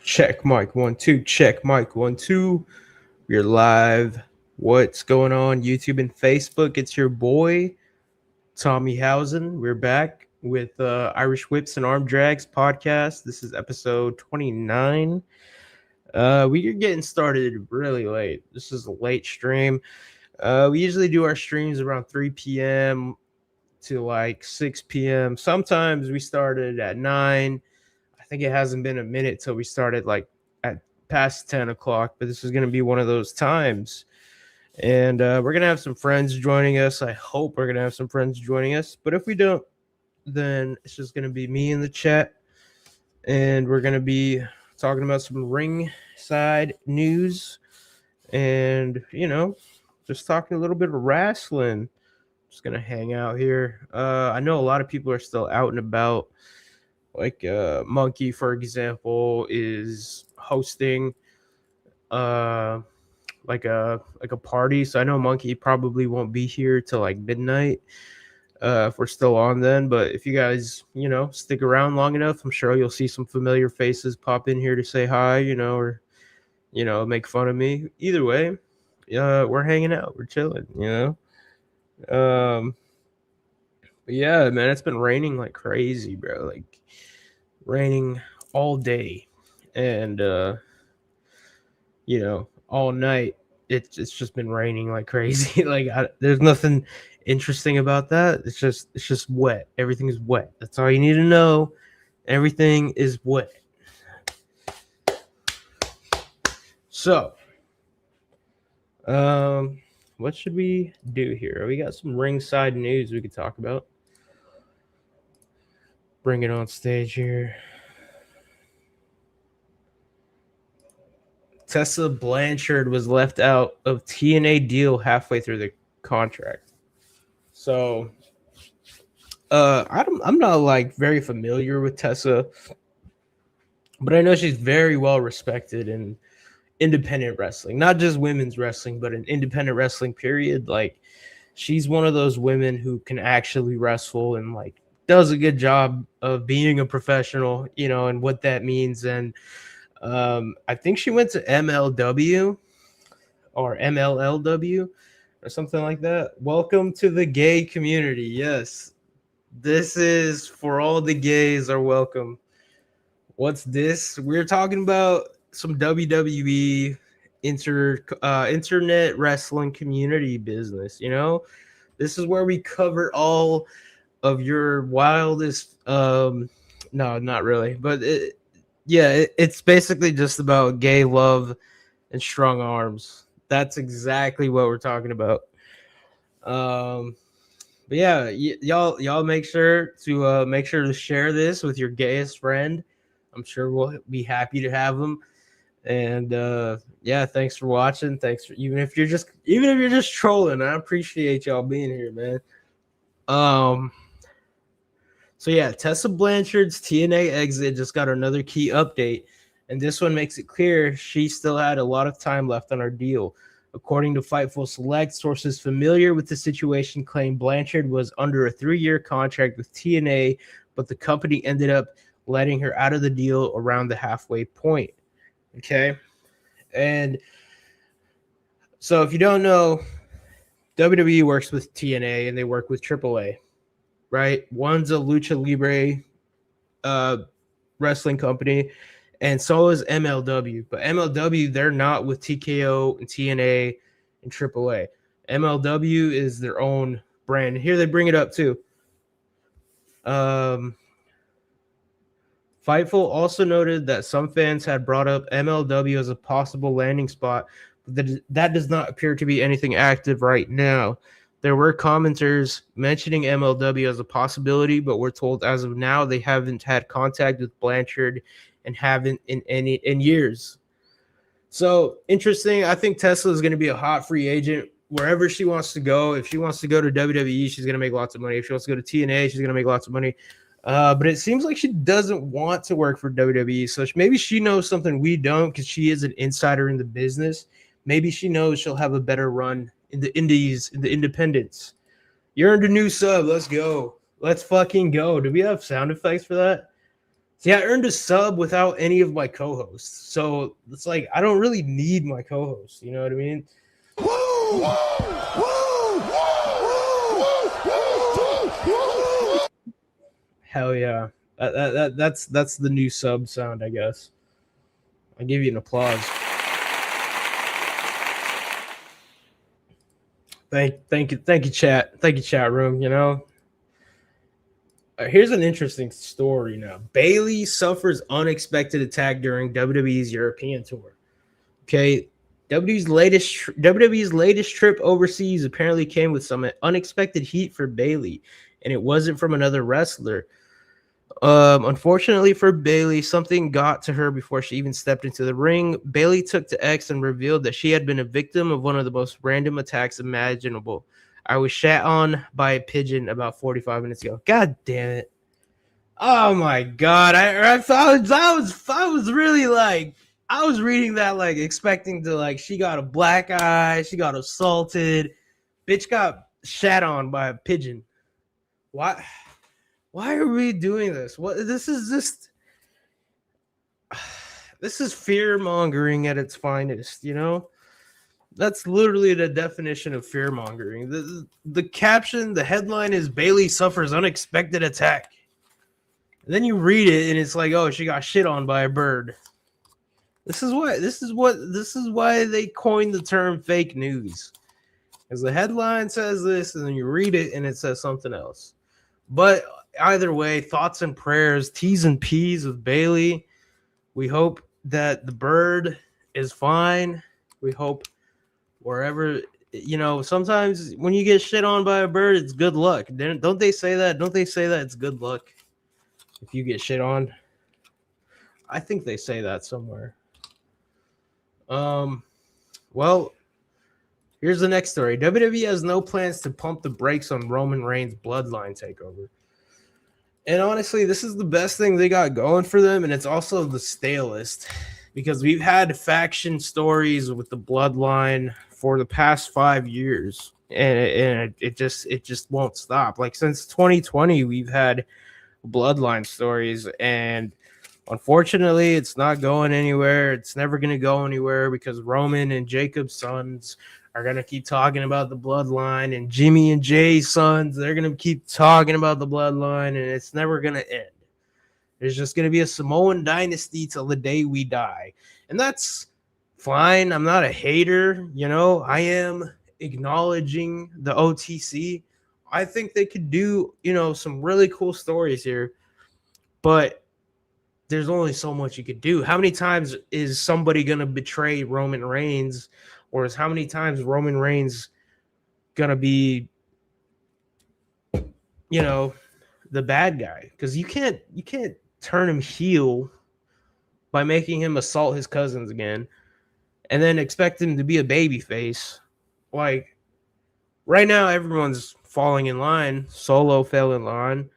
Check mic 1 2. Check mic 1 2. We're live. What's going on, YouTube and Facebook? It's your boy Tommy Housen. We're back with Irish Whips and Arm Drags podcast. This is episode 29. We are getting started really late. This is a late stream. We usually do our streams around 3 p.m. to like 6 p.m. Sometimes we started at 9. I think it hasn't been a minute till we started like at past 10 o'clock, but this is going to be one of those times. And we're going to have some friends joining us. I hope we're going to have some friends joining us. But if we don't, then it's just going to be me in the chat. And we're going to be talking about some ringside news and, just talking a little bit of wrestling. Just going to hang out here. I know a lot of people are still out and about. Like Monkey, for example, is hosting like a party. So I know Monkey probably won't be here till like midnight if we're still on then. But if you guys, stick around long enough, I'm sure you'll see some familiar faces pop in here to say hi, or make fun of me. Either way, we're hanging out, we're chilling, But yeah, man, it's been raining like crazy, bro. Like raining all day and all night. It's just been raining like crazy. Like there's nothing interesting about that. It's just wet. Everything is wet. That's all you need to know. Everything is wet. So what should we do here? We got some ringside news we could talk about. Bring it on stage here. Tessa Blanchard was left out of TNA deal halfway through the contract. So I'm not like very familiar with Tessa, but I know she's very well respected in independent wrestling, not just women's wrestling, but in independent wrestling period. Like she's one of those women who can actually wrestle and like does a good job of being a professional, and what that means. And I think she went to MLW or MLLW or something like that. Welcome to the gay community. Yes, this is for all the gays are welcome. What's this? We're talking about some WWE internet wrestling community business. This is where we cover all of your wildest. No, not really, but it's basically just about gay love and strong arms. That's exactly what we're talking about. But yeah, y'all make sure to share this with your gayest friend. I'm sure we'll be happy to have them. And thanks for watching. Thanks for even if you're just trolling. I appreciate y'all being here, man. So yeah, Tessa Blanchard's TNA exit just got another key update, and this one makes it clear she still had a lot of time left on her deal. According to Fightful Select, sources familiar with the situation claim Blanchard was under a 3-year contract with TNA, but the company ended up letting her out of the deal around the halfway point. Okay? And so if you don't know, WWE works with TNA and they work with AAA, right? One's a Lucha Libre wrestling company, and so is MLW. But MLW, they're not with TKO and TNA and AAA. MLW is their own brand. Here they bring it up too. Fightful also noted that some fans had brought up MLW as a possible landing spot, but that does not appear to be anything active right now. There were commenters mentioning MLW as a possibility, but we're told as of now they haven't had contact with Blanchard and haven't in years. So interesting. I think Tessa is going to be a hot free agent wherever she wants to go. If she wants to go to WWE, she's going to make lots of money. If she wants to go to TNA, she's going to make lots of money. But it seems like she doesn't want to work for WWE. So maybe she knows something we don't because she is an insider in the business. Maybe she knows she'll have a better run in the indies, in the independents. You earned a new sub. Let's go. Let's fucking go. Do we have sound effects for that? See, I earned a sub without any of my co-hosts, so it's like I don't really need my co-hosts. You know what I mean? Hell yeah! That's the new sub sound, I guess. I'll give you an applause. Thank you, chat. Thank you, chat room. You know, here's an interesting story now. Bayley suffers unexpected attack during WWE's European tour. Okay, WWE's latest trip overseas apparently came with some unexpected heat for Bayley, and it wasn't from another wrestler. Unfortunately for Bayley, something got to her before she even stepped into the ring. Bayley took to X and revealed that she had been a victim of one of the most random attacks imaginable. I was shat on by a pigeon about 45 minutes ago. God damn it. Oh my god. I was really like, I was reading that like expecting to like she got a black eye, she got assaulted, bitch got shat on by a pigeon. Why are we doing this? What this is just this is fear mongering at its finest, you know? That's literally the definition of fear mongering. The caption, the headline is Bayley suffers unexpected attack. And then you read it and it's like, oh, she got shit on by a bird. This is why they coined the term fake news. Because the headline says this, and then you read it and it says something else. But either way, thoughts and prayers, T's and P's with Bayley. We hope that the bird is fine. We hope wherever, you know, sometimes when you get shit on by a bird, it's good luck. Don't they say that? Don't they say that it's good luck if you get shit on? I think they say that somewhere. Well, here's the next story. WWE has no plans to pump the brakes on Roman Reigns' bloodline takeover. And honestly, this is the best thing they got going for them, and it's also the stalest because we've had faction stories with the bloodline for the past 5 years, and it just won't stop. Like since 2020, we've had bloodline stories, and unfortunately, it's not going anywhere. It's never going to go anywhere because Roman and Jacob's sons are going to keep talking about the bloodline, and Jimmy and Jay's sons, they're going to keep talking about the bloodline, and it's never going to end. There's just going to be a Samoan dynasty till the day we die. And that's fine. I'm not a hater. You know, I am acknowledging the OTC. I think they could do, you know, some really cool stories here. But there's only so much you could do. How many times is somebody going to betray Roman Reigns? Or is how many times Roman Reigns going to be, you know, the bad guy? Because you can't turn him heel by making him assault his cousins again and then expect him to be a baby face. Like, right now, everyone's falling in line. Solo fell in line.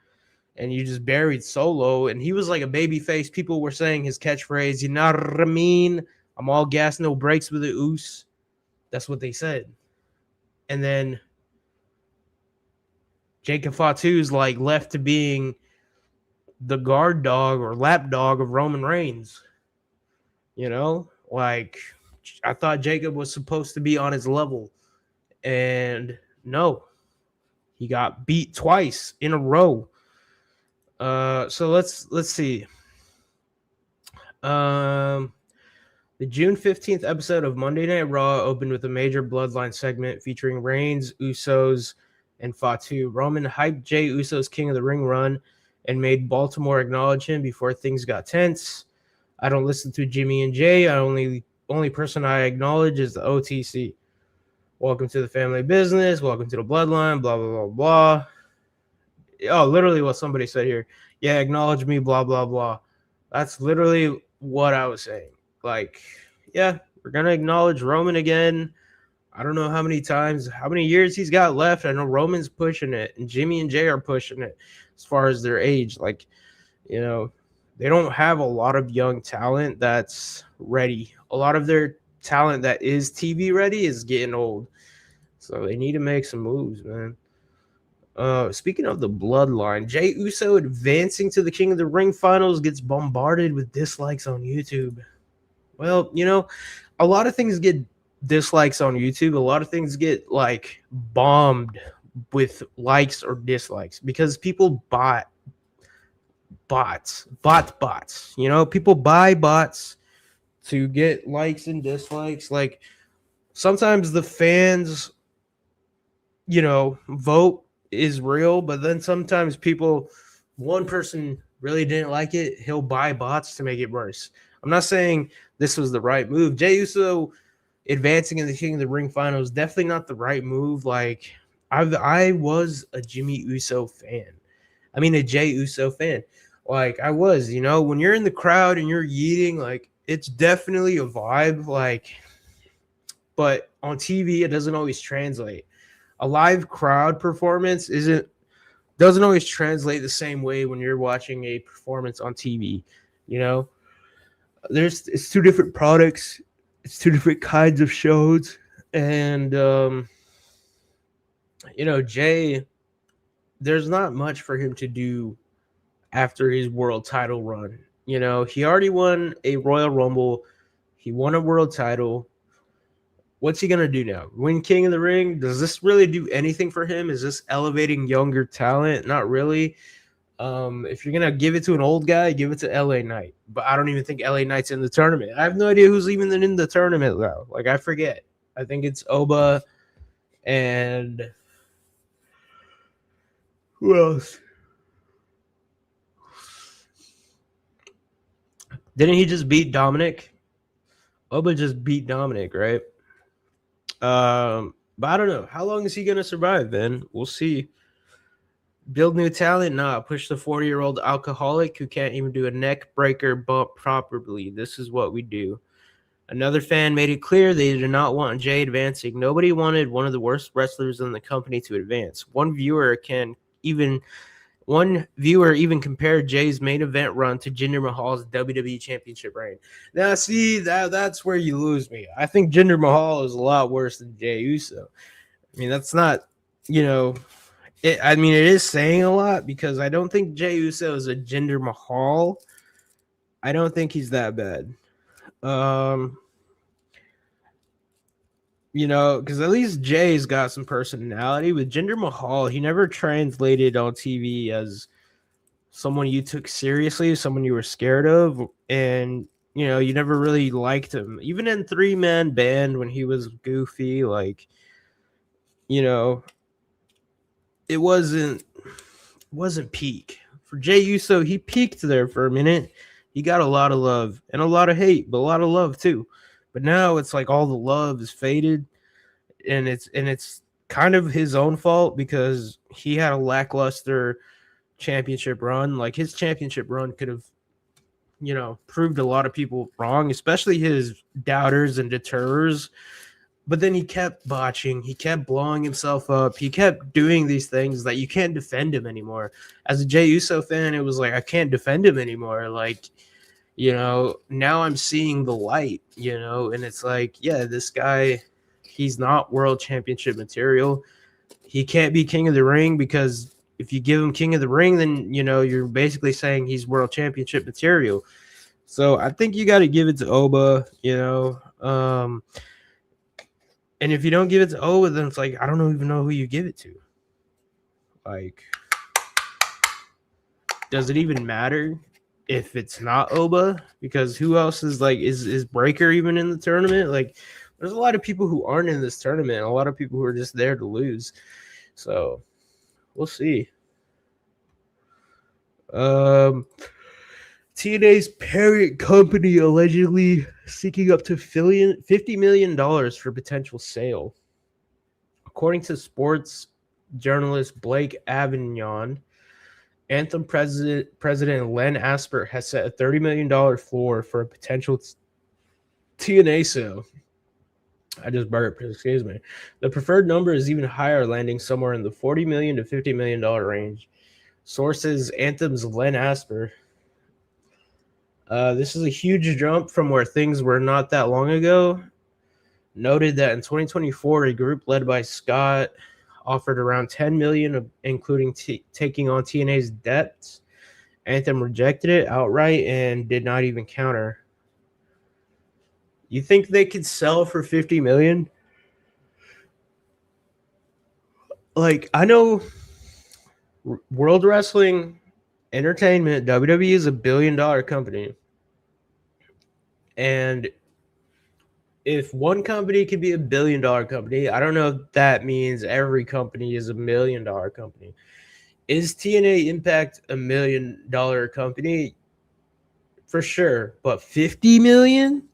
And you just buried Solo, and he was like a baby face. People were saying his catchphrase, you know what I mean? I'm all gas, no brakes with the Oos. That's what they said. And then Jacob Fatu's like left to being the guard dog or lap dog of Roman Reigns. You know, like I thought Jacob was supposed to be on his level. And no, he got beat twice in a row. So let's see. The June 15th episode of Monday Night Raw opened with a major bloodline segment featuring Reigns, Usos, and Fatu. Roman hyped Jey Uso's King of the Ring run and made Baltimore acknowledge him before things got tense. I don't listen to Jimmy and Jay. Only person I acknowledge is the OTC. Welcome to the family business. Welcome to the bloodline. Blah, blah, blah, blah. Oh, literally what somebody said here. Yeah, acknowledge me, blah, blah, blah. That's literally what I was saying. Like, yeah, we're going to acknowledge Roman again. I don't know how many times, how many years he's got left. I know Roman's pushing it, and Jimmy and Jay are pushing it as far as their age. Like, you know, they don't have a lot of young talent that's ready. A lot of their talent that is TV ready is getting old. So they need to make some moves, man. Speaking of the bloodline, Jey Uso advancing to the King of the Ring finals gets bombarded with dislikes on YouTube. Well, a lot of things get dislikes on YouTube. A lot of things get like bombed with likes or dislikes because people bots. People buy bots to get likes and dislikes. Like sometimes the fans, vote is real, but then sometimes one person really didn't like it, he'll buy bots to make it worse. I'm not saying this was the right move. Jey Uso advancing in the King of the Ring finals, definitely not the right move. Like I was a Jimmy Uso fan. I mean a Jey Uso fan. Like I was, when you're in the crowd and you're yeeting, like it's definitely a vibe. Like, but on TV it doesn't always translate. A live crowd performance doesn't always translate the same way when you're watching a performance on TV. It's two different products, it's two different kinds of shows, and Jay, there's not much for him to do after his world title run. He already won a Royal Rumble, he won a world title. What's he going to do now? Win King of the Ring? Does this really do anything for him? Is this elevating younger talent? Not really. If you're going to give it to an old guy, give it to LA Knight. But I don't even think LA Knight's in the tournament. I have no idea who's even in the tournament now. Like, I forget. I think it's Oba and who else? Didn't he just beat Dominic? Oba just beat Dominic, right? But I don't know. How long is he gonna survive, man? We'll see. Build new talent? Nah. Push the 40-year-old alcoholic who can't even do a neck breaker bump properly. This is what we do. Another fan made it clear they did not want Jay advancing. Nobody wanted one of the worst wrestlers in the company to advance. One viewer even compared Jay's main event run to Jinder Mahal's WWE Championship reign. Now, see, that's where you lose me. I think Jinder Mahal is a lot worse than Jey Uso. I mean, that's not, it is saying a lot because I don't think Jey Uso is a Jinder Mahal. I don't think he's that bad. Because at least Jay's got some personality. With Jinder Mahal, he never translated on TV as someone you took seriously, someone you were scared of, and you never really liked him. Even in 3-Man Band when he was goofy, like, it wasn't peak. For Jey Uso, he peaked there for a minute. He got a lot of love and a lot of hate, but a lot of love too. But now it's like all the love is faded, and it's kind of his own fault because he had a lackluster championship run. Like his championship run could have, proved a lot of people wrong, especially his doubters and deterrers. But then he kept botching, he kept blowing himself up, he kept doing these things that you can't defend him anymore. As a Jey Uso fan, it was like I can't defend him anymore. Like, now I'm seeing the light, and it's like, yeah, this guy, he's not world championship material. He can't be King of the Ring because if you give him King of the Ring, then, you're basically saying he's world championship material. So I think you got to give it to Oba, and if you don't give it to Oba, then it's like, I don't even know who you give it to. Like, does it even matter if it's not Oba? Because who else is like, is Breaker even in the tournament? Like, there's a lot of people who aren't in this tournament, a lot of people who are just there to lose. So we'll see. TNA's parent company allegedly seeking up to $50 million for potential sale. According to sports journalist Blake Avignon, Anthem President Len Asper has set a $30 million floor for a potential TNA sale. I just burped, excuse me. The preferred number is even higher, landing somewhere in the $40 million to $50 million range. Sources, Anthem's Len Asper. This is a huge jump from where things were not that long ago. Noted that in 2024, a group led by Scott offered around 10 million, including taking on TNA's debts. Anthem rejected it outright and did not even counter. You think they could sell for 50 million? Like, I know World Wrestling Entertainment, WWE, is $1 billion company. And if one company could be $1 billion company, I don't know if that means every company is $1 million company. Is TNA Impact $1 million company? For sure. But 50 million?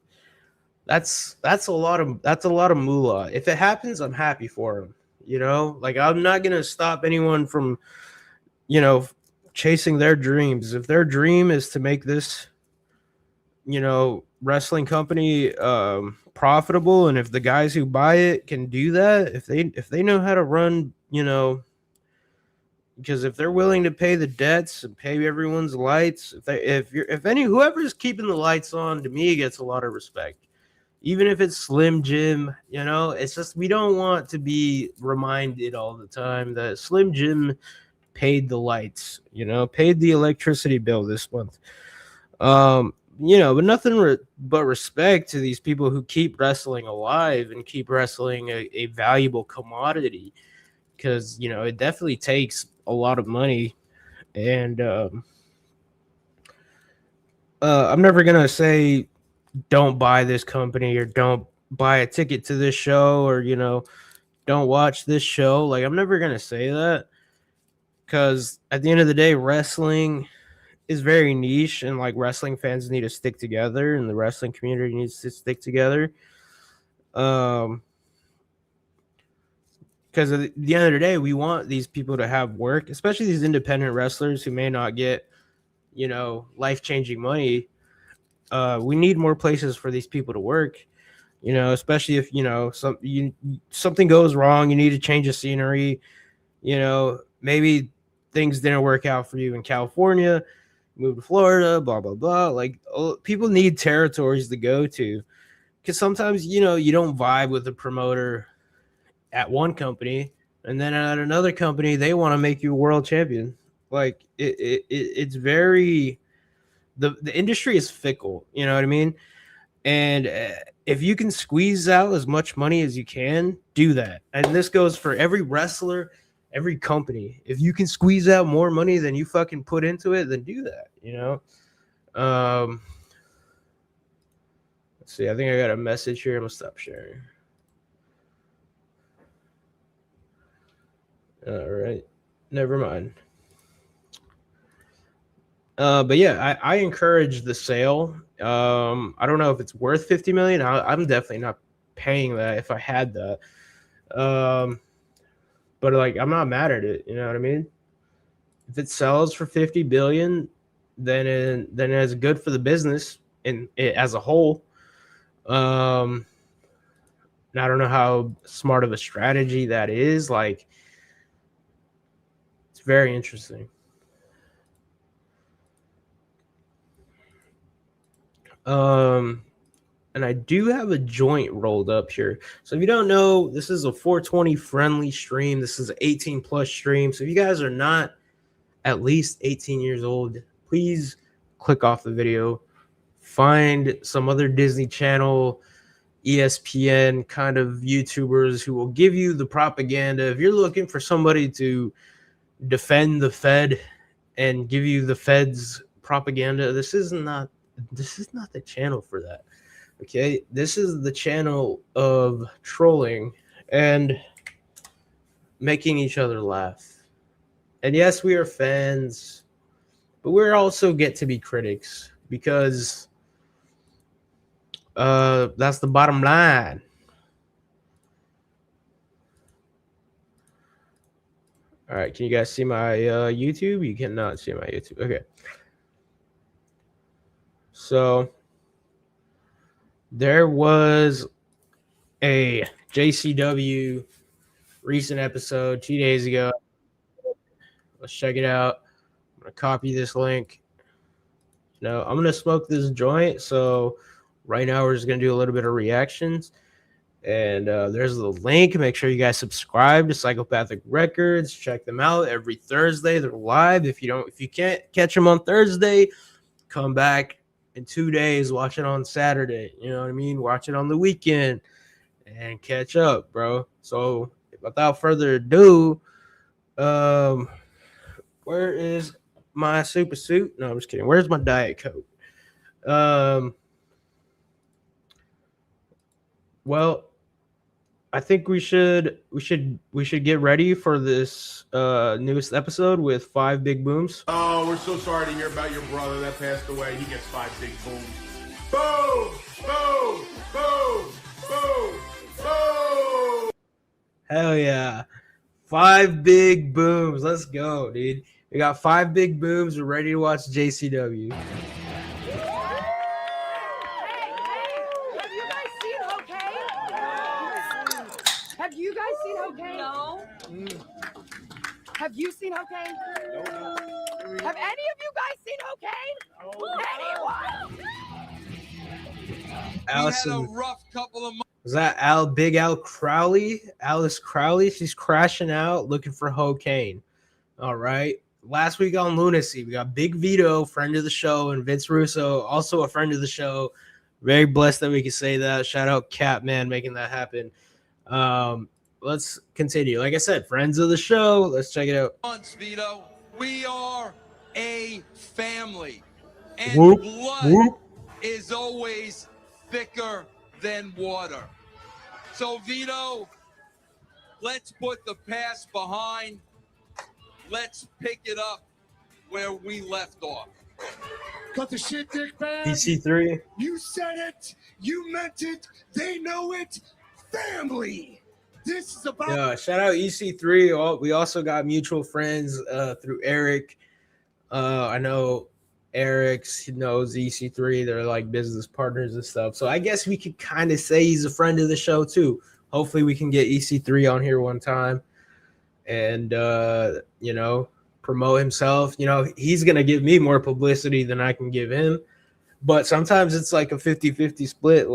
That's a lot of moolah. If it happens, I'm happy for them. You know, like, I'm not gonna stop anyone from, you know, chasing their dreams. If their dream is to make this, you know, wrestling company profitable, and if the guys who buy it can do that, if they know how to run, you know, because if they're willing to pay the debts and pay everyone's lights, whoever's keeping the lights on, to me, gets a lot of respect. Even if it's Slim Jim, you know, it's just, we don't want to be reminded all the time that Slim Jim paid the lights, you know, paid the electricity bill this month. You know, but nothing but respect to these people who keep wrestling alive and keep wrestling a valuable commodity, because, you know, it definitely takes a lot of money. And I'm never going to say don't buy this company or don't buy a ticket to this show or, you know, don't watch this show. Like, I'm never going to say that, because at the end of the day, wrestling is very niche, and like, wrestling fans need to stick together and the wrestling community needs to stick together. Because at the end of the day, we want these people to have work, especially these independent wrestlers who may not get, you know, life-changing money. We need more places for these people to work, you know, especially if, you know, something goes wrong, you need to change the scenery, you know, maybe things didn't work out for you in California, move to Florida, blah, blah, blah. Like, people need territories to go to, because sometimes, you know, you don't vibe with the promoter at one company, and then at another company, they want to make you a world champion. Like, it's very, the industry is fickle, you know what I mean? And if you can squeeze out as much money as you can, do that. And this goes for every wrestler, every company. If you can squeeze out more money than you fucking put into it, then do that, you know? Let's see. I think I got a message here. I'm going to stop sharing. All right. Never mind. But yeah, I encourage the sale. I don't know if it's worth 50 million. I'm definitely not paying that if I had that. But like, I'm not mad at it. You know what I mean? If it sells for 50 billion, then it's good for the business and as a whole. And I don't know how smart of a strategy that is. Like, it's very interesting. And I do have a joint rolled up here. So if you don't know, this is a 420 friendly stream. This is an 18 plus stream. So if you guys are not at least 18 years old, please click off the video. Find some other Disney Channel, ESPN kind of YouTubers who will give you the propaganda. If you're looking for somebody to defend the Fed and give you the Fed's propaganda, this is not the channel for that. Okay, this is the channel of trolling and making each other laugh. And yes, we are fans, but we also get to be critics, because that's the bottom line. All right, can you guys see my YouTube? You cannot see my YouTube. Okay. So there was a JCW recent episode 2 days ago. Let's check it out. I'm going to copy this link. No, I'm going to smoke this joint. So right now we're just going to do a little bit of reactions. And there's the link. Make sure you guys subscribe to Psychopathic Records. Check them out every Thursday. They're live. If you can't catch them on Thursday, come back in 2 days. Watch it on Saturday. You know what I mean? Watch it on the weekend and catch up, bro. So without further ado, where is my super suit? No, I'm just kidding. Where's my Diet Coke? Well, I think we should get ready for this newest episode with 5 big booms. Oh, we're so sorry to hear about your brother that passed away. He gets 5 big booms. Boom! Boom! Boom! Boom! Boom! Hell yeah. 5 big booms. Let's go, dude. We got 5 big booms. We're ready to watch JCW. Have you guys seen Hokane? No. Have you seen Hokane? No. Have any of you guys seen Hokane? No. Anyone? Allison, we had a rough couple of months. Was that Big Al Crowley? Alice Crowley? She's crashing out looking for Hokane. All right. Last week on Lunacy, we got Big Vito, friend of the show, and Vince Russo, also a friend of the show. Very blessed that we could say that. Shout out Catman making that happen. Let's continue. Like I said, friends of the show. Let's check it out. Vito, we are a family, and Whoop, blood whoop. is always thicker than water. So Vito, let's put the past behind. Let's pick it up where we left off. Cut the shit, dick bag. EC3. You said it. You meant it. They know it. Family. This is about. Yeah, shout out EC3. We also got mutual friends through Eric. I know Eric knows EC3. They're like business partners and stuff. So I guess we could kind of say he's a friend of the show too. Hopefully we can get EC3 on here one time and promote himself. He's gonna give me more publicity than I can give him. But sometimes it's like a 50-50 split.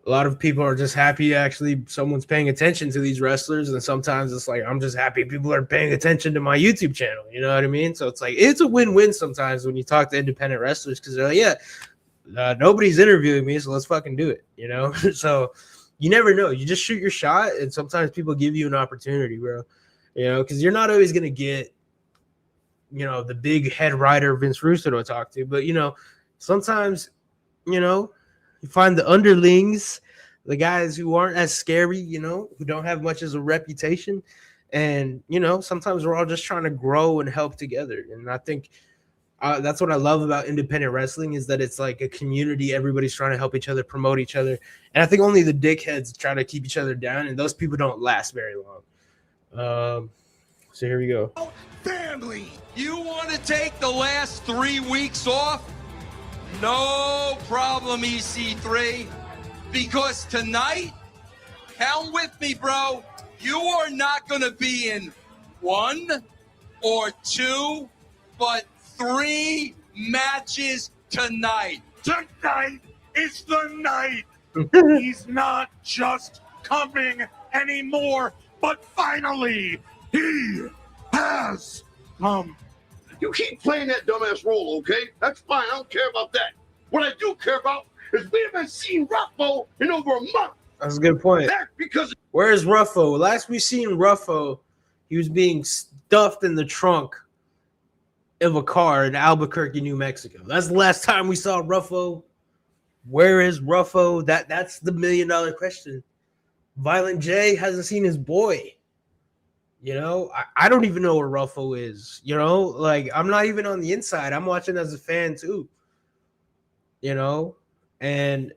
A lot of people are just happy actually someone's paying attention to these wrestlers, and sometimes it's like I'm just happy people are paying attention to my YouTube channel. You know what I mean? So it's like it's a win-win sometimes when you talk to independent wrestlers because they're like, nobody's interviewing me, so let's fucking do it. So you never know. You just shoot your shot, and sometimes people give you an opportunity, bro. Because you're not always gonna get the big head writer Vince Russo to talk to, but sometimes you find the underlings, the guys who aren't as scary, who don't have much as a reputation. And, sometimes we're all just trying to grow and help together. And I think that's what I love about independent wrestling is that it's like a community. Everybody's trying to help each other, promote each other. And I think only the dickheads try to keep each other down. And those people don't last very long. So here we go. Family. You want to take the last 3 weeks off? No problem, EC3, because tonight, count with me, bro, you are not going to be in 1 or 2, but 3 matches tonight. Tonight is the night. He's not just coming anymore, but finally, he has come. You keep playing that dumbass role, okay? That's fine. I don't care about that. What I do care about is we haven't seen Ruffo in over a month. That's a good point. That's because Where's Ruffo? Last we seen Ruffo, he was being stuffed in the trunk of a car in Albuquerque, New Mexico. That's the last time we saw Ruffo. Where is Ruffo? That's the $1 million question. Violent J hasn't seen his boy. I don't even know where Ruffo is. I'm not even on the inside. I'm watching as a fan too. And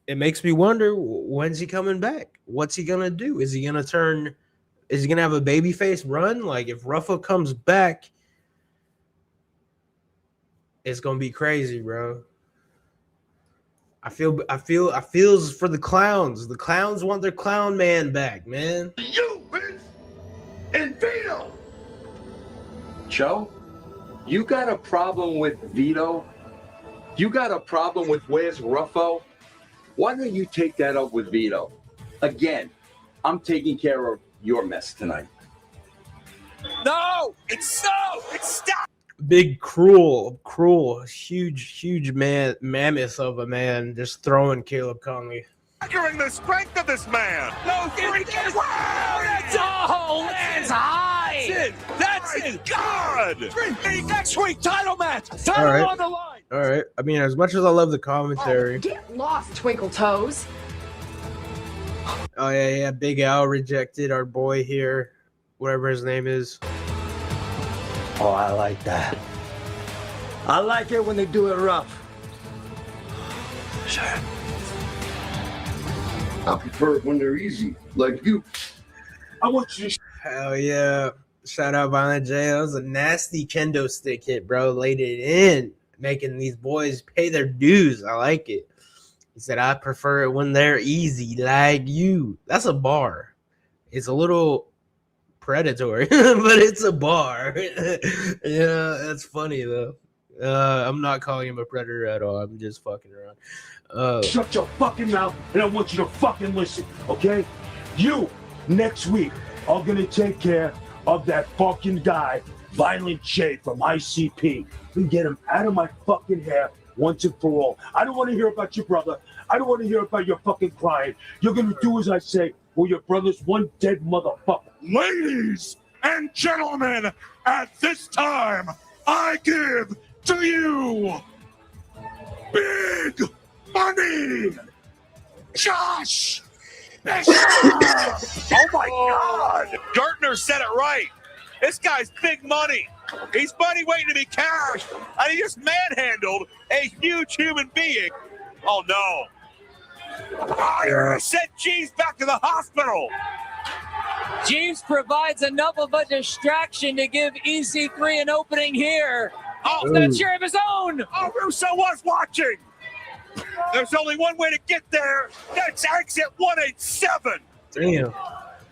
it makes me wonder, when's he coming back? What's he gonna do? Is he gonna have a babyface run? Like if Ruffo comes back, it's gonna be crazy, bro. I feel for the clowns. The clowns want their clown man back, man. you, Vince, and Vito. Joe, you got a problem with Vito? You got a problem with where's Ruffo? Why don't you take that up with Vito? Again, I'm taking care of your mess tonight. No! It's stop! Big cruel, huge mammoth of a man just throwing Caleb Conley. Staggering the strength of this man. No freaking wow! That's all! That's high! That's it! God! Next week, title match! Title on the line! All right. I mean, as much as I love the commentary. Oh, get lost, Twinkle Toes. Oh, yeah. Big Al rejected our boy here, whatever his name is. Oh, I like that. I like it when they do it rough. Sure. I prefer it when they're easy, like you. I want you to. Hell yeah. Shout out Violent J. That was a nasty kendo stick hit, bro. Laid it in, making these boys pay their dues. I like it. He said, I prefer it when they're easy, like you. That's a bar. It's a little predatory, but it's a bar. Yeah, that's funny, though. I'm not calling him a predator at all. I'm just fucking around. Shut your fucking mouth, and I want you to fucking listen, okay? You, next week, are gonna take care of that fucking guy, Violent J from ICP, and get him out of my fucking hair once and for all. I don't want to hear about your brother. I don't want to hear about your fucking crying. You're gonna do as I say, or your brother's one dead motherfucker. Ladies and gentlemen, at this time, I give to you Big Money Josh Bishop! Oh my God! Gertner said it right. This guy's big money. He's money waiting to be cashed, and he just manhandled a huge human being. Oh no! I sent Jeeves back to the hospital. Jeeves provides enough of a distraction to give EC3 an opening here. Oh, he's gonna cheer of his own. Oh, Russo was watching. There's only one way to get there. That's exit 187. Damn.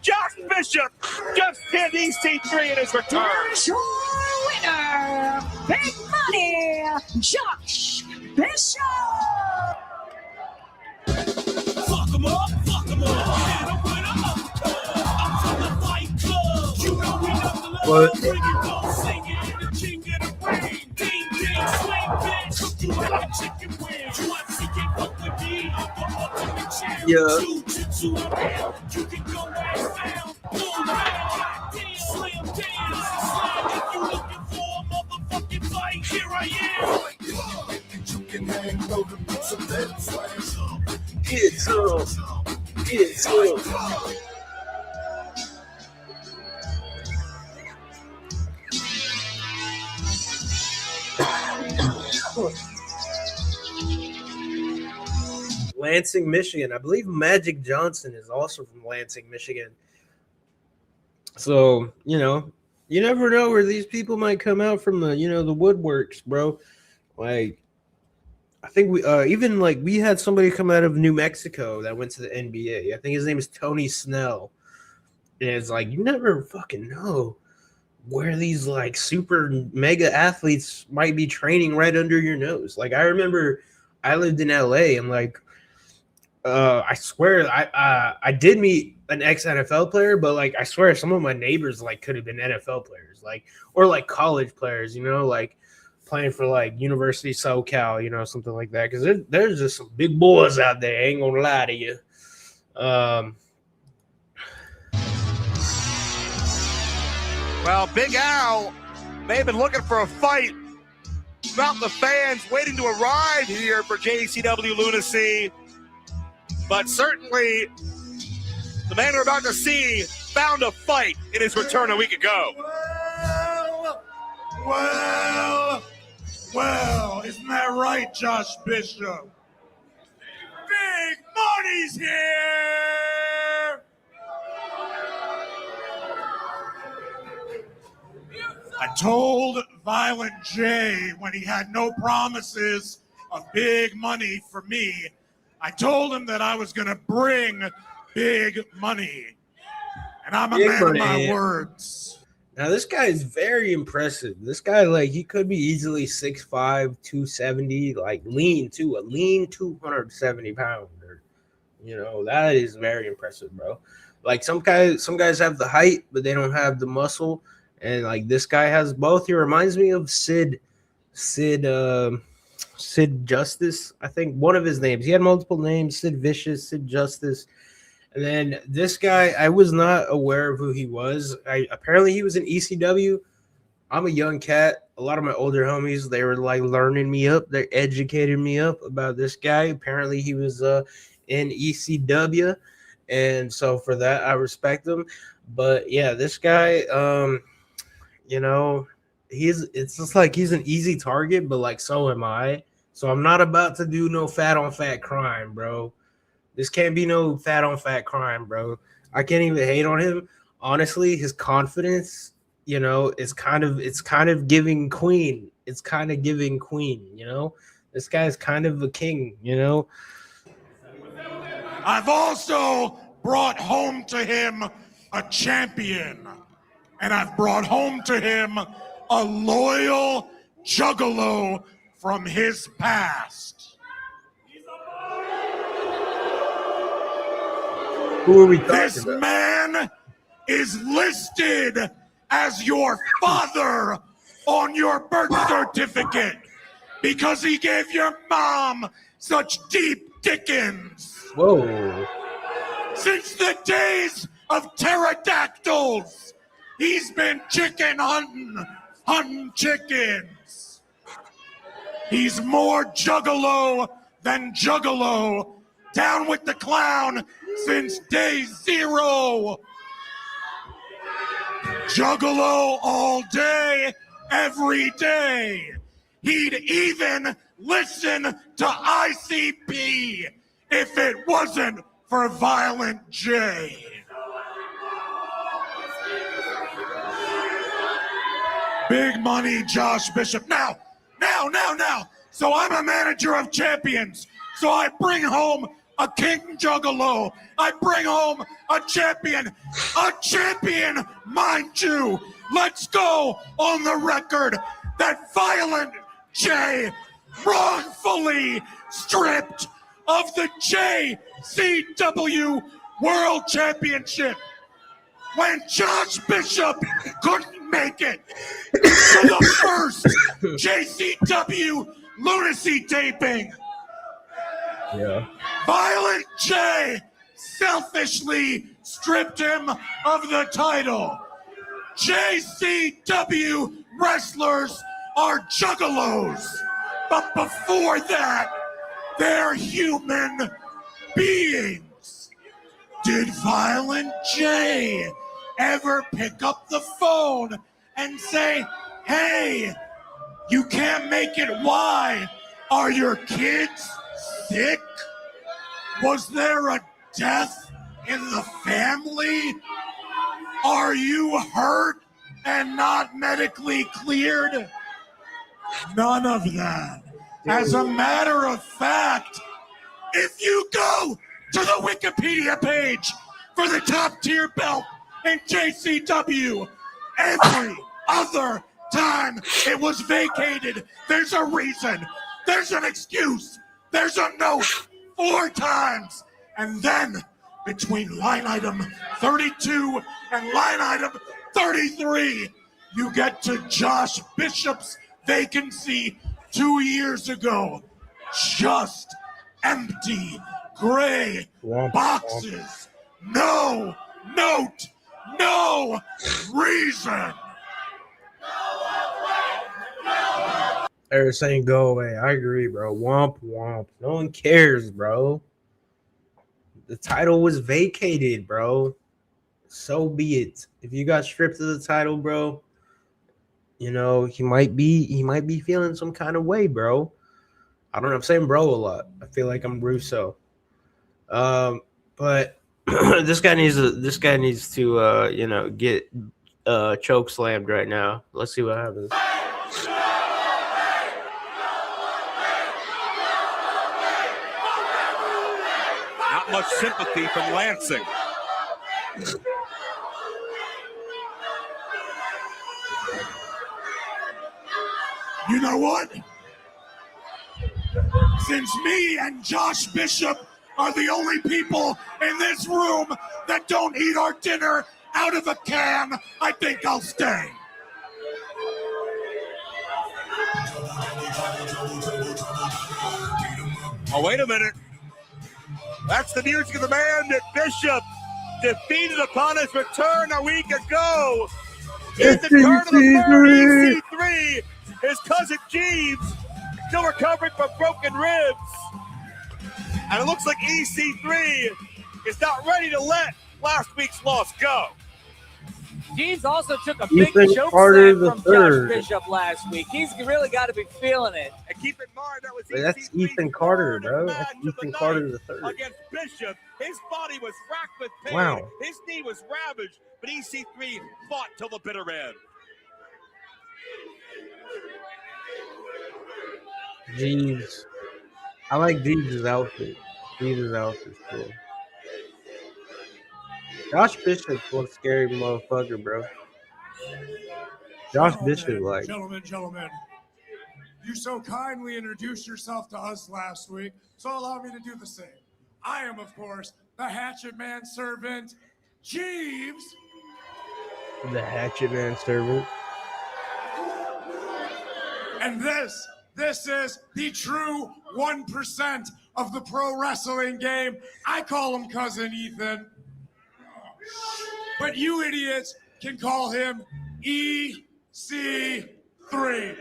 Josh Bishop just pinned EC3 in his return. Here's your winner, Big Money, Josh Bishop. Fuck him up, fuck him up. Hit him with a uppercut. I'm from the Fight Club. You know we love the love. What? Bring it on, sing it in the king of the rain. Ding, ding, swing, bitch. Cook you like a chicken wing. UFC can fuck with me. I'm the ultimate champ. Yeah. Jiu-jitsu around. You can go ass down. Boom, bang, goddamn. Slam dance. Slam if you looking for a motherfucking fight. Here I am. Get some. Lansing, Michigan. I believe Magic Johnson is also from Lansing, Michigan. So, you never know where these people might come out from the woodworks, bro. Like, I think we had somebody come out of New Mexico that went to the NBA. I think his name is Tony Snell. And it's like, you never fucking know where these like super mega athletes might be training right under your nose. Like, I remember I lived in LA and like, I swear I did meet an ex-NFL player, but like I swear some of my neighbors like could have been NFL players, like, or like college players, like playing for like University of SoCal, something like that. Because there's just some big boys out there. I ain't gonna lie to you. Well, Big Al may have been looking for a fight. About the fans waiting to arrive here for JCW Lunacy. But certainly, the man we're about to see found a fight in his return a week ago. Well, isn't that right, Josh Bishop? Big Money's here! I told Violent J when he had no promises of big money for me, I told him that I was going to bring big money. And I'm a man of my words. Now this guy is very impressive. This guy, like, he could be easily 6'5", 270, like lean too, a lean 270 pounder. You know, that is very impressive, bro. Like some guys have the height, but they don't have the muscle. And like this guy has both. He reminds me of Sid Justice. I think one of his names. He had multiple names: Sid Vicious, Sid Justice. And then this guy, I was not aware of who he was. Apparently he was in ECW. I'm a young cat. A lot of my older homies, they were like learning me up. They educated me up about this guy. Apparently he was in ECW. And so for that, I respect him. But yeah, this guy, you know, it's just like he's an easy target, but like so am I. So I'm not about to do no fat on fat crime, bro. This can't be no fat on fat crime, bro. I can't even hate on him. Honestly, his confidence, you know, it's kind of giving Queen. It's kind of giving Queen, you know. This guy's kind of a king, you know. I've also brought home to him a champion, and I've brought home to him a loyal juggalo from his past. Who are we talking This about? man is listed as your father on your birth certificate because he gave your mom such deep dickens. Whoa. Since the days of pterodactyls, he's been chicken hunting chickens. He's more juggalo than juggalo. Down with the clown since day zero. Juggalo all day, every day. He'd even listen to ICP if it wasn't for Violent J. Big money, Josh Bishop. Now. So I'm a manager of champions. So I bring home a king juggalo. I bring home a champion, mind you. Let's go on the record that Violent J wrongfully stripped of the JCW World Championship when Josh Bishop couldn't make it to the first JCW lunacy taping. Yeah. Violent J selfishly stripped him of the title. JCW wrestlers are juggalos, but before that, they're human beings. Did Violent J ever pick up the phone and say, hey, you can't make it, why? Are your kids sick? Was there a death in the family? Are you hurt and not medically cleared? None of that. As a matter of fact, if you go to the Wikipedia page for the top tier belt in JCW, every other time it was vacated, there's a reason, there's an excuse, there's a note 4 times. And then between line item 32 and line item 33, you get to Josh Bishop's vacancy 2 years ago. Just empty gray boxes. No note, no reason. They're saying go away. I agree, bro. Womp womp. No one cares, bro. The title was vacated, bro. So be it. If you got stripped of the title, bro, you know, he might be feeling some kind of way, bro. I don't know. I'm saying bro a lot. I feel like I'm Russo. But this guy needs to you know, get choke slammed right now. Let's see what happens. Not much sympathy from Lansing. You know what? Since me and Josh Bishop are the only people in this room that don't eat our dinner out of a can, I think I'll stay. Oh, wait a minute. That's the music of the man that Bishop defeated upon his return a week ago. In the turn of the third, EC3, his cousin Jeeves, still recovering from broken ribs. And it looks like EC3 is not ready to let last week's loss go. Jeeves also took a big Ethan choke Carter slam from III. Josh Bishop last week. He's really got to be feeling it. And keep in mind, that was That's EC3's Ethan Carter, third bro. match That's of the Ethan night Carter III. against Bishop. His body was racked with pain. Wow. His knee was ravaged, but EC3 fought till the bitter end. Jeeves. I like Jeeves' outfit. Jeeves' outfit's cool. Josh Bishop's one scary motherfucker, bro. Josh Bishop, like, Gentlemen, you so kindly introduced yourself to us last week, so allow me to do the same. I am, of course, the Hatchet Man servant, Jeeves. the Hatchet Man servant. And this is the true 1% of the pro wrestling game. I call him Cousin Ethan. But you idiots can call him EC3.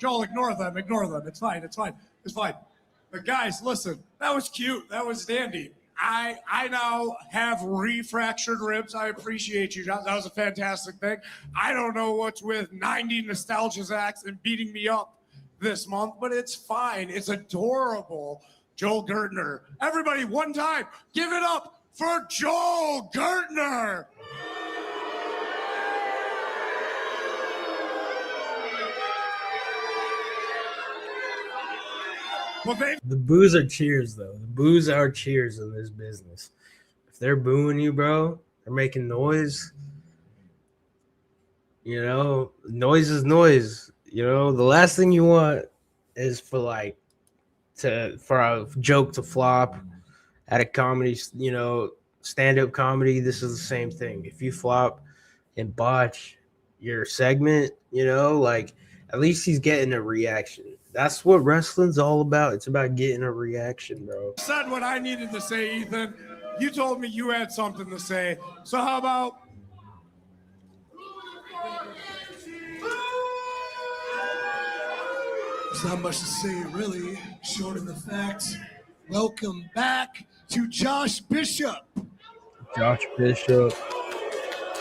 Joel, ignore them. It's fine. But guys, listen, that was cute. That was dandy. I now have refractured ribs. I appreciate you, Josh. That was a fantastic thing. I don't know what's with 90 nostalgia acts and beating me up this month, but it's fine. It's adorable. Joel Gertner. Everybody, one time, give it up for Joel Gertner. Well, The boos are cheers, though. The boos are cheers in this business. If they're booing you, bro, they're making noise. You know, noise is noise. You know, the last thing you want is for a joke to flop at a comedy, you know, stand-up comedy. This is the same thing. If you flop and botch your segment, you know, like, at least he's getting a reaction. That's what wrestling's all about. It's about getting a reaction, bro. Said what I needed to say, Ethan. You told me you had something to say. So how about... There's not much to say, really, short of the facts. Welcome back to Josh Bishop. Josh Bishop.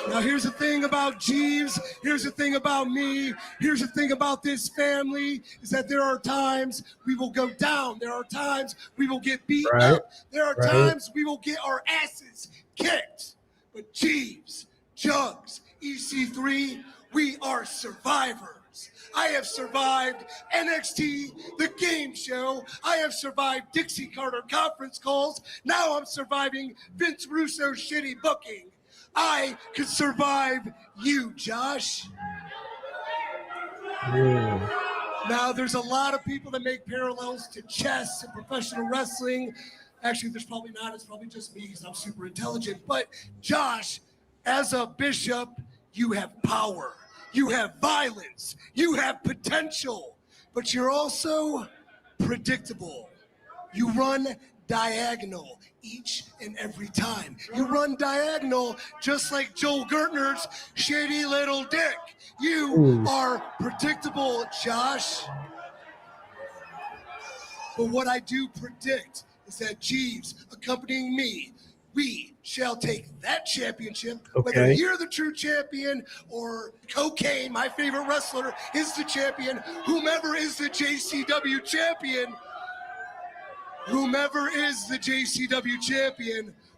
Now, here's the thing about Jeeves. Here's the thing about me. Here's the thing about this family is that there are times we will go down. There are times we will get beat up. There are times we will get our asses kicked. But Jeeves, Jugs, EC3, we are survivors. I have survived NXT, the game show. I have survived Dixie Carter conference calls. Now I'm surviving Vince Russo's shitty booking. I could survive you, Josh. Now, there's a lot of people that make parallels to chess and professional wrestling. Actually, there's probably not. It's probably just me because I'm super intelligent. But Josh, as a bishop, you have power. You have violence. You have potential. But you're also predictable. You run diagonal each and every time. You run diagonal just like Joel Gertner's shady little dick. You are predictable, Josh. But what I do predict is that Jeeves, accompanying me, we shall take that championship. Okay. Whether you're the true champion or Cocaine, my favorite wrestler, is the champion, whomever is the JCW champion,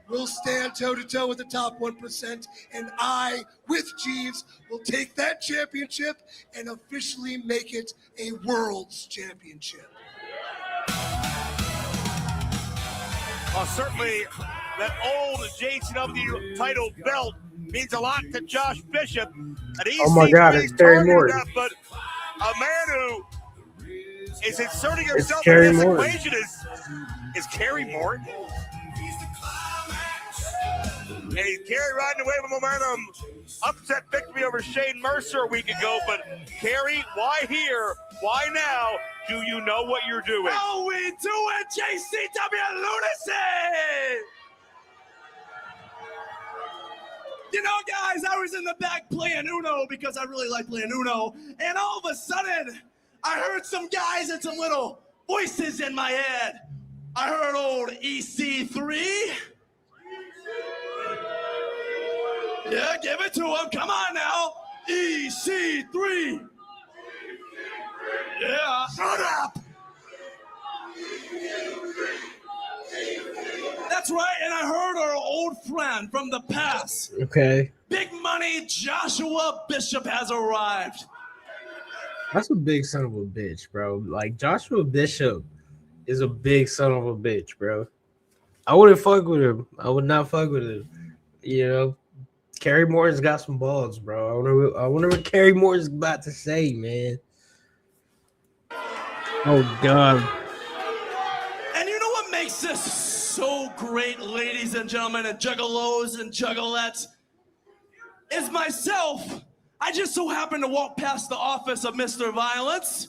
will stand toe-to-toe with the top 1%, and I, with Jeeves, will take that championship and officially make it a World's Championship. Well, certainly that old JCW title belt means a lot to Josh Bishop. Oh my God, it's Kerry Morton. But a man who is inserting himself Kerry in this Morton. equation is Kerry Morton. And Kerry riding away with momentum. Upset victory over Shane Mercer a week ago. But Kerry, why here? Why now? Do you know what you're doing? Oh, we do it, JCW Lunacy! You know, guys, I was in the back playing Uno because I really like playing Uno. And all of a sudden, I heard some guys and some little voices in my head. I heard old EC3. Yeah, give it to him. Come on now. EC3. Yeah. Shut up! That's right, and I heard our old friend from the past. Okay. Big Money Joshua Bishop has arrived. That's a big son of a bitch, bro. Like, Joshua Bishop is a big son of a bitch, bro. I wouldn't fuck with him. I would not fuck with him. You know, Kerry Morton's got some balls, bro. I wonder what Kerry Morton's about to say, man. Oh, God. And you know what makes this so great, ladies and gentlemen, and juggalos and juggalettes, is myself. I just so happened to walk past the office of Mr. Violence.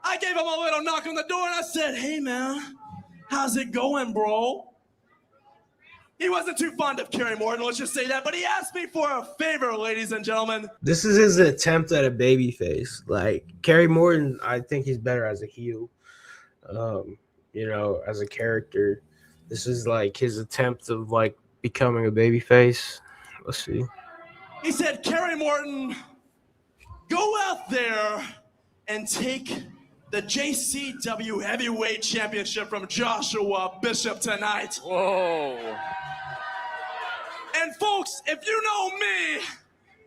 I gave him a little knock on the door and I said, hey, man, how's it going, bro? He wasn't too fond of Kerry Morton, let's just say that, but he asked me for a favor, ladies and gentlemen. This is his attempt at a baby face. Like, Kerry Morton, I think he's better as a heel. You know, as a character. This is like his attempt of like becoming a baby face. Let's see. He said, Kerry Morton, go out there and take the JCW Heavyweight Championship from Joshua Bishop tonight. Whoa. And folks, if you know me,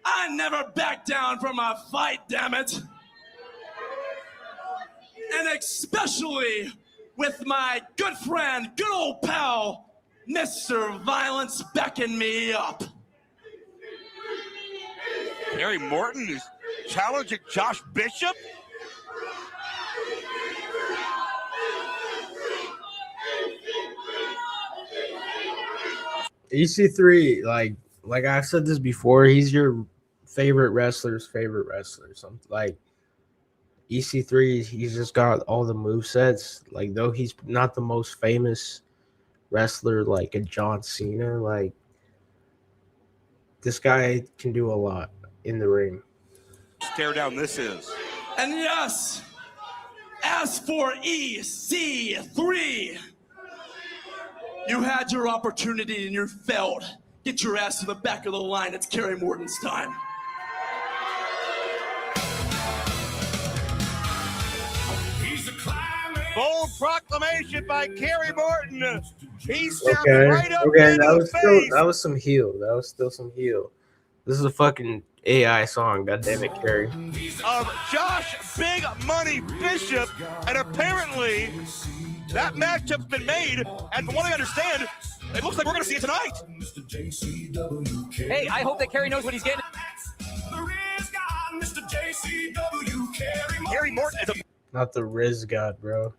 I never back down from a fight, damn it. And especially with my good friend, good old pal, Mr. Violence backing me up. Kerry Morton is challenging Josh Bishop? EC3, like I said this before, he's your favorite wrestler's favorite wrestler. Something like EC3, he's just got all the movesets. Like, though he's not the most famous wrestler like a John Cena, like this guy can do a lot in the ring. Tear down this is. And yes, as for EC3, you had your opportunity and you failed. Get your ass to the back of the line. It's Kerry Morton's time. Bold proclamation by Kerry Morton. He stepped Okay, right up okay, into the face that was some heel. That was still some heel. This is a fucking AI song. God damn it, Kerry. of Josh Big Money Bishop, and apparently that matchup's been made, and from what I understand, it looks like we're going to see it tonight. Hey, I hope that Kerry knows what he's getting. Kerry Morton is Not the Riz God, bro.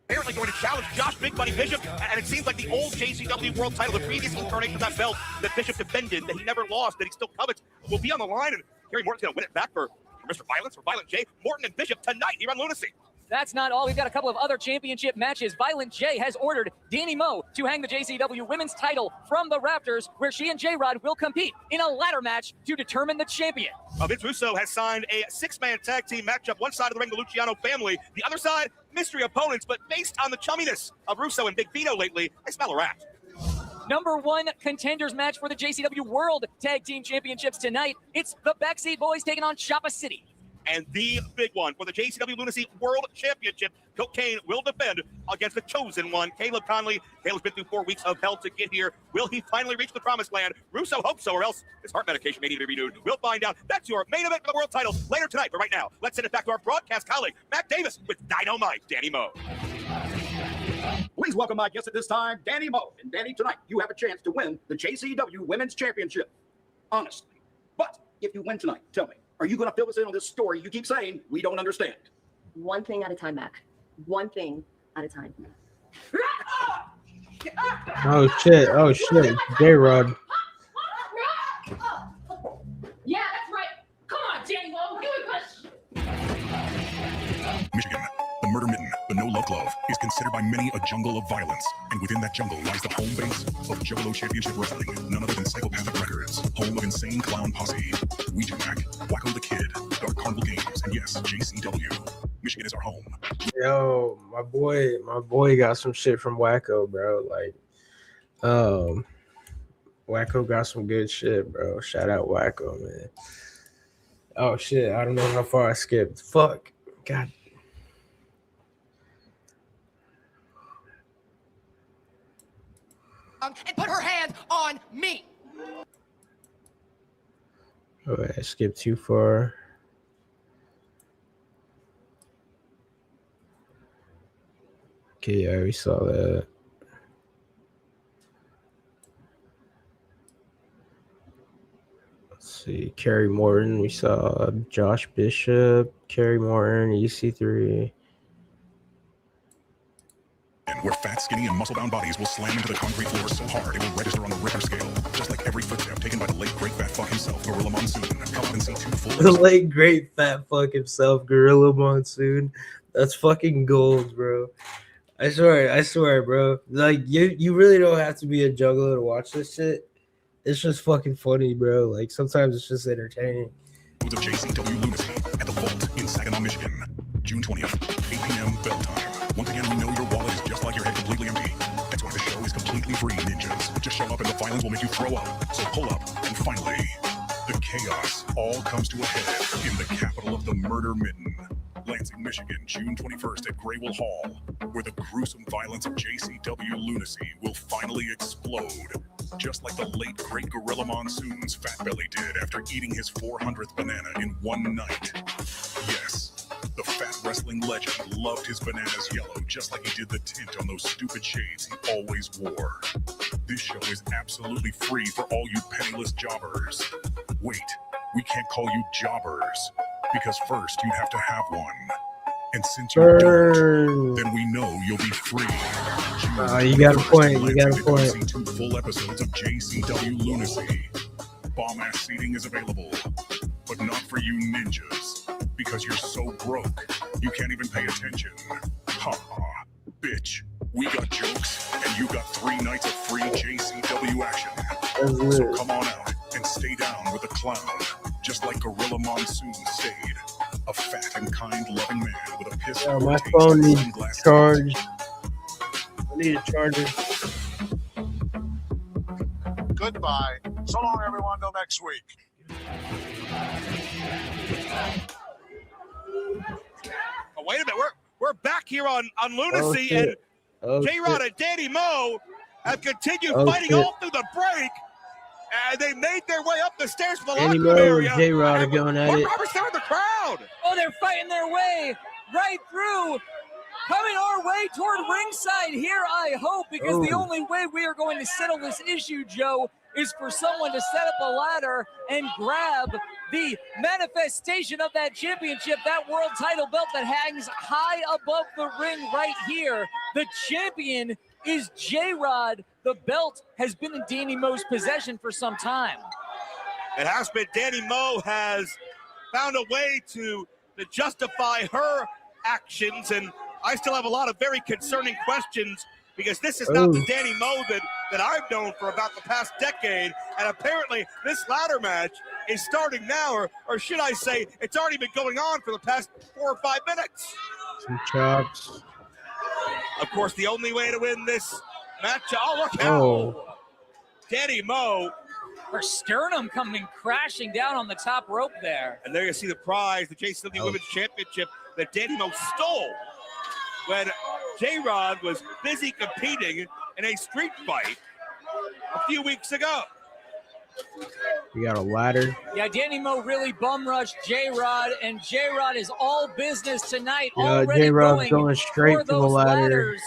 apparently going to challenge Josh Big Money Bishop, and it seems like the old JCW World title, the previous incarnation of that belt that Bishop defended, that he never lost, that he still covets, will be on the line, and Kerry Morton's going to win it back for Mr. Violence, for Violent J. Morton and Bishop tonight here on Lunacy. That's not all. We've got a couple of other championship matches. Violent J has ordered Danny Moe to hang the JCW women's title from the Raptors, where she and J-Rod will compete in a ladder match to determine the champion. Vince Russo has signed a six-man tag team matchup. One side of the ring, the Luciano family. The other side, mystery opponents, but based on the chumminess of Russo and Big Vito lately, I smell a rat. Number one contenders match for the JCW World Tag Team Championships tonight. It's the Backseat Boys taking on Choppa City. And the big one for the JCW Lunacy World Championship, Cocaine will defend against the chosen one, Caleb Conley. Caleb's been through 4 weeks of hell to get here. Will he finally reach the promised land? Russo hopes so, or else his heart medication may need to be renewed. We'll find out. That's your main event for the world title later tonight. But right now, let's send it back to our broadcast colleague, Matt Davis, with Dynamite Danny Moe. Please welcome my guest at this time, Danny Moe. And Danny, tonight you have a chance to win the JCW Women's Championship. Honestly. But if you win tonight, tell me, are you going to fill us in on this story you keep saying we don't understand? One thing at a time, Mac. One thing at a time. Oh shit! Oh shit! J-Rod. Yeah, that's right. Come on, Danny Moe, give it a push. Michigan, the Murder Mitten, the No Love Glove, is considered by many a jungle of violence. And within that jungle lies the home base of Juggalo Championship Wrestling, none other than Psychopathic Records, home of Insane Clown Posse, Ouija Mac, Wacko the Kid, Dark Carnival Games, and yes, JCW. Michigan is our home. Yo, my boy got some shit from Wacko, bro. Like, Wacko got some good shit, bro. Shout out Wacko, man. Oh shit, I don't know how far I skipped. Fuck. God. And put her hand on me. Oh, I skipped too far. Okay, yeah, we saw that. Let's see. Kerry Morton. We saw Josh Bishop, Kerry Morton, EC3. Where fat, skinny, and muscle-bound bodies will slam into the concrete floor so hard it will register on the Richter scale, just like every footstep taken by the late great fat fuck himself, Gorilla Monsoon. Come up and see 2 full. The late great fat fuck himself, Gorilla Monsoon. That's fucking gold, bro. I swear, bro. Like you really don't have to be a juggler to watch this shit. It's just fucking funny, bro. Like sometimes it's just entertaining. Of JCW Lunacy at the Vault in Saginaw, Michigan, June 20th, 8 p.m. bell time. Once again, we know your wallet is just like your head, completely empty. That's why the show is completely free, ninjas. Just show up and the violence will make you throw up. So pull up, and finally, the chaos all comes to a head in the capital of the Murder Mitten, Lansing, Michigan, June 21st at Graywell Hall, where the gruesome violence of JCW Lunacy will finally explode, just like the late great Gorilla Monsoon's fat belly did after eating his 400th banana in one night. Yes. The fat wrestling legend loved his bananas yellow just like he did the tint on those stupid shades he always wore. This show is absolutely free for all you penniless jobbers. Wait, we can't call you jobbers because first you'd have to have one. And since you don't, then we know you'll be free. You got a point. You got a point. See 2 full episodes of JCW Lunacy. Bomb-ass seating is available, but not for you ninjas. Because you're so broke, you can't even pay attention. Ha ha, bitch. We got jokes, and you got 3 nights of free JCW action. So come on out and stay down with a clown, just like Gorilla Monsoon stayed. A fat and kind, loving man with a piss. Yo, my phone needs charge. I need a charger. Goodbye. So long, everyone. Till next week. Oh, wait a minute. We're back here on Lunacy, and J-Rod and Danny Moe have continued fighting all through the break, and they made their way up the stairs to the locker room area. And J-Rod are going at it. Robert's there in the crowd. Oh, they're fighting their way right through. Coming our way toward ringside here, I hope, because the only way we are going to settle this issue, Joe, is for someone to set up a ladder and grab the manifestation of that championship, that world title belt that hangs high above the ring right here. The champion is J-Rod. The belt has been in Danny Moe's possession for some time. It has been. Danny Moe has found a way to justify her actions, and I still have a lot of very concerning questions because this is not the Danny Moe that I've known for about the past decade, and apparently this ladder match is starting now, or should I say it's already been going on for the past 4 or 5 minutes. Some chops. Of course, the only way to win this match, look how Danny Moe Her sternum coming crashing down on the top rope there. And there you see the prize, the JCW Women's Championship that Danny Mo stole when J-Rod was busy competing in a street fight a few weeks ago. We got a ladder. Yeah, Danny Mo really bum rushed J-Rod, and J-Rod is all business tonight. Yeah, Already J-Rod's going straight for to the those ladder. ladders.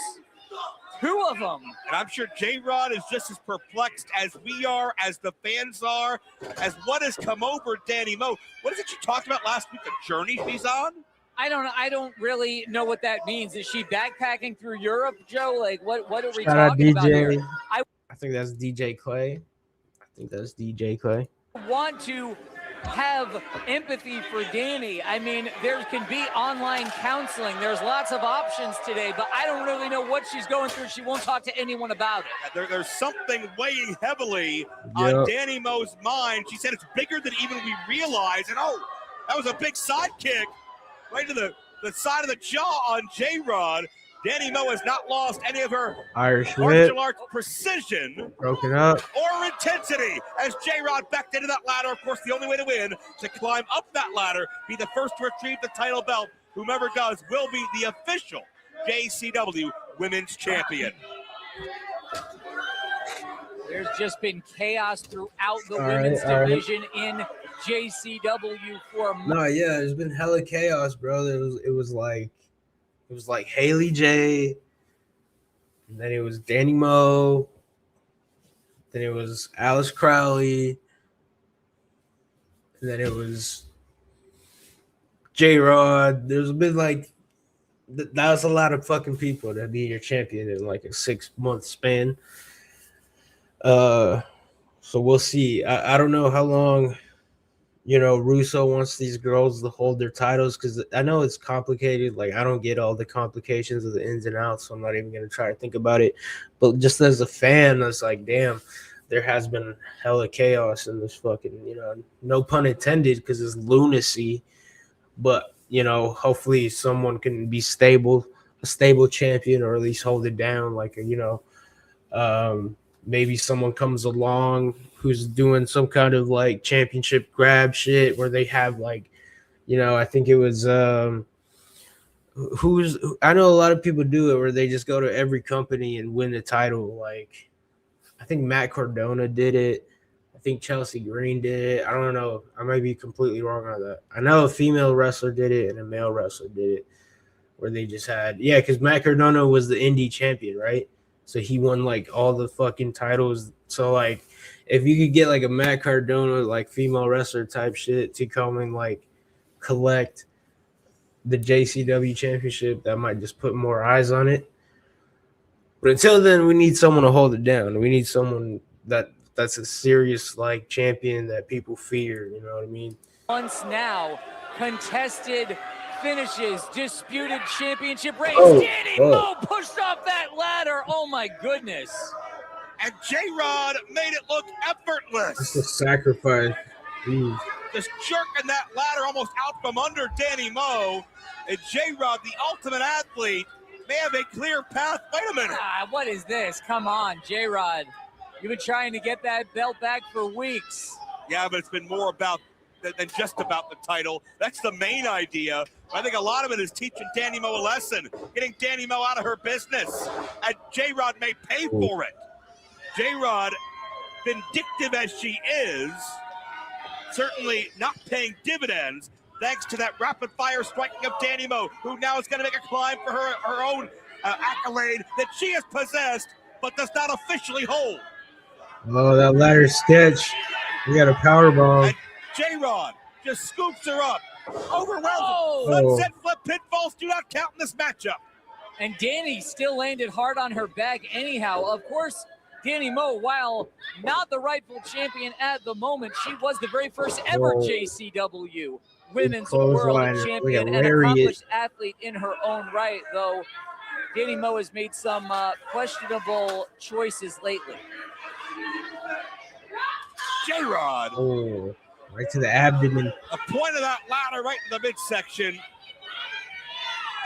2 of them. And I'm sure J-Rod is just as perplexed as we are, as the fans are, as what has come over Danny Mo. What is it you talked about last week, the journey she's on? I don't really know what that means. Is she backpacking through Europe, Joe? Like, what are we Shout out talking about here? DJ. I think that's DJ Clay. I want to have empathy for Danny. I mean, there can be online counseling. There's lots of options today, but I don't really know what she's going through. She won't talk to anyone about it. There's something weighing heavily on Danny Mo's mind. She said it's bigger than even we realize. And that was a big side kick right to the side of the jaw on J-Rod. Danny Mo has not lost any of her Irish whip. martial arts precision Broken up. or intensity as J-Rod backed into that ladder. Of course, the only way to win, to climb up that ladder, be the first to retrieve the title belt. Whomever does will be the official JCW Women's Champion. There's just been chaos throughout the women's division in JCW for months. No, yeah, there's been hella chaos, bro. It was like Haley J, and then it was Danny Mo, then it was Alice Crowley, and then it was J-Rod. There's been like that was a lot of fucking people to be your champion in like a 6-month span. So we'll see. I don't know how long Russo wants these girls to hold their titles, because I know it's complicated. Like, I don't get all the complications of the ins and outs, so I'm not even going to try to think about it. But just as a fan, it's like, damn, there has been hella chaos in this fucking, no pun intended, because it's lunacy. But, hopefully someone can be a stable champion, or at least hold it down. Like, maybe someone comes along who's doing some kind of like championship grab shit where they have like, I think it was I know a lot of people do it where they just go to every company and win the title. Like, I think Matt Cardona did it. I think Chelsea Green did it. I don't know. I might be completely wrong on that. I know a female wrestler did it and a male wrestler did it, where they just had, because Matt Cardona was the indie champion, right? So he won like all the fucking titles. So like, if you could get like a Matt Cardona, like female wrestler type shit to come and like collect the JCW championship, that might just put more eyes on it. But until then, we need someone to hold it down. We need someone that's a serious like champion that people fear. You know what I mean? Months now, contested finishes, disputed championship reigns. Danny Mo pushed off that ladder. Oh my goodness. And J-Rod made it look effortless. It's a sacrifice. Jeez. Just jerking that ladder almost out from under Danny Mo. And J-Rod, the ultimate athlete, may have a clear path. Wait a minute. What is this? Come on, J-Rod. You've been trying to get that belt back for weeks. Yeah, but it's been more about than just about the title. That's the main idea. I think a lot of it is teaching Danny Mo a lesson, getting Danny Mo out of her business. And J-Rod may pay for it. J-Rod, vindictive as she is, certainly not paying dividends thanks to that rapid-fire striking of Danny Mo, who now is going to make a climb for her own accolade that she has possessed but does not officially hold. Oh, that ladder sketch. We got a power bomb. And J-Rod just scoops her up. Overwhelmed. Sunset flip pinfalls do not count in this matchup. And Danny still landed hard on her back anyhow. Of course, Danny Mo, while not the rightful champion at the moment, she was the very first ever JCW Women's World Champion and accomplished athlete in her own right, though Danny Mo has made some questionable choices lately. J-Rod. Oh, right to the abdomen. A point of that ladder right in the midsection.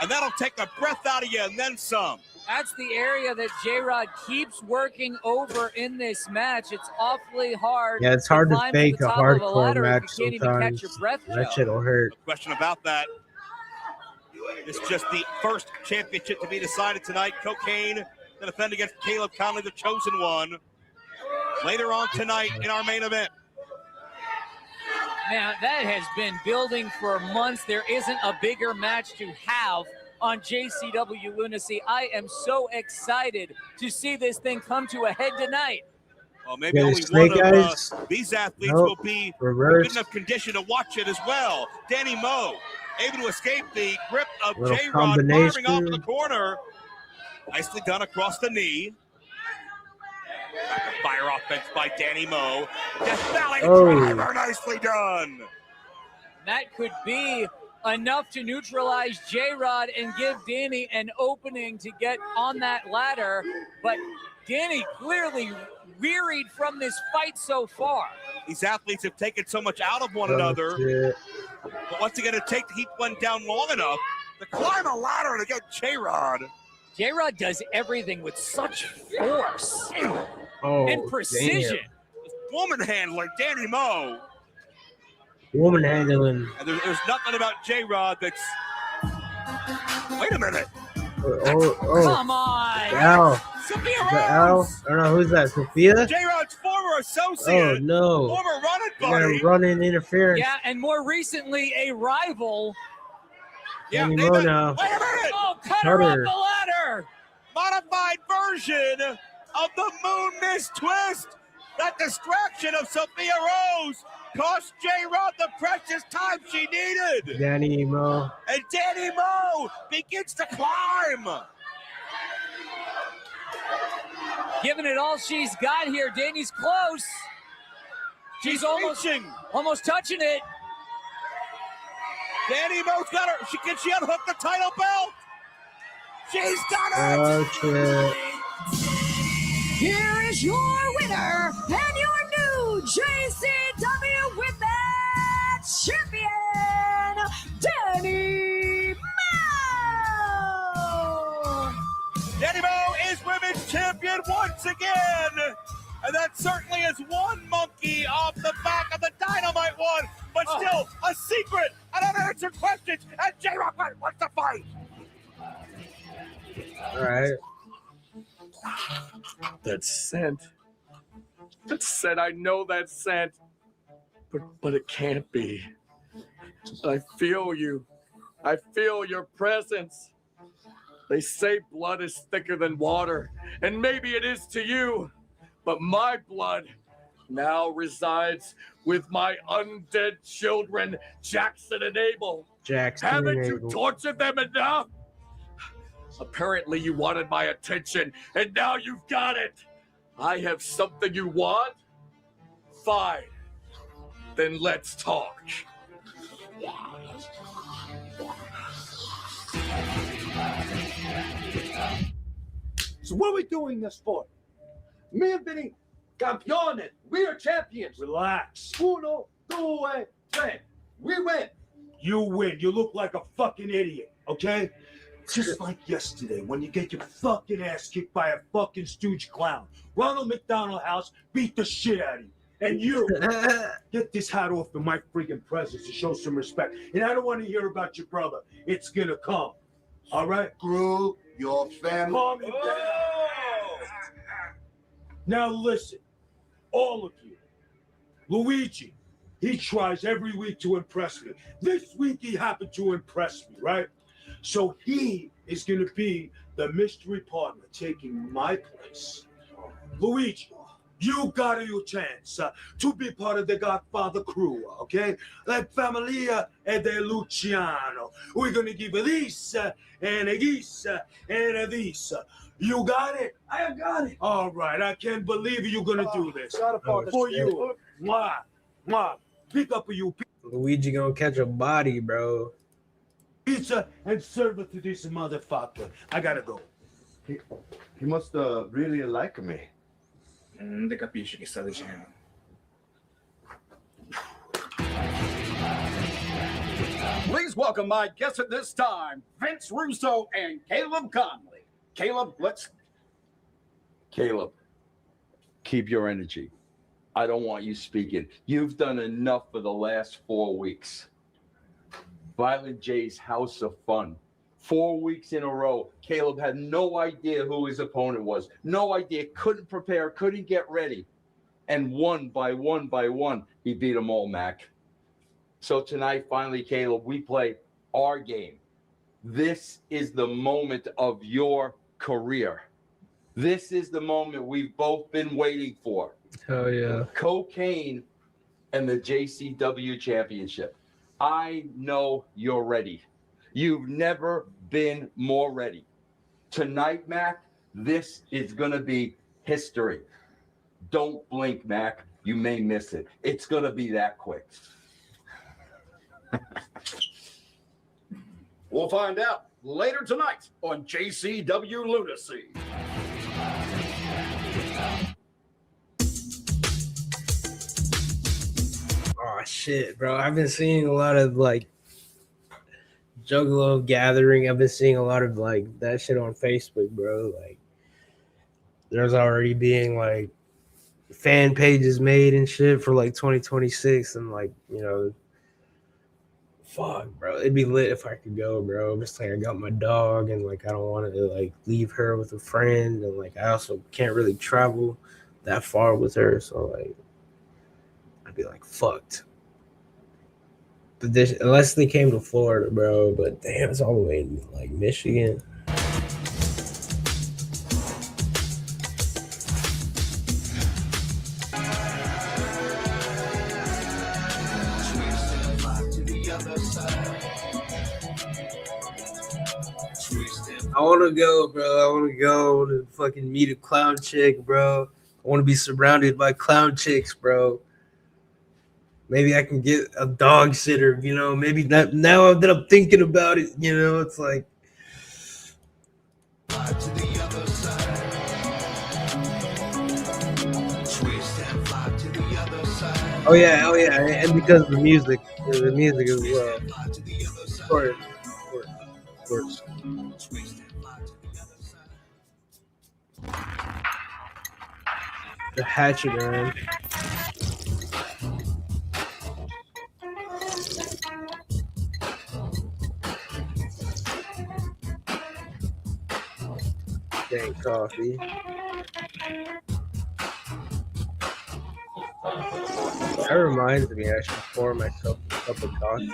And that'll take the breath out of you and then some. That's the area that J-Rod keeps working over in this match. It's awfully hard. Yeah, it's hard to climb fake the a top of hardcore ladder if match you can't even catch sometimes. your breath, That Joe. shit'll hurt. No question about that. It's just the first championship to be decided tonight. Cocaine going to defend against Caleb Conley, the chosen one. Later on tonight in our main event. Man, that has been building for months. There isn't a bigger match to have on JCW Lunacy. I am so excited to see this thing come to a head tonight. Well, maybe Yeah, only Snake one of Eyes. these athletes Nope. will be in Reverse. good enough condition to watch it as well. Danny Moe able to escape the grip of Little J-Rod, firing off in combination. the corner. Nicely done across the knee. Fire offense by Danny Moe. Death Valley driver, nicely done. That could be enough to neutralize J-Rod and give Danny an opening to get on that ladder. But Danny clearly wearied from this fight so far. These athletes have taken so much out of one Oh, another. shit. But what's it going to take to keep one down long enough to climb a ladder to get J-Rod? J-Rod does everything with such force Oh, and precision. Woman handler, Danny Moe. damn. Woman handling. And there's nothing about J-Rod that's... Wait a minute. Oh. Come on. The Al. Sophia The Al. Rose. I don't know who's that. Sophia? J-Rod's former associate. Oh no. Former running You buddy. got running interference. Yeah, and more recently, a rival. Yeah, Danny they've Moe been- now. Wait a minute. Oh, cut her off Cutter. the ladder. Modified version of the Moon Mist Twist. That distraction of Sophia Rose cost J-Rod the precious time she needed. Danny Moe. And Danny Moe begins to climb. Giving it all she's got here. Danny's close. She's almost touching it. Danny Moe's got her. Can she unhook the title belt? She's done it. Oh shit. Here is your winner and your new JCW Women's Champion, Danny Moe. Danny Moe is women's champion once again. And that certainly is one monkey off the back of the Dynamite one. But still, a secret and unanswered questions. And J-Rock wants to fight. All right. That scent. That scent, I know that scent. But it can't be. I feel you. I feel your presence. They say blood is thicker than water, and maybe it is to you, but my blood now resides with my undead children, Jackson and Abel. Jackson Haven't and you Abel. tortured them enough? Apparently you wanted my attention, and now you've got it. I have something you want? Fine. Then let's talk. So what are we doing this for? Me and Vinny, campeones. We are champions. Relax. Uno, due, tres. We win. You win. You look like a fucking idiot, okay? Just like yesterday when you get your fucking ass kicked by a fucking stooge clown. Ronald McDonald House beat the shit out of you. And you get this hat off in my freaking presence to show some respect. And I don't want to hear about your brother. It's gonna come. All right? Screw your family. Calm it down. Now listen, all of you. Luigi, he tries every week to impress me. This week he happened to impress me, right? So he is going to be the mystery partner taking my place. Luigi, you got your chance to be part of the Godfather crew, okay? La Familia de Luciano. We're going to give a this and a this and a this. You got it? I got it. All right, I can't believe you're going to do this. Got it for For you. Mwah, mwah. Pick up you Luigi gonna catch a body, bro. pizza and serve it to this motherfucker. I gotta go. He must really like me. Hindi capisci che sta dicendo. Please welcome my guests at this time, Vince Russo and Caleb Conley. Caleb, Caleb, keep your energy. I don't want you speaking. You've done enough for the last 4 weeks. Violent J's House of Fun. 4 weeks in a row, Caleb had no idea who his opponent was. No idea, couldn't prepare, couldn't get ready. And one by one, he beat them all, Mac. So tonight, finally, Caleb, we play our game. This is the moment of your career. This is the moment we've both been waiting for. Hell yeah. Cocaine and the JCW championship. I know you're ready. You've never been more ready. Tonight, Mac, this is going to be history. Don't blink, Mac. You may miss it. It's going to be that quick. We'll find out later tonight on JCW Lunacy. Oh shit, bro. I've been seeing a lot of like Juggalo gathering. I've been seeing a lot of like that shit on Facebook, bro. Like there's already being like fan pages made and shit for like 2026 and like, you know, fuck, bro. It'd be lit if I could go, bro. Just like I got my dog and like I don't want to like leave her with a friend and like I also can't really travel that far with her, so like I'd be like fucked. But this, unless they came to Florida, bro. But damn, it's all the way in like Michigan. I want to go, bro. I want to go to fucking meet a clown chick, bro. I want to be surrounded by clown chicks, bro. Maybe I can get a dog sitter, you know. Maybe that now that I'm thinking about it, you know, it's like. Oh yeah, and because of the music as well. Of course. The hatchet, man. Dang coffee. That reminds me, I should pour myself a cup of coffee.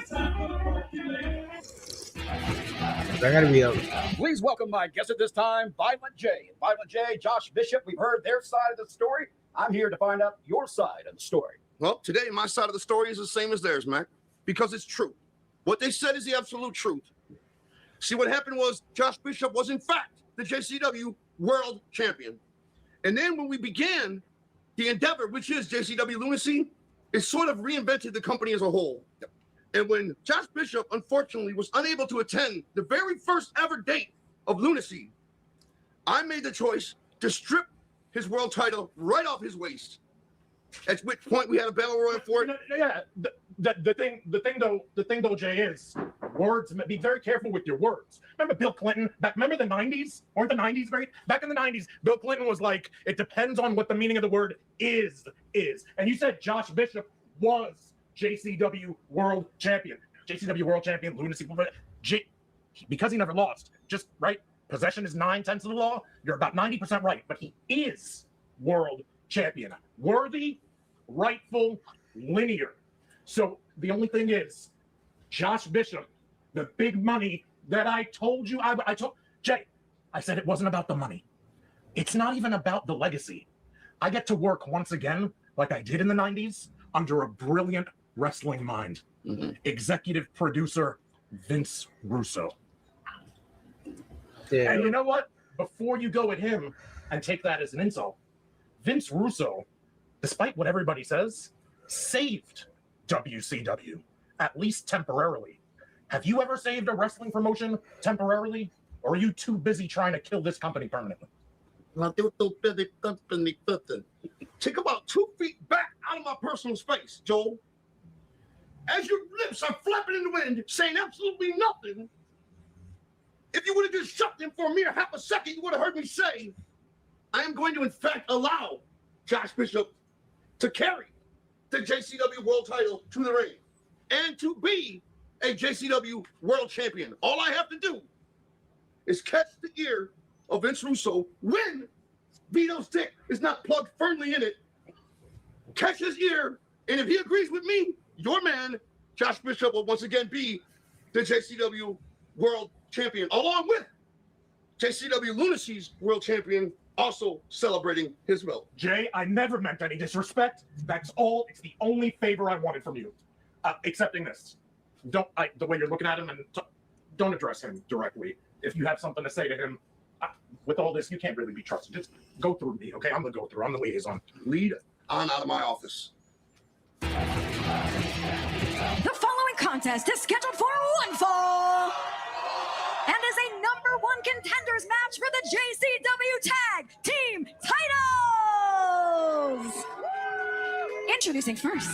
I gotta be up. Please welcome my guest at this time, Violent J. Violent J, Josh Bishop. We've heard their side of the story. I'm here to find out your side of the story. Well, today my side of the story is the same as theirs, Mac, because it's true. What they said is the absolute truth. See, what happened was Josh Bishop was in fact the JCW World Champion. And then when we began the endeavor, which is JCW Lunacy, it sort of reinvented the company as a whole. And when Josh Bishop, unfortunately, was unable to attend the very first ever date of Lunacy, I made the choice to strip his world title right off his waist. At which point we had a battle royal for it. Yeah, the thing though, Jay, is words. Be very careful with your words. Remember Bill Clinton? Remember the 90s? Weren't the 90s great? Back in the 90s, Bill Clinton was like, it depends on what the meaning of the word is. And you said Josh Bishop was JCW World Champion. JCW World Champion, Lunacy. Because he never lost, just right? Possession is 9/10 of the law. You're about 90% right, but he is World Champion. Worthy, rightful, linear. So the only thing is, Josh Bishop, the big money that I told you, I told Jay, I said it wasn't about the money. It's not even about the legacy. I get to work once again, like I did in the 90s, under a brilliant wrestling mind. Executive producer Vince Russo. Yeah. And you know what? Before you go at him and take that as an insult, Vince Russo, despite what everybody says, saved WCW, at least temporarily. Have you ever saved a wrestling promotion temporarily? Or are you too busy trying to kill this company permanently? Take about 2 feet back out of my personal space, Joel. As your lips are flapping in the wind, saying absolutely nothing, if you would have just shut him for a mere half a second, you would have heard me say, I am going to, in fact, allow Josh Bishop to carry the JCW World title to the ring and to be a JCW World Champion. All I have to do is catch the ear of Vince Russo when Vito's dick is not plugged firmly in it. Catch his ear, and if he agrees with me, your man, Josh Bishop, will once again be the JCW World Champion, along with JCW Lunacy's World Champion, also celebrating his belt. Jay, I never meant any disrespect. That's all. It's the only favor I wanted from you. Accepting this. The way you're looking at him, and don't address him directly. If you have something to say to him, with all this, you can't really be trusted. Just go through me, okay? I'm the go-through. I'm the liaison. Lead on out of my office. The following contest is scheduled for one fall and is a #1 contenders match for the JCW Tag Team titles. Introducing first.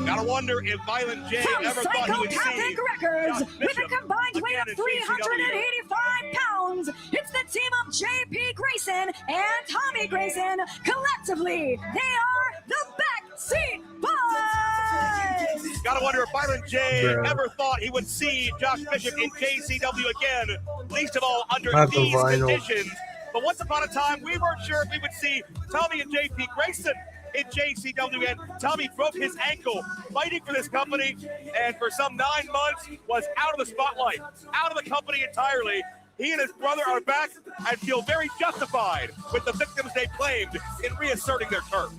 Gotta wonder if Violent J From ever thought he would see Psychopathic Records, Josh with Bishop a combined weight of again in 385 pounds, it's the team of JP Grayson and Tommy Grayson. Collectively, they are the Backseat Boys. Gotta wonder if Violent J Bruh. ever thought he would see Josh Bishop in JCW again, least of all under Not the these vinyl. conditions. But once upon a time, we weren't sure if we would see Tommy and JP Grayson in JCW, and Tommy broke his ankle fighting for this company, and for some 9 months was out of the spotlight, out of the company entirely. He and his brother are back and feel very justified with the victims they claimed in reasserting their turf.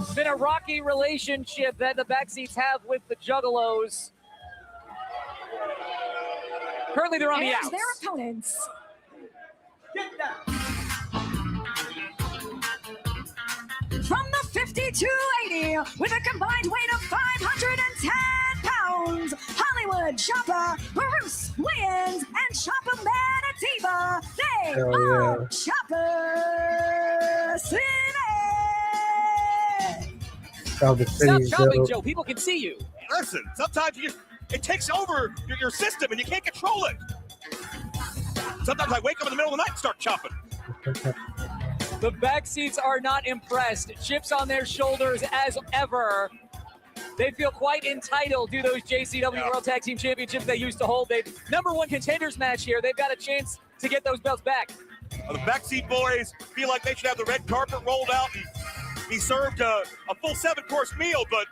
It's been a rocky relationship that the Backseats have with the Juggalos. Currently, they're on the And outs. their opponents. From the 5280, with a combined weight of 510 pounds, Hollywood Chopper, Bruce Wayans, and Chopper Manitoba, they Hell are yeah. Chopper City. Calvin Stop City, chopping, Joe. Joe. People can see you. Listen, sometimes it takes over your system and you can't control it. Sometimes I wake up in the middle of the night and start chopping. The Backseats are not impressed. Chips on their shoulders as ever. They feel quite entitled to those JCW World Tag Team Championships they used to hold. They've #1 contenders match here. They've got a chance to get those belts back. Well, the Backseat Boys feel like they should have the red carpet rolled out and be served a full 7-course meal, but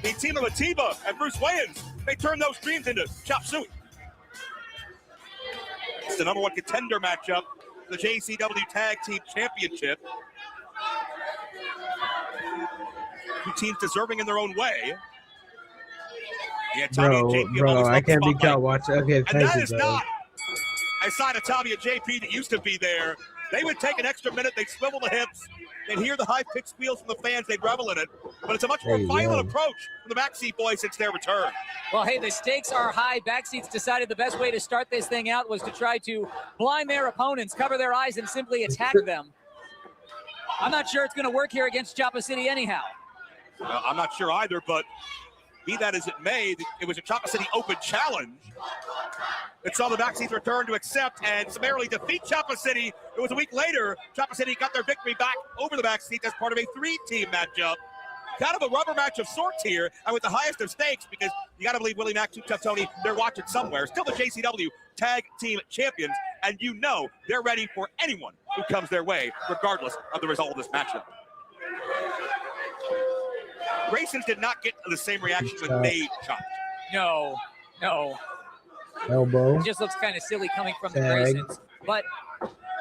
the team of Atiba and Bruce Wayans, they turned those dreams into chop suey. It's the #1 contender matchup, the JCW Tag Team Championship. Two teams deserving in their own way. Yeah, Tommy and JP have always Bro, I loved the can't be spotlight. caught watching. Okay, And thank that you, is bro. not a sign of Tommy and JP that used to be there. They would take an extra minute, they'd swivel the hips, they'd hear the high-pitched squeals from the fans, they'd revel in it. But it's a much more There you violent go. approach from the Backseat Boys since their return. Well, hey, the stakes are high. Backseats decided the best way to start this thing out was to try to blind their opponents, cover their eyes, and simply attack them. I'm not sure it's going to work here against Chopper City anyhow. I'm not sure either, but be that as it may, it was a Chopper City Open Challenge. It saw the Backseats return to accept and summarily defeat Chopper City. It was a week later, Chopper City got their victory back over the Backseats as part of a 3-team matchup. Kind of a rubber match of sorts here, and with the highest of stakes, because you got to believe Willie Mack, Too Tough Tony, they're watching somewhere. Still the JCW Tag Team Champions, and you know they're ready for anyone who comes their way, regardless of the result of this matchup. Graysons did not get the same reaction when they chopped. No. Elbow. It just looks kind of silly coming from the Tag. Graysons. But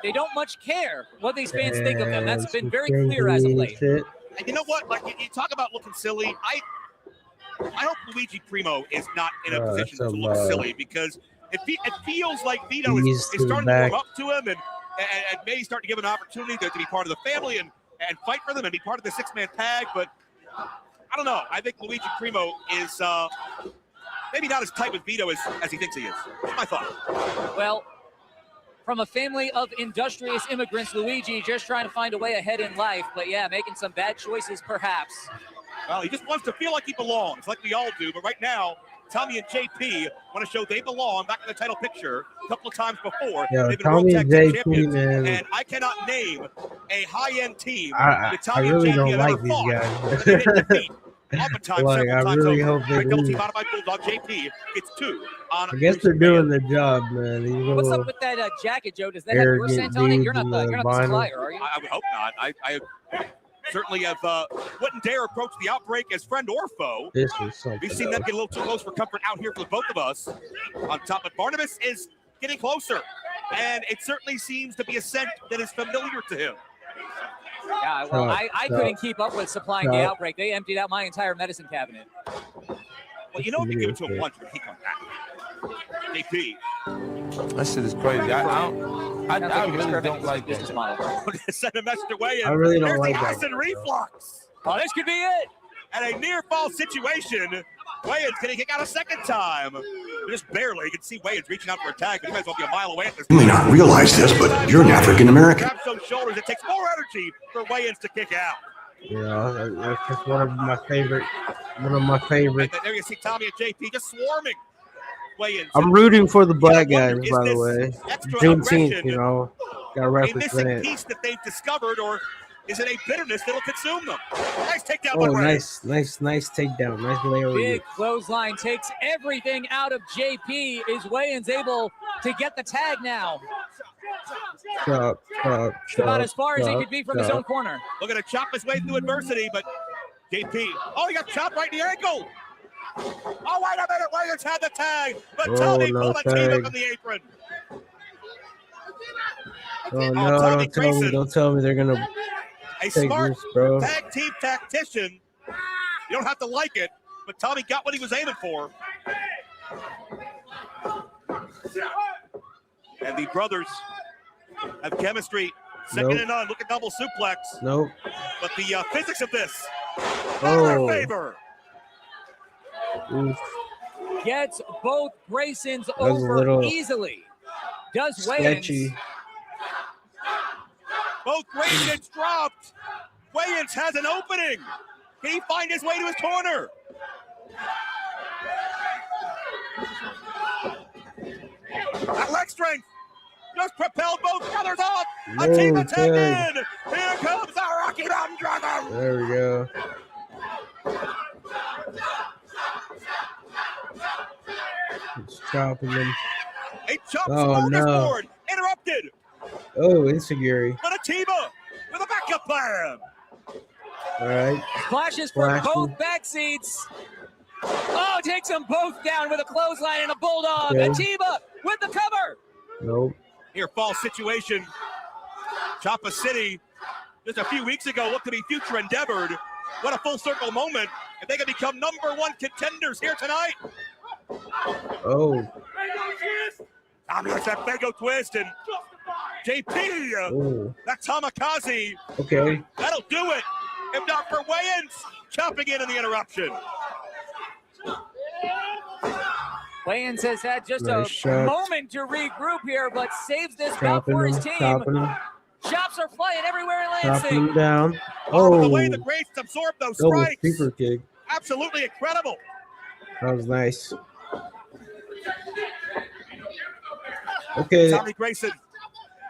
they don't much care what these fans think of them. That's been very Some clear as of late. shit. And you know what? Like you talk about looking silly. I hope Luigi Primo is not in a position to that's a look lot. silly, because it feels like Vito is Knees to the starting to back. warm up to him and maybe starting to give him an opportunity to be part of the family and fight for them and be part of the 6-man tag. But I don't know. I think Luigi Primo is maybe not as tight with Vito as he thinks he is. That's my thought. Well, from a family of industrious immigrants, Luigi just trying to find a way ahead in life. But yeah, making some bad choices perhaps. Well, he just wants to feel like he belongs, like we all do. But right now, Tommy and JP want to show they belong back in the title picture a couple of times before. Yeah, They've been World Tommy Tag and Team JP, champions, man. and I cannot name a high-end team I that Tommy really and JP don't have like ever these fought. guys. They didn't defeat. Oftentimes, Like, several I times really over. hope they Great double lose. team out by Bulldog. JP gets 2 on I guess they're doing their job, man. These What's little up with that jacket, Joe? Does that have your arrogant scent on it? You're dudes not in the the vinyl. supplier, are you? I would hope not. I certainly have wouldn't dare approach the outbreak as friend or foe. This is something. We've seen them get a little too close for comfort out here for the both of us. On top of Barnabas is getting closer, and it certainly seems to be a scent that is familiar to him. Yeah, well, I couldn't keep up with supplying the Stop. outbreak. They emptied out my entire medicine cabinet. Well, you know, if you give it to him once, when he comes back. JP. That shit is crazy. I really don't like that. Send a message away. I really don't There's like the that. acid reflux. Oh, this could be it. And a near fall situation. Wayans can he kick out a second time? Just barely. You can see Wayans reaching out for a tag, but he might as well be a mile away at this You may not realize this, but you're an African American. Grabs those shoulders. It takes more energy for Wayans to kick out. Yeah, that's just one of my favorite. One of my favorite. And there you see Tommy and JP just swarming Wayans. I'm rooting for the black guys, is by the this way. extra Juneteenth, aggression you know, got a represent missing it. piece that they've discovered, or is it a bitterness that'll consume them? Nice takedown by Oh, Ray. nice takedown. Nice layer. Big clothesline takes everything out of JP. Is Wayans able to get the tag now? Chop. About as far as he could be from his own corner. Looking to chop his way through adversity, but JP, oh, he got chopped right in the ankle. Oh, wait a minute, Wayans had the tag, but Oh, Tommy no pulled a team tag. up on the apron. Oh no! Tommy Don't tell me they're gonna A take smart this, bro. tag team tactician. You don't have to like it, but Tommy got what he was aiming for. And the brothers have chemistry. Second Nope. and none. Look at double suplex. Nope. But the physics of this, not in Oh. their favor. Oof. Gets both Graysons a over little easily. Does Wayans. Sketchy. Both Graysons dropped. Wayans has an opening. Can he find his way to his corner? That leg strength just propelled both brothers off. A No team attack tag. in. Here comes the Rocky Mountain Dragon. There we go. It's chopping them. A chop Oh, smorgasbord. no. Interrupted. Oh, Insecurity. But Atiba with a backup plan. All right. Flashes for Flashy. both back seats. Oh, takes them both down with a clothesline and a bulldog. Okay. Atiba with the cover. Nope. Near fall situation. Choppa City just a few weeks ago looked to be future endeavored. What a full circle moment. If they can become #1 contenders here tonight. Oh. Tommy with that Fago twist and JP. Oh. That Tamikaze. Okay. That'll do it. If not for Wayans chopping in the interruption. Wayans has had just Nice a shot. moment to regroup here, but saves this bout Chopping for his them. team. Chopping them. Chops are flying everywhere in Chopping Lansing. them down. The Oh. way the Grays absorbed those Double strikes. super kick. Absolutely incredible. That was nice. Okay. Tommy Grayson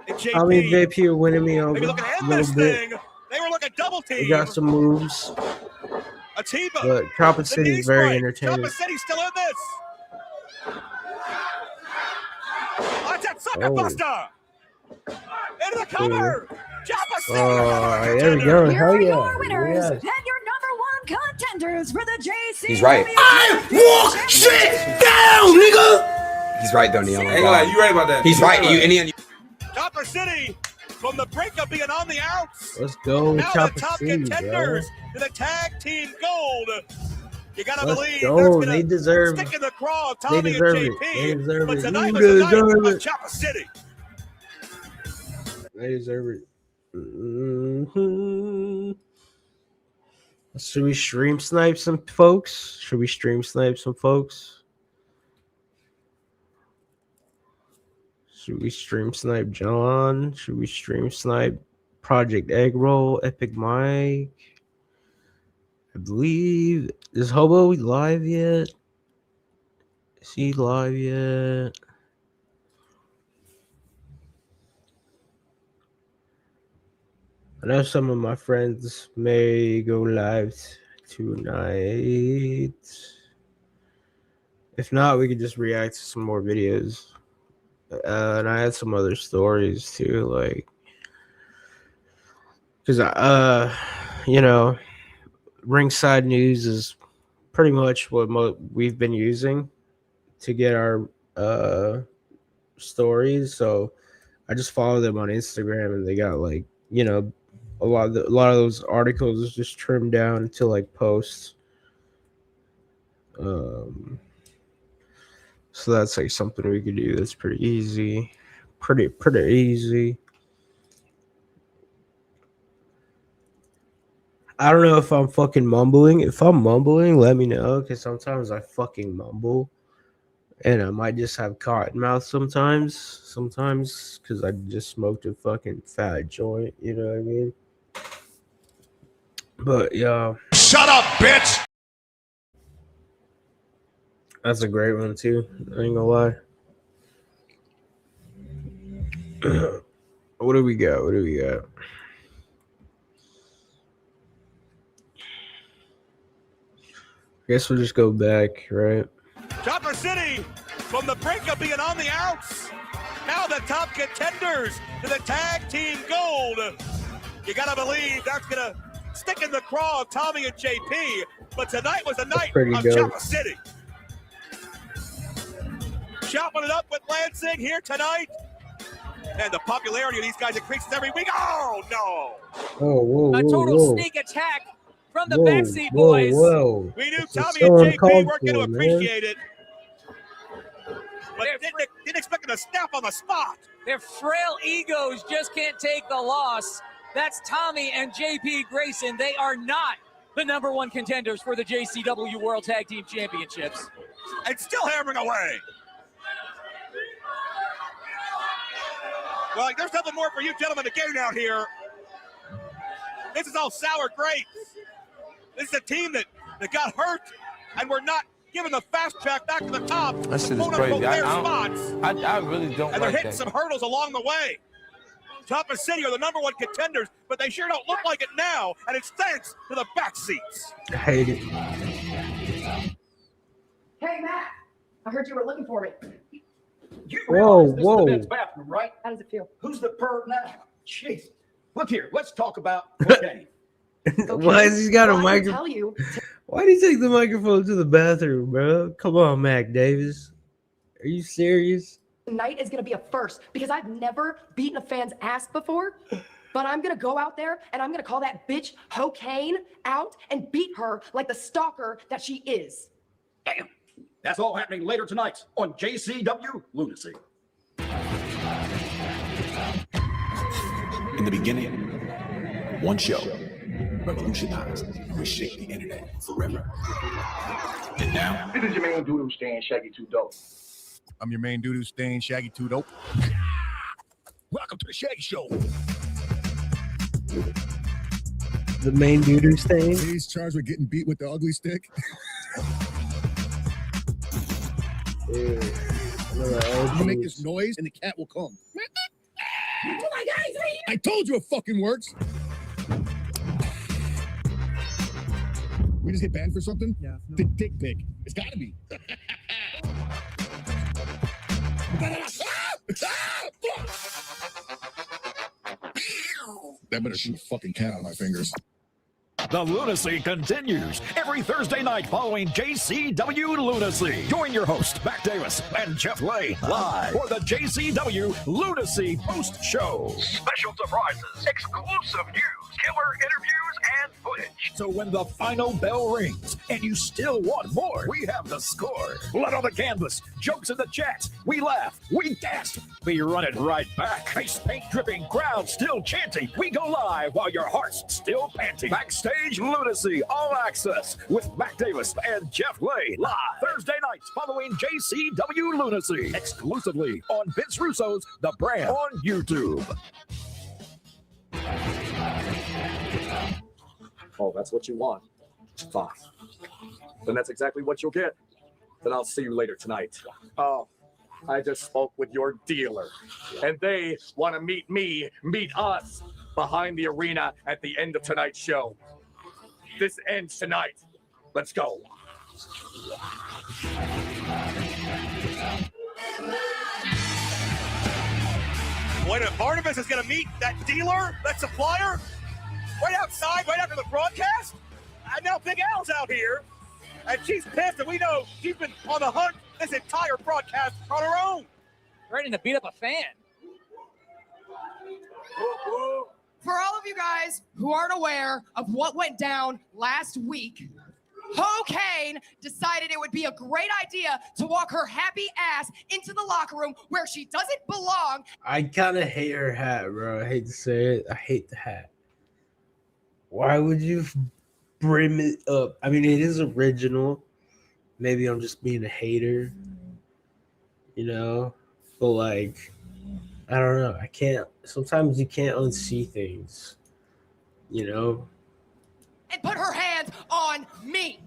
and JP. Tommy and JP are winning me over Maybe a looking to end little this bit. thing. They were looking double They team. got some moves, Atiba. but Chopper The City knee is very strike. entertaining. Chopper City's still in this. Watch that sucker Oh. buster. Into the cover. Chopper City. Oh, there we go. Here Hell are yeah. your winners Yes. and your #1 contenders for the JC. He's right. I walk shit down, nigga. He's right though, Neil. Ain't gonna lie, you right about that. He's right. Chopper City from the breakup being on the outs. Let's go with Now the Chopper top City, bro. contenders to the tag team gold. You gotta Let's believe go. that's gonna They deserve stick in the craw of They Tommy and deserve it. JP. They deserve but it. tonight You was the night deserve of it. Chopper City. They deserve it. Should we stream snipe some folks? Should we stream snipe some folks? Should we stream snipe John? Should we stream snipe Project Egg Roll, Epic Mike? I believe, is Hobo live yet? Is he live yet? I know some of my friends may go live tonight. If not, we could just react to some more videos. And I had some other stories too, like, because you know, Ringside News is pretty much what we've been using to get our stories. So I just follow them on Instagram, and they got, like, you know, a lot of those articles is just trimmed down to like posts. So that's like something we could do. That's pretty easy. Pretty easy. I don't know if I'm fucking mumbling. If I'm mumbling, let me know, because sometimes I fucking mumble. And I might just have cotton mouth sometimes because I just smoked a fucking fat joint, you know what I mean? But yeah. Shut up, bitch! That's a great one too. I ain't gonna lie. What do we got? I guess we'll just go back, right? Chopper City, from the brink of being on the outs, now the top contenders to the tag team gold. You gotta believe that's gonna stick in the craw of Tommy and JP, but tonight was the night of Chopper City. Chopping it up with Lansing here tonight, and the popularity of these guys increases every week. Oh no! A total sneak attack from the Backseat Boys. We knew Tommy and JP weren't going to appreciate it, but didn't expect them to snap on the spot. Their frail egos just can't take the loss. That's Tommy and JP Grayson. They are not the #1 contenders for the JCW World Tag Team Championships. And still hammering away. Well, there's nothing more for you gentlemen to gain out here. This is all sour grapes. This is a team that got hurt, and we're not giving the fast track back to the top. That shit is crazy. I really don't and they're like hitting that. some hurdles along the way. Chopper City are the #1 contenders, but they sure don't look like it now, and it's thanks to the back seats. I hate it. Hey, Matt. I heard you were looking for me. You realize this is the men's Whoa. bathroom, right? How does it feel? Who's the perv now? Jeez. Look here, let's talk about cocaine. Why has he got a Well, I can microphone? tell you. Why do you take the microphone to the bathroom, bro? Come on, Mac Davis. Are you serious? Tonight is going to be a first because I've never beaten a fan's ass before. But I'm going to go out there and I'm going to call that bitch Cocaine out and beat her like the stalker that she is. Damn. That's all happening later tonight on JCW Lunacy. In the beginning, one show revolutionized and reshaped the internet forever. And now, This is your main doodoo Stan Shaggy 2 Dope. I'm your main doo-doo stain, Shaggy 2 Dope. Welcome to the Shaggy Show. The main doo-doo stain? He's charged with getting beat with the ugly stick. Ew. I'm gonna make this noise and the cat will come. Oh my God, he's right here. I told you it fucking works. We just hit banned for something? Yeah. The dick pic. It's gotta be. That better shoot a fucking cat on my fingers. The lunacy continues every Thursday night following JCW Lunacy. Join your host, Mac Davis and Jeff Lay, live for the JCW Lunacy Post Show. Special surprises, exclusive news, killer interviews, and footage. So when the final bell rings and you still want more, we have the score. Blood on the canvas, jokes in the chat. We laugh, we dance, we run it right back. Face paint dripping, crowd still chanting. We go live while your heart's still panting. Backstage Lunacy, all access with Mac Davis and Jeff Lay, live Thursday nights following JCW Lunacy, exclusively on Vince Russo's The Brand on YouTube. Oh, that's what you want. Fine. Then that's exactly what you'll get. then I'll see you later tonight. Oh, I just spoke with your dealer, and they want to meet us behind the arena at the end of tonight's show. This ends tonight. Let's go. Wait a minute, Barnabas is going to meet that dealer, that supplier, right outside, right after the broadcast? And now Big Al's out here, and she's pissed, and we know she's been on the hunt this entire broadcast on her own. Ready to beat up a fan. For all of you guys who aren't aware of what went down last week, Ho-Kane decided it would be a great idea to walk her happy ass into the locker room where she doesn't belong. I kind of hate her hat, bro. I hate to say it. I hate the hat. Why would you brim it up? I mean, it is original. Maybe I'm just being a hater, you know? But, like, I don't know. I can't. Sometimes you can't unsee things, you know? And put her hands on me.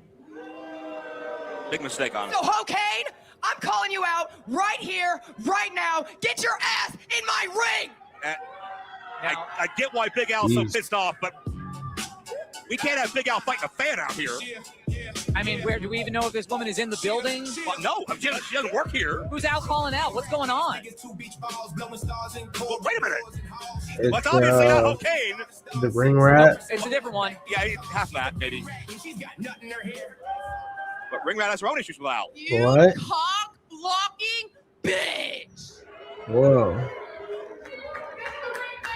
Big mistake on it. So, Ho-Kane, I'm calling you out right here, right now. Get your ass in my ring. I get why Big Al's so pissed off, but we can't have Big Al fighting a fan out here. I mean, where do we even know if this woman is in the building? Well, no, she doesn't work here. Who's out calling out? What's going on? Well, wait a minute. It's, What's obviously not Ho-Kane. The ring rat. It's a different one. Yeah, half that, maybe. But Ring Rat has her own issues with Al. You What? cock-blocking bitch. Whoa.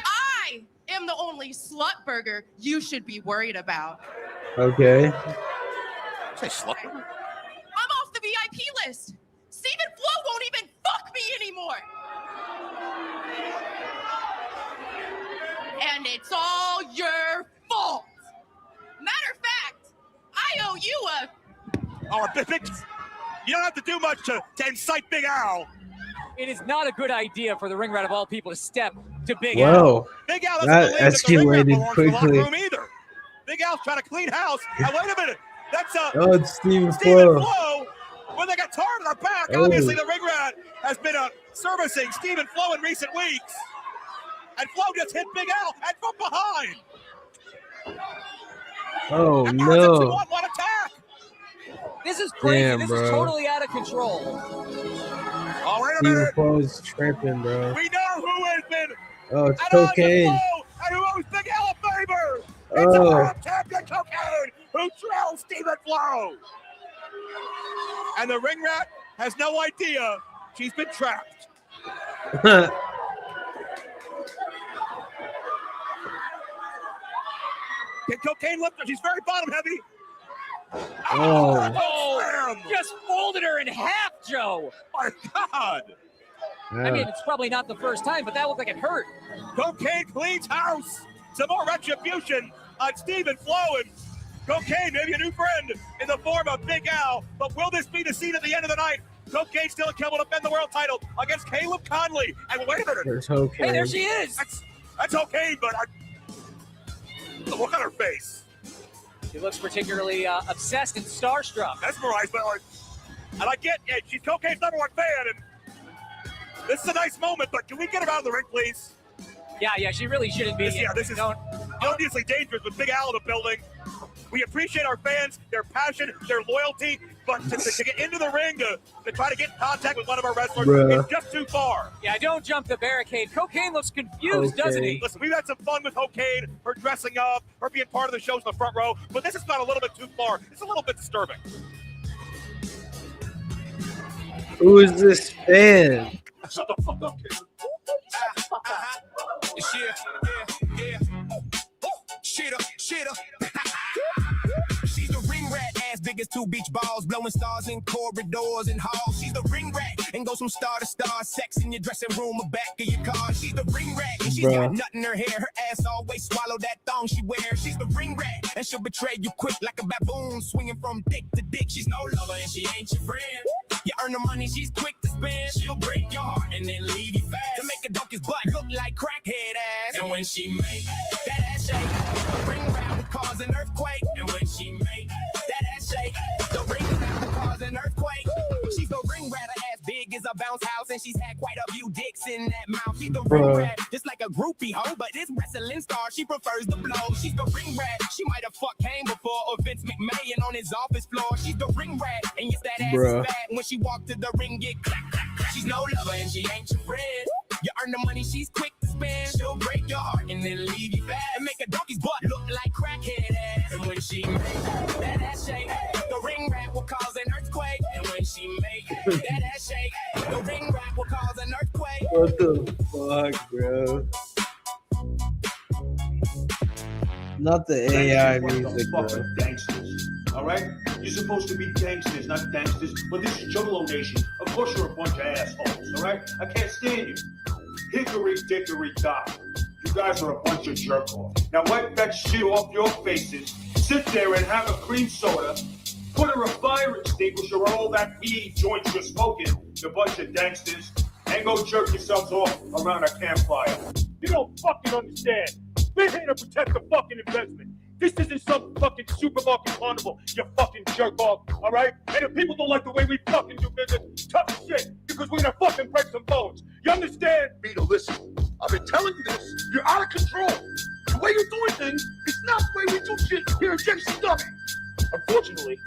I am the only slut burger you should be worried about. Okay. Say slut. I'm off the VIP list. Stephen Flo won't even fuck me anymore. And it's all your fault. Matter of fact, I owe you a... Oh, you don't have to do much to incite Big Al. It is not a good idea for the Ring Rat of all people to step to Big Whoa. Al. Big Al doesn't That believe that the Ring Rat escalated belongs in the locker quickly. room either. Big Al's trying to clean house. And wait a minute. That's Oh, it's Stephen Stephen Flo. Flo. When they got tarred on their back, Oh. obviously the Ring Rat has been servicing Stephen Flo in recent weeks. And Flo just hit Big Al and from behind. Oh, And now it's a no. 2-on-1 attack. This is crazy. Damn, this bro. is totally out of control. Oh, wait a Stephen minute. Flo's tripping, bro. We know who has been Oh, it's and on the Cocaine. flow, and who owes Big Al a favor. It's the Oh. world champion Cocaine who trails Stephen Flo. And the Ring Rat has no idea she's been trapped. Can Cocaine lift her? She's very bottom heavy. Oh. Just folded her in half, Joe. My God. I mean, it's probably not the first time, but that looked like it hurt. Cocaine cleans house. Some more retribution on Stephen Flo, and Cocaine, maybe a new friend in the form of Big Al. But will this be the scene at the end of the night? Cocaine still able to defend the world title against Caleb Conley. And wait a minute. There's Cocaine. Hey, there she is. That's okay, but look at her face. She looks particularly obsessed and starstruck. Mesmerized, but and I get it. She's Cocaine's #1 fan, and this is a nice moment. But can we get her out of the ring, please? Yeah, she really shouldn't be. This is obviously dangerous with Big Al in the building. We appreciate our fans, their passion, their loyalty, but to get into the ring to try to get in contact with one of our wrestlers Bruh. is just too far. Yeah, don't jump the barricade. Cocaine looks confused, doesn't he? Listen, we've had some fun with Cocaine, her dressing up, her being part of the shows in the front row, but this has gone a little bit too far. It's a little bit disturbing. Who is this fan? Shut the fuck up, kid. She's the ring rat, ass big as 2 beach balls, blowing stars in corridors and halls. She's the ring rat, and goes from star to star, sex in your dressing room or back of your car. She's the ring rat, and she's got nut in her hair. Her ass always swallow that thong she wears. She's the ring rat, and she'll betray you quick like a baboon, swinging from dick to dick. She's no lover, and she ain't your friend. You earn the money, she's quick to spend. She'll break your heart and then leave you fast. To make a donkey's butt look like crackhead ass. And when she make that ass shake, the ring rat will cause an earthquake. And when she make that ass shake, the ring rat will cause an earthquake. and she's had quite a few dicks in that mouth. She's the ring rat, just like a groupie hoe, but this wrestling star, she prefers the blow. She's the ring rat. She might have fucked Kane before or Vince McMahon on his office floor. She's the ring rat, and yes, that ass is fat. When she walked to the ring, get clap, clap, clap. She's no lover and she ain't your friend. You earn the money, she's quick to spend. She'll break your heart and then leave you fast and make a donkey's butt look like crackhead ass. And when she make that ass shake, the ring rat will cause an earthquake. And when she make that ass shake, the ring rat will cause an earthquake. What the fuck, bro? Not the AI music, bro. Gangsters, all right? You're supposed to be gangsters, not gangsters. But this is Juggalo Nation. Of course you're a bunch of assholes, all right? I can't stand you. Hickory dickory dock. You guys are a bunch of jerk-off. Now wipe that shit off your faces. Sit there and have a cream soda. Put a fire extinguisher on all that weed joints you're smoking, you bunch of gangsters. And go jerk yourselves off around a campfire. You don't fucking understand. We're here to protect the fucking investment. This isn't some fucking supermarket carnival, you fucking jerk off, all right? And if people don't like the way we fucking do business, tough shit, because we're gonna fucking break some bones. You understand? Vito, listen. I've been telling you this. You're out of control. The way you're doing things is not the way we do shit here at JCW. Unfortunately,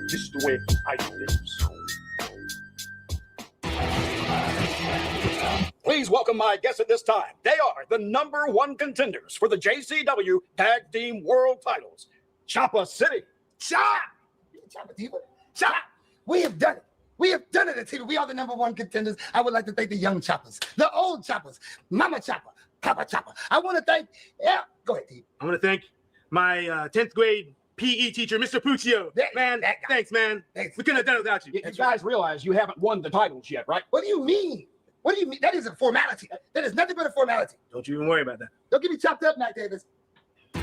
this is the way I do business. Please welcome my guests at this time. They are the #1 contenders for the JCW Tag Team World Titles. Ciampa City. Ciampa Diva. Ciampa. We have done it. We have done it at TV. We are the #1 contenders. I would like to thank the young Ciampas, the old Ciampas, Mama Ciampa, Papa Ciampa. I want to thank, go ahead, Steve. I want to thank my 10th grade PE teacher, Mr. Puccio. Man, thanks, man. Thanks. We couldn't have done it without you. You guys realize you haven't won the titles yet, right? What do you mean? What do you mean? That is a formality. That is nothing but a formality. Don't you even worry about that. Don't get me chopped up, Matt Davis. The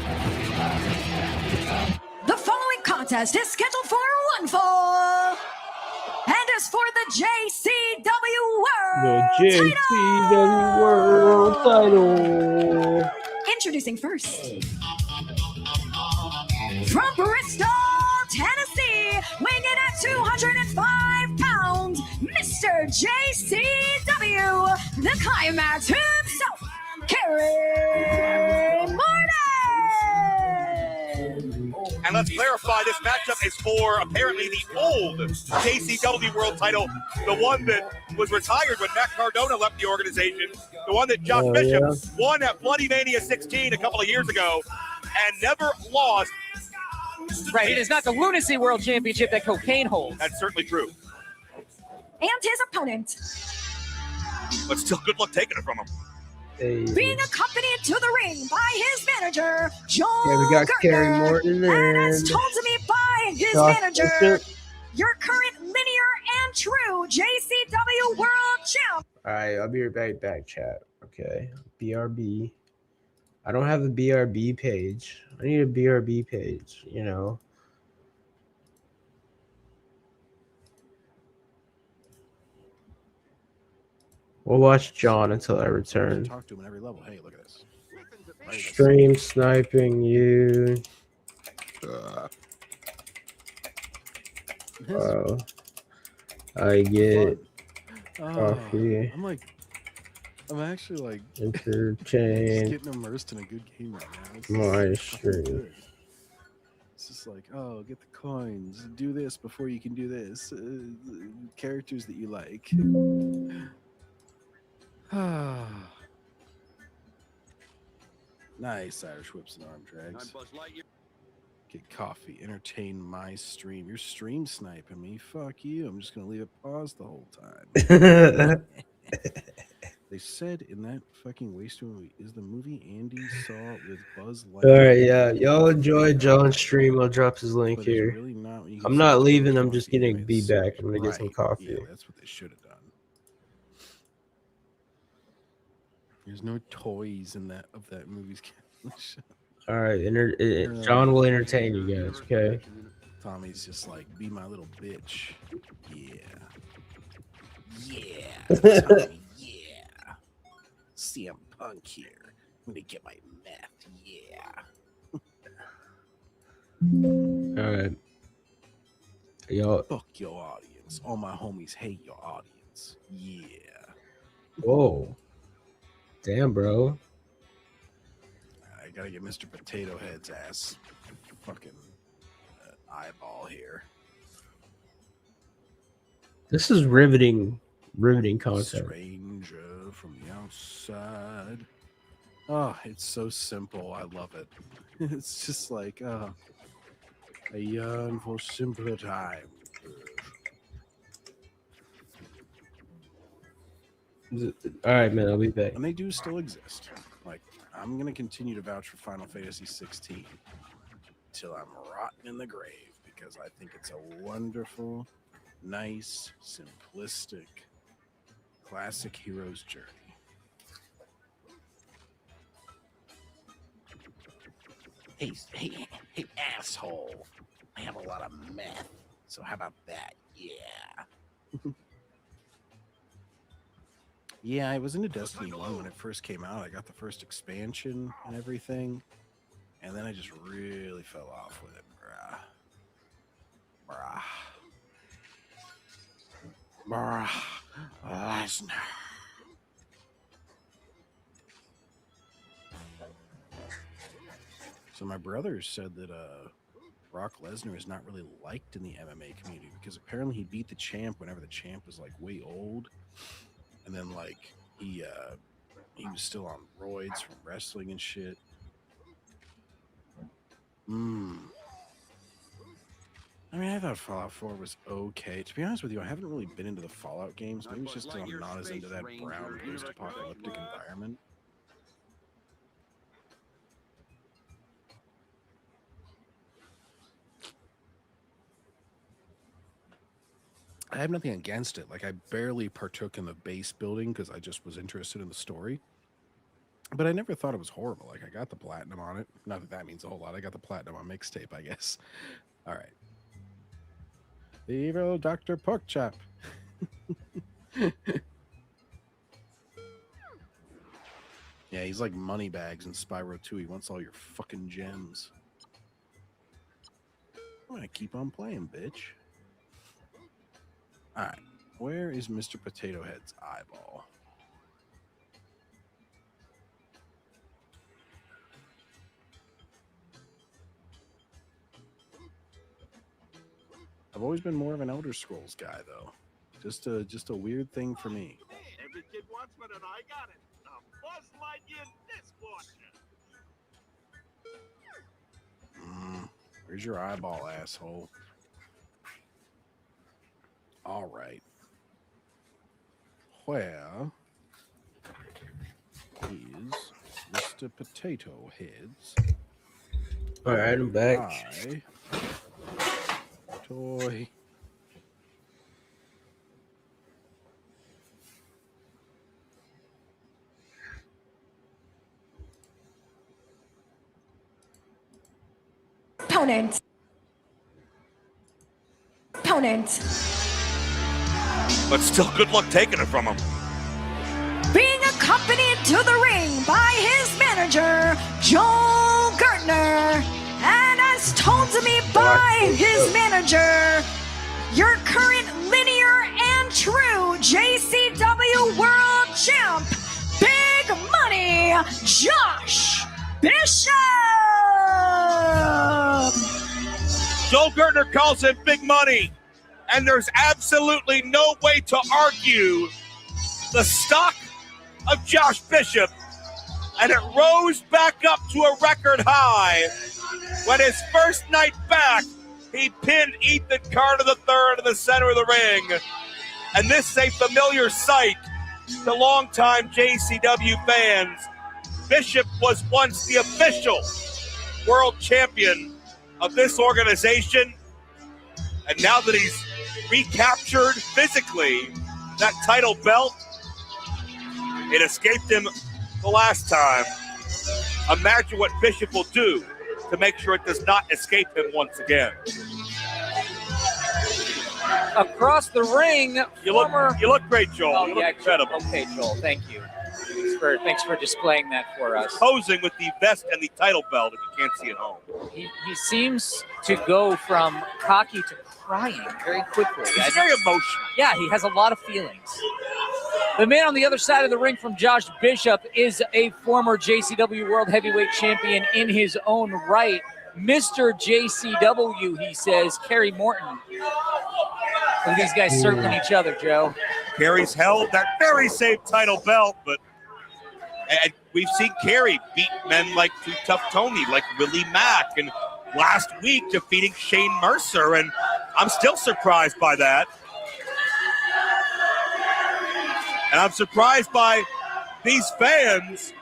following contest is scheduled for one fall and is for the JCW World JCW World Title. Introducing first, from Bristol, Tennessee, weighing at 205 pounds, Mr. JCW, the climax himself, Kerry Morton. And let's clarify, this matchup is for apparently the old JCW World Title, the one that was retired when Matt Cardona left the organization, the one that Josh Bishop won at Bloody Mania 16 a couple of years ago and never lost. Right, it is not the Lunacy World Championship that Cocaine holds. That's certainly true. And his opponent, But still, good luck taking it from him. being accompanied to the ring by his manager, Joel Yeah, we got Kerry Gertner, Morton and as and told to me by his Josh manager, Bishop. your current linear and true JCW World Champ. All right, I'll be right back, chat. Okay, BRB. I don't have a BRB page. I need a BRB page, you know. We'll watch John until I return. Talk to him at every level. Hey, look at this. Stream sniping you. Oh, I get coffee. I'm like, I'm actually like entertain just getting immersed in a good game right now. It's my just fucking stream. good. It's just like, oh, get the coins, do this before you can do this. Characters that you like. Nice Irish whips and arm drags. Get coffee, entertain my stream. You're stream sniping me. Fuck you. I'm just gonna leave it paused the whole time. They said in that fucking waste movie is the movie Andy saw with Buzz Lightyear. All right, yeah. Y'all enjoy John's stream. I'll drop his link But it's here. really not what you I'm can not see leaving. on I'm just coffee, getting right? be So- back. I'm gonna get some right, coffee. Yeah, that's what they should have done. There's no toys in that of that movie's. All right, John will entertain you guys. Okay. Tommy's just like, be my little bitch. Yeah. Yeah. Tommy, yeah. CM Punk here. I'm gonna get my meth. Yeah. All right. Y'all. Fuck your audience. All my homies hate your audience. Heads. Yeah. Whoa. Damn, bro. I gotta get Mr. Potato Head's ass fucking eyeball here. This is riveting content. Stranger from the outside. Oh, it's so simple. I love it. It's just like, I yearn for simpler times. All right, man. I'll be back. And they do still exist. Like, I'm going to continue to vouch for Final Fantasy 16 until I'm rotten in the grave because I think it's a wonderful, nice, simplistic, classic hero's journey. Hey, asshole. I have a lot of meth. So how about that? Yeah. Yeah, I was into Destiny 1 when it first came out. I got the first expansion and everything. And then I just really fell off with it, bruh. Lesnar. So my brother said that Brock Lesnar is not really liked in the MMA community because apparently he beat the champ whenever the champ was like way old. And then, like, he was still on roids from wrestling and shit. I mean, I thought Fallout 4 was okay. To be honest with you, I haven't really been into the Fallout games. Maybe it's just I'm not as into that brown post-apocalyptic environment. I have nothing against it. Like, I barely partook in the base building because I just was interested in the story. But I never thought it was horrible. Like, I got the platinum on it. Not that that means a whole lot. I got the platinum on mixtape, I guess. All right. The evil Dr. Porkchop. Yeah, he's like Moneybags in Spyro 2. He wants all your fucking gems. I'm gonna keep on playing, bitch. All right, where is Mr. Potato Head's eyeball? I've always been more of an Elder Scrolls guy, though. Just a weird thing for me. Every kid wants one, and I got it. A Buzz Lightyear dishwasher. Where's your eyeball, asshole? All right. Where is Mr. Potato Head's? All right, I'm back. Toy. Opponent. But still, good luck taking it from him. Being accompanied to the ring by his manager, Joel Gertner, and as told to me by his manager, your current linear and true JCW World Champ, Big Money, Josh Bishop. Joel Gertner calls him Big Money, and there's absolutely no way to argue the stock of Josh Bishop, and it rose back up to a record high when his first night back, he pinned Ethan Carter III in the center of the ring. And this is a familiar sight to longtime JCW fans. Bishop was once the official world champion of this organization, and now that he's recaptured physically that title belt, it escaped him the last time. Imagine what Bishop will do to make sure it does not escape him once again. Across the ring, You look great, Joel. Oh, You look yeah, incredible. Okay, Joel, thank you. Thanks for displaying that for us. Posing with the vest and the title belt, if you can't see it home. He seems to go from cocky to crying very quickly. He's very emotional. Yeah, he has a lot of feelings. The man on the other side of the ring from Josh Bishop is a former JCW World Heavyweight Champion in his own right. Mr. JCW, he says, Kerry Morton. Look at these guys circling each other, Joe. Kerry's held that very same title belt, but and we've seen Kerry beat men like Too Tough Tony, like Willie Mack, and last week defeating Shane Mercer, and I'm still surprised by that. And I'm surprised by these fans,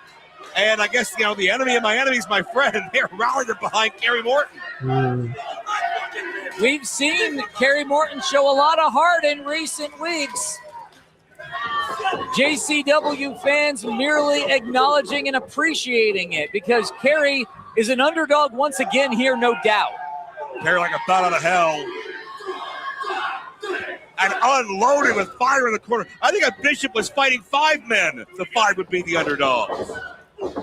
and I guess, the enemy of my enemy is my friend. They're rallying behind Kerry Morton. We've seen Kerry Morton show a lot of heart in recent weeks. JCW fans merely acknowledging and appreciating it because Kerry is an underdog once again here, no doubt. Kerry like a bat out of hell. And unloaded with fire in the corner. I think if Bishop was fighting 5 men, the 5 would be the underdogs.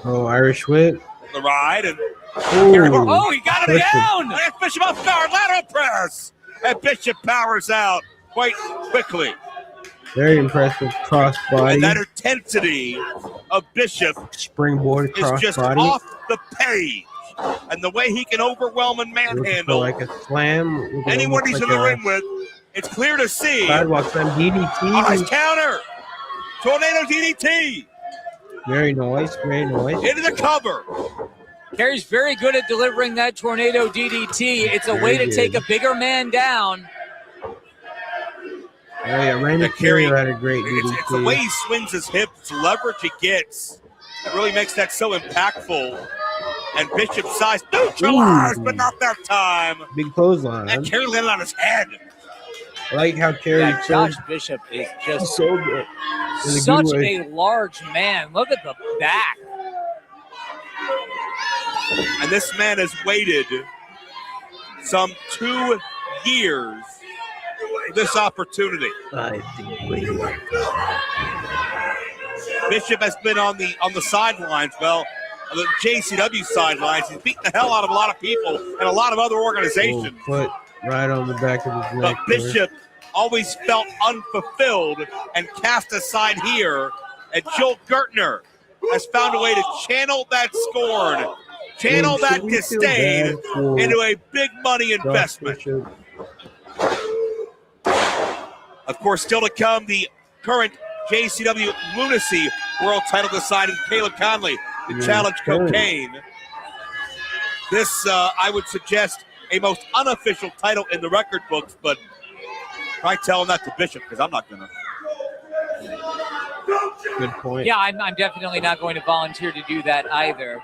Oh, Irish whip. The ride and Oh, he got him down! And Bishop up power, lateral press. And Bishop powers out quite quickly. Very impressive crossbody. And that intensity of Bishop Springboard is just crossbody. off the page. And the way he can overwhelm and manhandle Like a slam. anyone he's like in the a ring with, it's clear to see. Sidewalk slam DDT. Nice counter. Tornado DDT. Very nice. Very nice. Into the cover. Kerry's very good at delivering that tornado DDT. It's a way to take a bigger man down. Oh, yeah. Randy Kerry had a great DDT. It's the way he swings his hips, the leverage he gets. That really makes that so impactful. And Bishop size neutralized, but not that time. Big clothesline. And Kerry landed on his head. I like how Kerry Josh Bishop is just so good. such a large man. Look at the back. And this man has waited some 2 years for this opportunity. Bishop has been on the sidelines. Well, the JCW sidelines. He's beaten the hell out of a lot of people and a lot of other organizations. Foot right on the back of his neck. But Bishop always felt unfulfilled and cast aside here. And Joel Gertner has found a way to channel that scorn, channel that disdain into a big money investment. Of course, still to come, the current JCW Lunacy World title deciding Caleb Conley to challenge Cocaine. This, I would suggest, a most unofficial title in the record books, but try telling that to Bishop because I'm not going to. Good point. Yeah, I'm definitely not going to volunteer to do that either.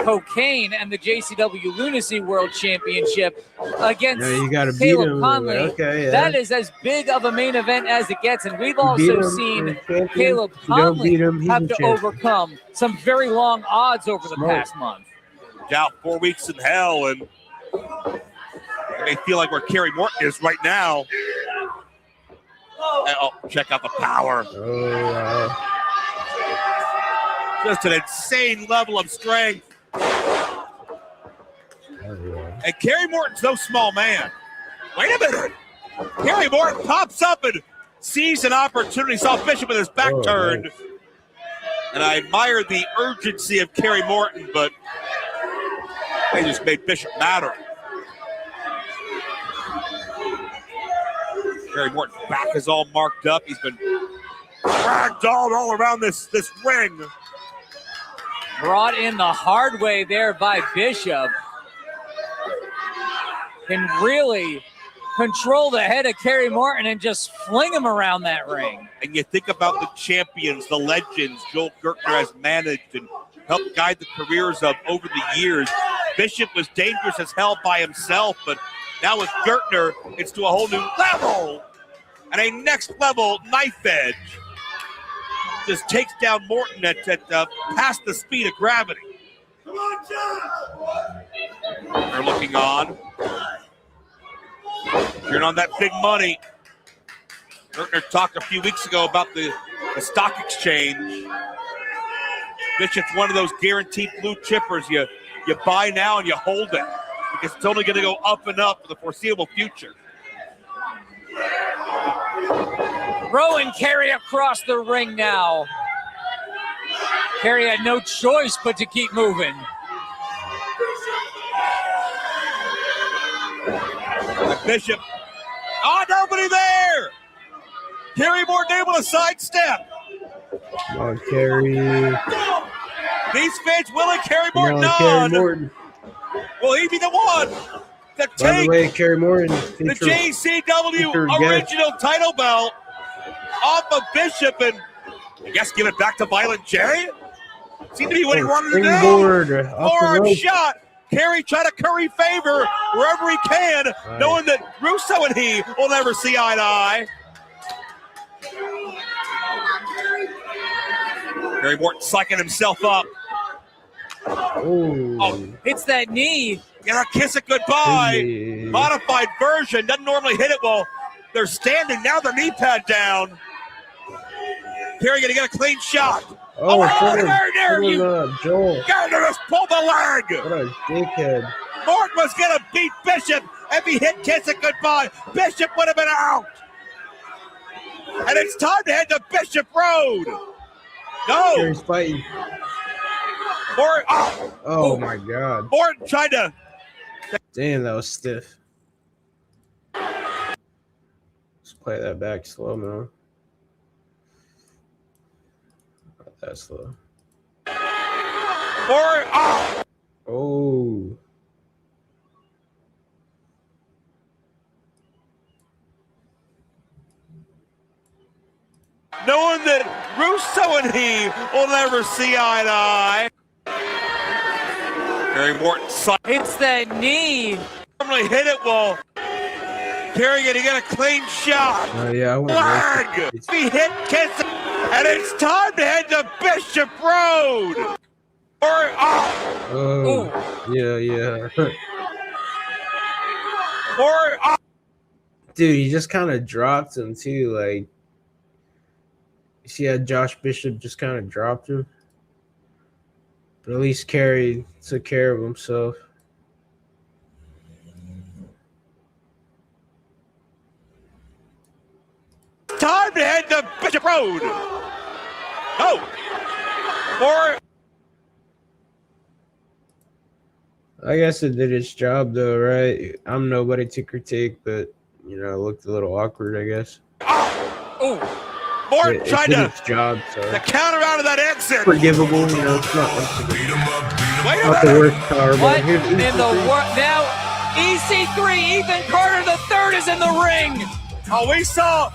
Cocaine and the JCW Lunacy World Championship against you gotta beat Caleb him. Conley. Okay, yeah. That is as big of a main event as it gets, and we've also seen Caleb Conley have to overcome some very long odds over the past month. Out 4 weeks in hell, and it may feel like where Kerry Morton is right now. Oh, check out the power. Just an insane level of strength. And Kerry Morton's no small man. Wait a minute. Kerry Morton pops up and sees an opportunity. Saw Bishop with his back turned. And I admire the urgency of Kerry Morton, but they just made Bishop matter. Kerry Morton's back is all marked up. He's been ragdolled all around this ring. Brought in the hard way there by Bishop. Can really control the head of Kerry Morton and just fling him around that ring. And you think about the champions, the legends Joel Gertner has managed and helped guide the careers of over the years. Bishop was dangerous as hell by himself, but now with Gertner, it's to a whole new level. And a next level knife edge. Just takes down Morton at past the speed of gravity. They're looking on. You're on that big money. Gertner talked a few weeks ago about the stock exchange. Bishop's one of those guaranteed blue chippers. You buy now and you hold it because it's only going to go up and up for the foreseeable future. Throwing Kerry across the ring now. Kerry had no choice but to keep moving. Bishop. Oh, nobody there. Kerry Morton able to sidestep. Come on, Kerry. These fans willing Kerry Morton Come on, on. Kerry Morton. Will he be the one to By the take way, Kerry Morton. the JCW original title belt off of Bishop and I guess give it back to Violent J? Seemed to be what he wanted to do. Springboard off the Forearm rope. shot. Kerry trying to curry favor wherever he can, knowing that Russo and he will never see eye to eye. Kerry Morton psyching himself up. Oh, Hits that knee. Gonna kiss it goodbye. Hey. Modified version. Doesn't normally hit it well. They're standing. Now their knee pad down. Kerry gonna get a clean shot. Oh, Gardner! Joel. Gardner has pulled the leg. What a dickhead. Morton was gonna beat Bishop. If he hit kiss it goodbye, Bishop would have been out. And it's time to head to Bishop Road. No. Kerry's fighting. Morton, Oh, my God. Morton tried to. Damn, that was stiff. Let's play that back slow, man. Not that slow. Morton, Oh. knowing that Russo and he will never see eye to eye. Kerry Morton hits that knee. Normally hit it well. Kerry gonna get a clean shot. Yeah, I went Flag. He hit kiss it. And it's time to head to Bishop Road. Oh. Yeah. Dude, he just kind of dropped him, too. Like, you see how Josh Bishop just kind of dropped him? But at least Kerry took care of himself. Time to head to Bishop Road. Oh. I guess it did its job, though, right? I'm nobody to critique, but, you know, it looked a little awkward, I guess. Morton It tried did to its job, so counter out of that exit. forgivable, you know, it's not Wait the worst power, What but here's in the world? Now, EC3, Ethan Carter III is in the ring. Oh, we saw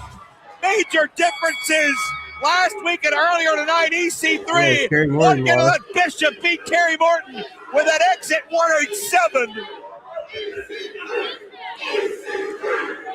major differences last week and earlier tonight. EC3 Yeah, Kerry one Morton gonna lost. let Bishop beat Kerry Morton with that exit 187.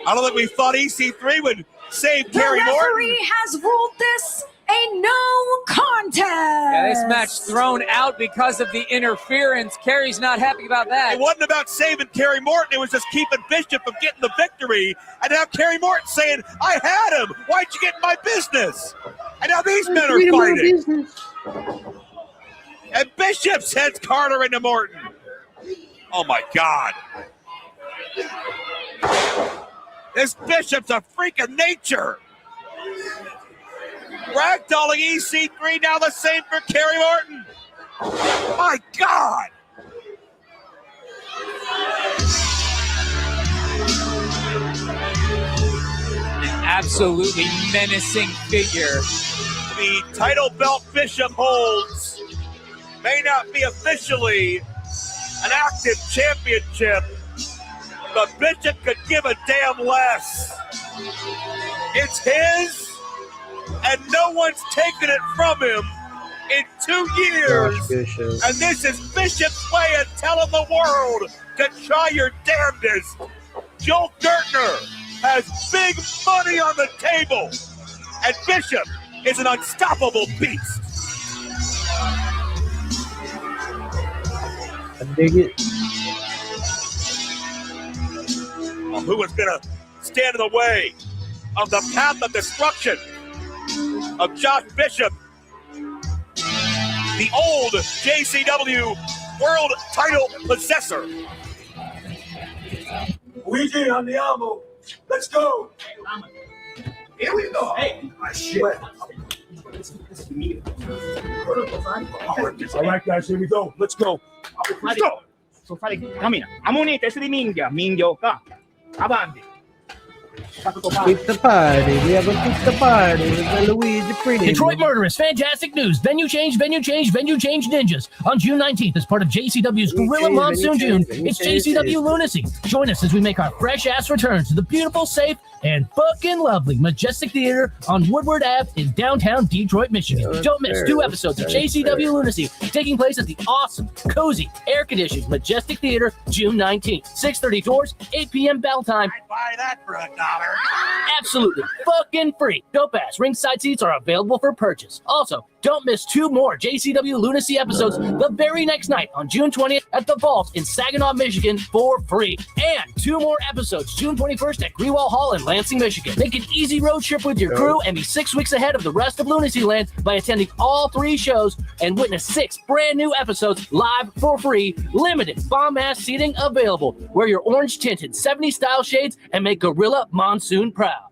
I don't think we thought EC3 would save The Kerry Morton. referee has ruled this a no contest. Yeah, this match thrown out because of the interference. Kerry's not happy about that. It wasn't about saving Kerry Morton. It was just keeping Bishop from getting the victory. And now Kerry Morton saying, I had him. Why'd you get in my business? And now these men are fighting. And Bishop sends Carter into Morton. Oh, my God. This Bishop's a freak of nature. Ragdolling EC3, now the same for Kerry Morton. My God. An absolutely menacing figure. The title belt Bishop holds may not be officially an active championship, but Bishop could give a damn less. It's his, and no one's taken it from him in 2 years. Josh Bishop. And this is Bishop's way of telling the world to try your damnedest. Joel Gertner has big money on the table, and Bishop is an unstoppable beast. I dig it. who was going to stand in the way of the path of destruction of Josh Bishop, the old JCW world title possessor. Luigi on the elbow. Let's go. Here we go. Hey, Shit. All right, guys, here we go. Let's go. Let's go. So, Friday, camina. Amunita, ese di Mingya. Mingyo ka. Avanti. Pizza party. We have a pizza party with the Luigi Pretty. Detroit Murderous, fantastic news. Venue change ninjas. On June 19th, as part of JCW's Gorilla Monsoon June, it's JCW Lunacy. Join us as we make our fresh-ass return to the beautiful, safe, and fucking lovely Majestic Theater on Woodward Ave in downtown Detroit, Michigan. Don't miss 2 episodes of JCW Lunacy taking place at the awesome, cozy, air-conditioned Majestic Theater June 19th. 6:30 doors, 8 p.m. bell time. I'd buy that for $1. Absolutely fucking free. Dope ass ringside seats are available for purchase. Also, don't miss 2 more JCW Lunacy episodes the very next night on June 20th at the Vault in Saginaw, Michigan for free. And 2 more episodes June 21st at Greenwald Hall in Lansing, Michigan. Make an easy road trip with your crew and be 6 weeks ahead of the rest of Lunacy Land by attending all 3 shows and witness 6 brand new episodes live for free. Limited bomb ass seating available. Wear your orange tinted 70s style shades and make Gorilla Monsoon proud.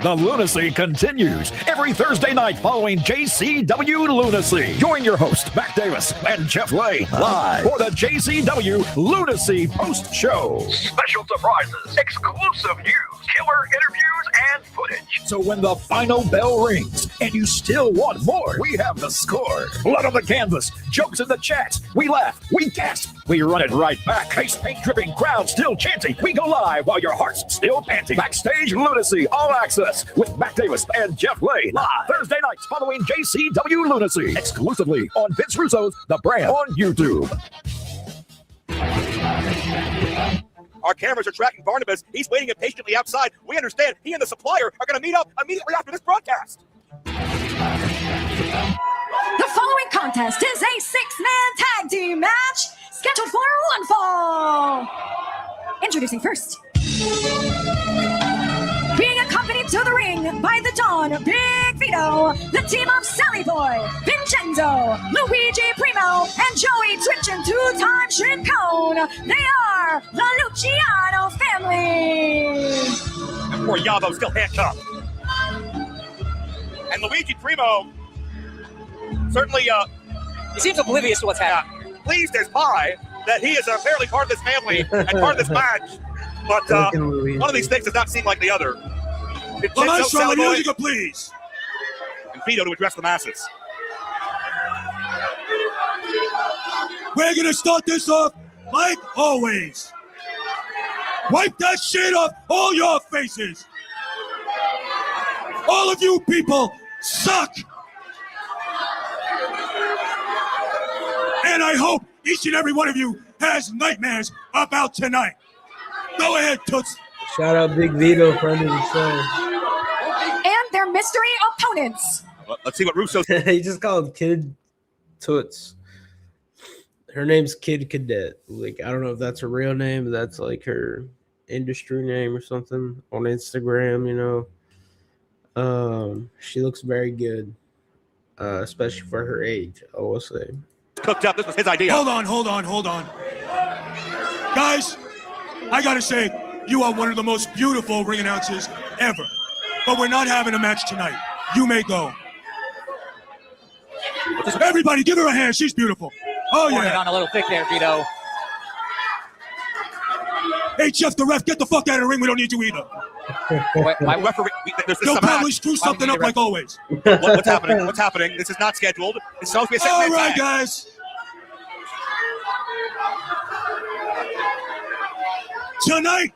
The Lunacy continues every Thursday night following JCW Lunacy. Join your host, Mac Davis and Jeff Lane, live for the JCW Lunacy Post Show. Special surprises, exclusive news, killer interviews, and footage. So when the final bell rings and you still want more, we have the score. Blood on the canvas, jokes in the chat. We laugh, we gasp, we run it right back. Face paint dripping, crowd still chanting. We go live while your heart's still panting. Backstage Lunacy, all access with Mac Davis and Jeff Lane. Live Thursday nights following JCW Lunacy. Exclusively on Vince Russo's The Brand on YouTube. Our cameras are tracking Barnabas. He's waiting impatiently outside. We understand he and the supplier are going to meet up immediately after this broadcast. The following contest is a 6-man tag team match scheduled for one fall. Introducing first. Being accompanied to the ring by the Don Big Vito, the team of Sally Boy, Vincenzo, Luigi Primo, and Joey Twitch and 2-time Shin Cone. They are the Luciano family. And poor Yabo still handcuffed. And Luigi Primo certainly he seems oblivious to what's happening. Pleased as pie that he is apparently part of this family and part of this match. But one of these things does not seem like the other. Maestro, the music, please. And Vito to address the masses. We're going to start this off like always. Wipe that shit off all your faces. All of you people suck. And I hope each and every one of you has nightmares about tonight. Go ahead, Toots. Shout out Big Vito, friend of the show. And their mystery opponents. Let's see what Russo. He just called Kid Toots. Her name's Kid Cadet. Like, I don't know if that's her real name, but that's like her industry name or something on Instagram, you know. She looks very good, especially for her age, I will say. Cooked up. This was his idea. Hold on. Guys, I gotta say, you are one of the most beautiful ring announcers ever. But we're not having a match tonight. You may go. Everybody, give her a hand. She's beautiful. Oh, Pouring it yeah. on a little thick there, Vito. Hey, Jeff, the ref, get the fuck out of the ring. We don't need you either. My referee. They'll probably screw something up like always. What's happening? What's happening? This is not scheduled. It's supposed to be a All six-man right, tag. guys. Tonight,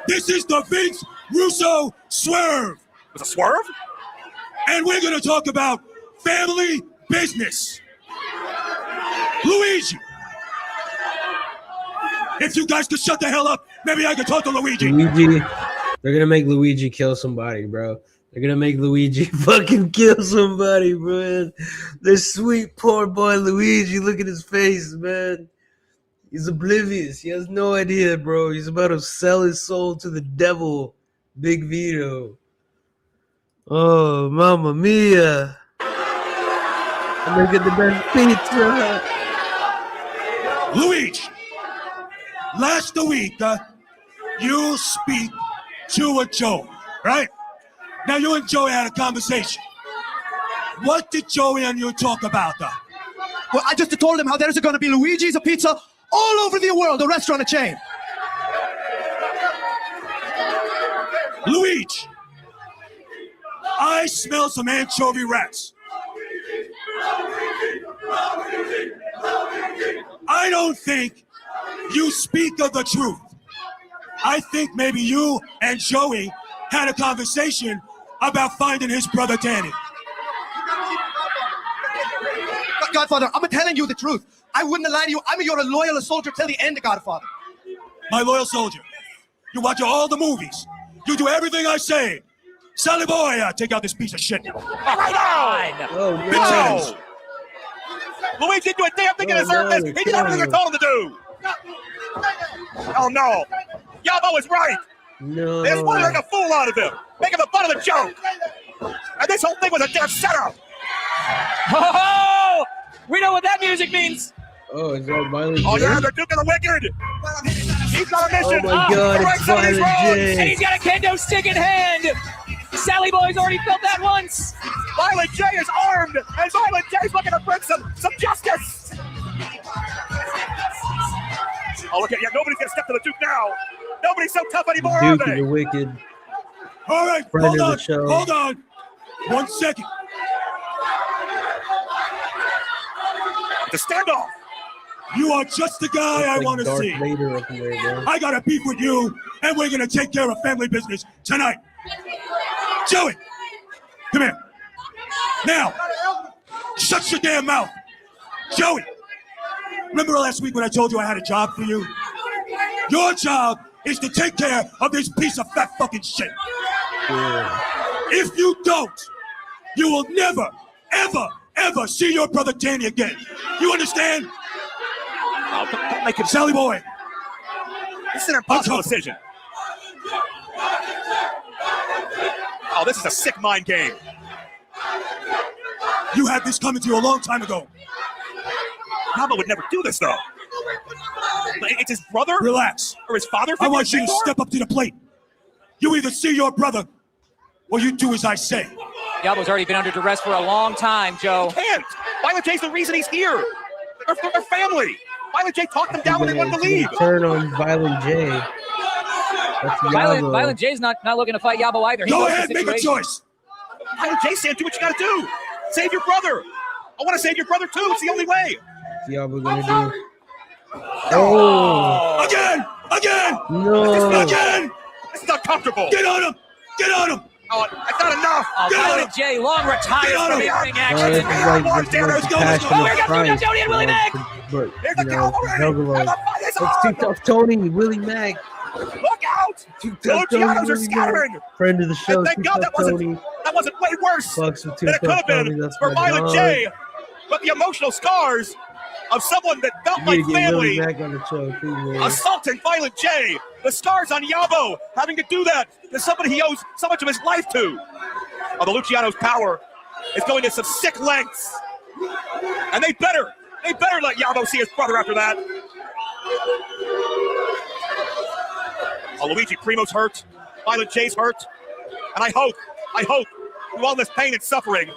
this is the Vince Russo Swerve. It was a swerve? And we're going to talk about family business. Luigi. If you guys could shut the hell up, maybe I could talk to Luigi. They're going to make Luigi kill somebody, bro. They're going to make Luigi fucking kill somebody, bro. This sweet poor boy Luigi, look at his face, man. He's oblivious. He has no idea, bro. He's about to sell his soul to the devil. Big Vito. Oh, mamma mia. I'm gonna get the best pizza. Luigi, last week, you speak to a Joe, right? Now you and Joey had a conversation. What did Joey and you talk about, Well, I just told him how there's going to be Luigi's Pizza all over the world, a restaurant chain. Luigi, I smell some anchovy rats. I don't think you speak of the truth. I think maybe you and Joey had a conversation about finding his brother Danny. Godfather, I'm telling you the truth. I wouldn't lie to you. I'm your loyal soldier till the end, Godfather. My loyal soldier. You watch all the movies. You do everything I say. Sally boy, take out this piece of shit. Oh, No! Luigi didn't do a damn thing to deserve this. He did everything I told him to do. Oh no! Yabo is right. No. They just wanted to make a fool out of him, making the butt of the joke. And this whole thing was a damn setup. Oh, we know what that music means. Oh, is that Violent Oh J? yeah, they're Duke of the Wicked. He's got a mission. Oh my God, Right it's side of his Violent road. J. And he's got a kendo stick in hand. Sally Boy's already felt that once. Violent J is armed, and Violent J is looking to bring some justice. Oh, look at yeah, nobody's gonna step to the Duke now. Nobody's so tough anymore, Duke are of they? the Wicked. All right, Friend hold of the on, show. hold on. 1 second. It's a standoff. You are just the guy I Like want to Darth see. Vader up in there, bro. I got a beef with you, and we're gonna take care of family business tonight. Joey, come here. Now, shut your damn mouth. Joey, remember last week when I told you I had a job for you? Your job is to take care of this piece of fat fucking shit. Yeah. If you don't, you will never, ever, ever see your brother Danny again. You understand? Oh, don't make him. Sally boy, This is an impossible decision. Oh, this is a sick mind game. you had this coming to you a long time ago. Yabo would never do this, though. It's his brother? Relax. Or his father? I want you to Victor? step up to the plate. You either see your brother or you do as I say. Yabo's already been under duress for a long time, Joe. Can't. Violent J's the reason he's here. They're family. Violent J talked them down when they wanted to leave. Turn on Violent J. That's Yabo. Violent J's not looking to fight Yabo either. He Go knows the ahead, make a situation. choice. Violent J said, do what you gotta do. Save your brother. I want to save your brother too. It's the only way. What's Yabo gonna do? Oh! Again! Again! No! Again! This is uncomfortable. Get on him! Get on him! Oh, that's not enough. Oh, Get on Violent him! J long retires Get on from him! in-ring Oh, action. this is like the passion Oh, of here comes Christ. Tony and Willie Mack. But, Here's you the know, cavalry. Juggalo. And the fight is It's on. Too Tough Tony, Willie Mack. Look out. Too The Tough Tony, Lucianos are Willie Mack. scattering. Friend of the show, And thank Too God Tough Tony. that wasn't way worse Fucks with Too than it could Tough have been Tony. That's for my Violent dog. J. But the emotional scars of someone that felt You like gotta get Willie family Mack on the show, too, man. assaulting Violent J. The scars on Yabo having to do that to somebody he owes so much of his life to. Oh, the Luciano's power is going to some sick lengths. And they better let Yabo see his brother after that. Oh, Luigi Primo's hurt. Violent J's hurt. And I hope, through all this pain and suffering,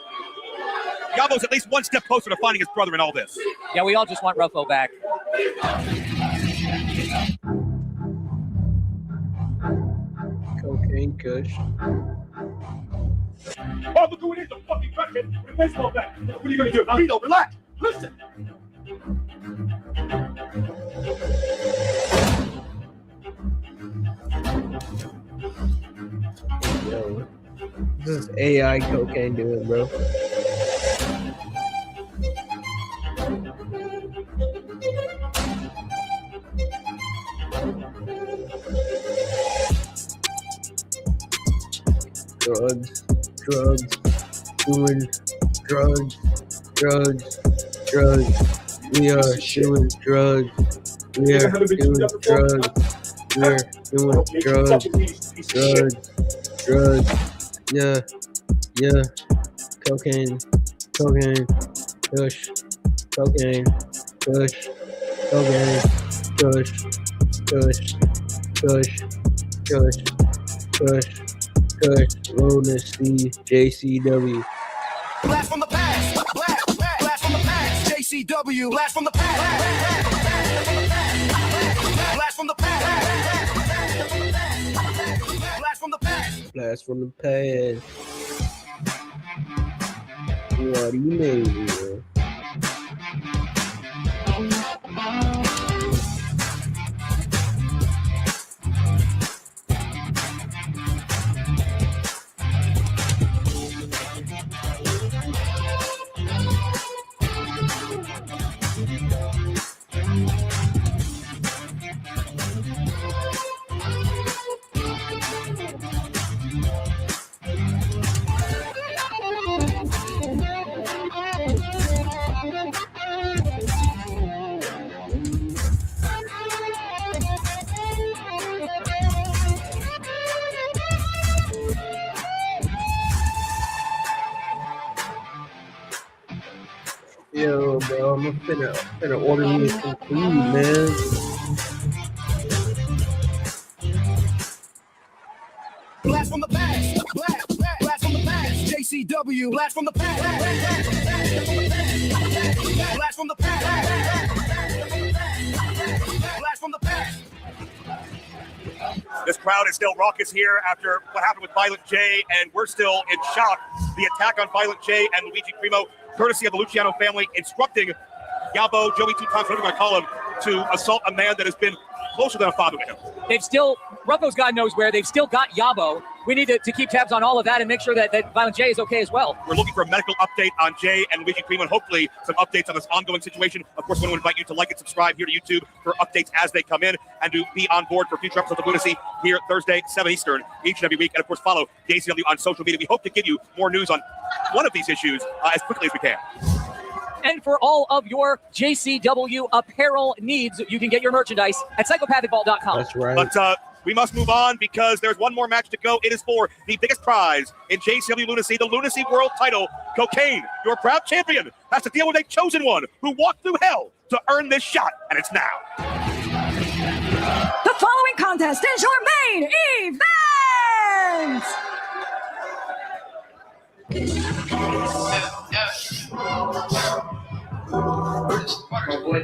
Yabo's at least one step closer to finding his brother in all this. Yeah, we all just want Ruffo back. Cocaine Kush. Oh, look who it is, the fucking crackhead with a baseball bat. What are you gonna do? Vito, relax. Listen. Yo, this is AI cocaine doing, bro. Drugs, doing drugs. We are doing drugs. We're doing drugs. We're doing drugs. Drugs. Yeah. Cocaine. Kush. Cocaine. Kush. Cocaine. Kush. Lunacy. JCW. Blast from the past. Blast from the past. JCW. Blast from the past. Blast from the past. Blast from the past. Blast from the past. What do you mean? Yo, bro, I'm finna order me some food, man. Blast from the past. Blast from the past. JCW. Blast from the past. Blast from the past. Blast from the past. This crowd is still raucous here after what happened with Violent J, and we're still in shock. The attack on Violent J and Luigi Primo, courtesy of the Luciano family, instructing Yabo, Joey 2 times, whatever you want to call him, to assault a man that has been closer than a father to him. They've still, Rocco's God knows where, they've still got Yabo. We need to keep tabs on all of that and make sure that Violent J is okay as well. We're looking for a medical update on Jay and Luigi Primo, and hopefully some updates on this ongoing situation. Of course, we want to invite you to like and subscribe here to YouTube for updates as they come in, and to be on board for future episodes of Lunacy here Thursday, 7 Eastern, each and every week. And of course, follow JCW on social media. We hope to give you more news on one of these issues as quickly as we can. And for all of your JCW apparel needs, you can get your merchandise at psychopathicvault.com. That's right. But we must move on because there's one more match to go. It is for the biggest prize in JCW Lunacy, the Lunacy World title. Cocaine, your proud champion, has to deal with a chosen one who walked through hell to earn this shot, and it's now. The following contest is your main event!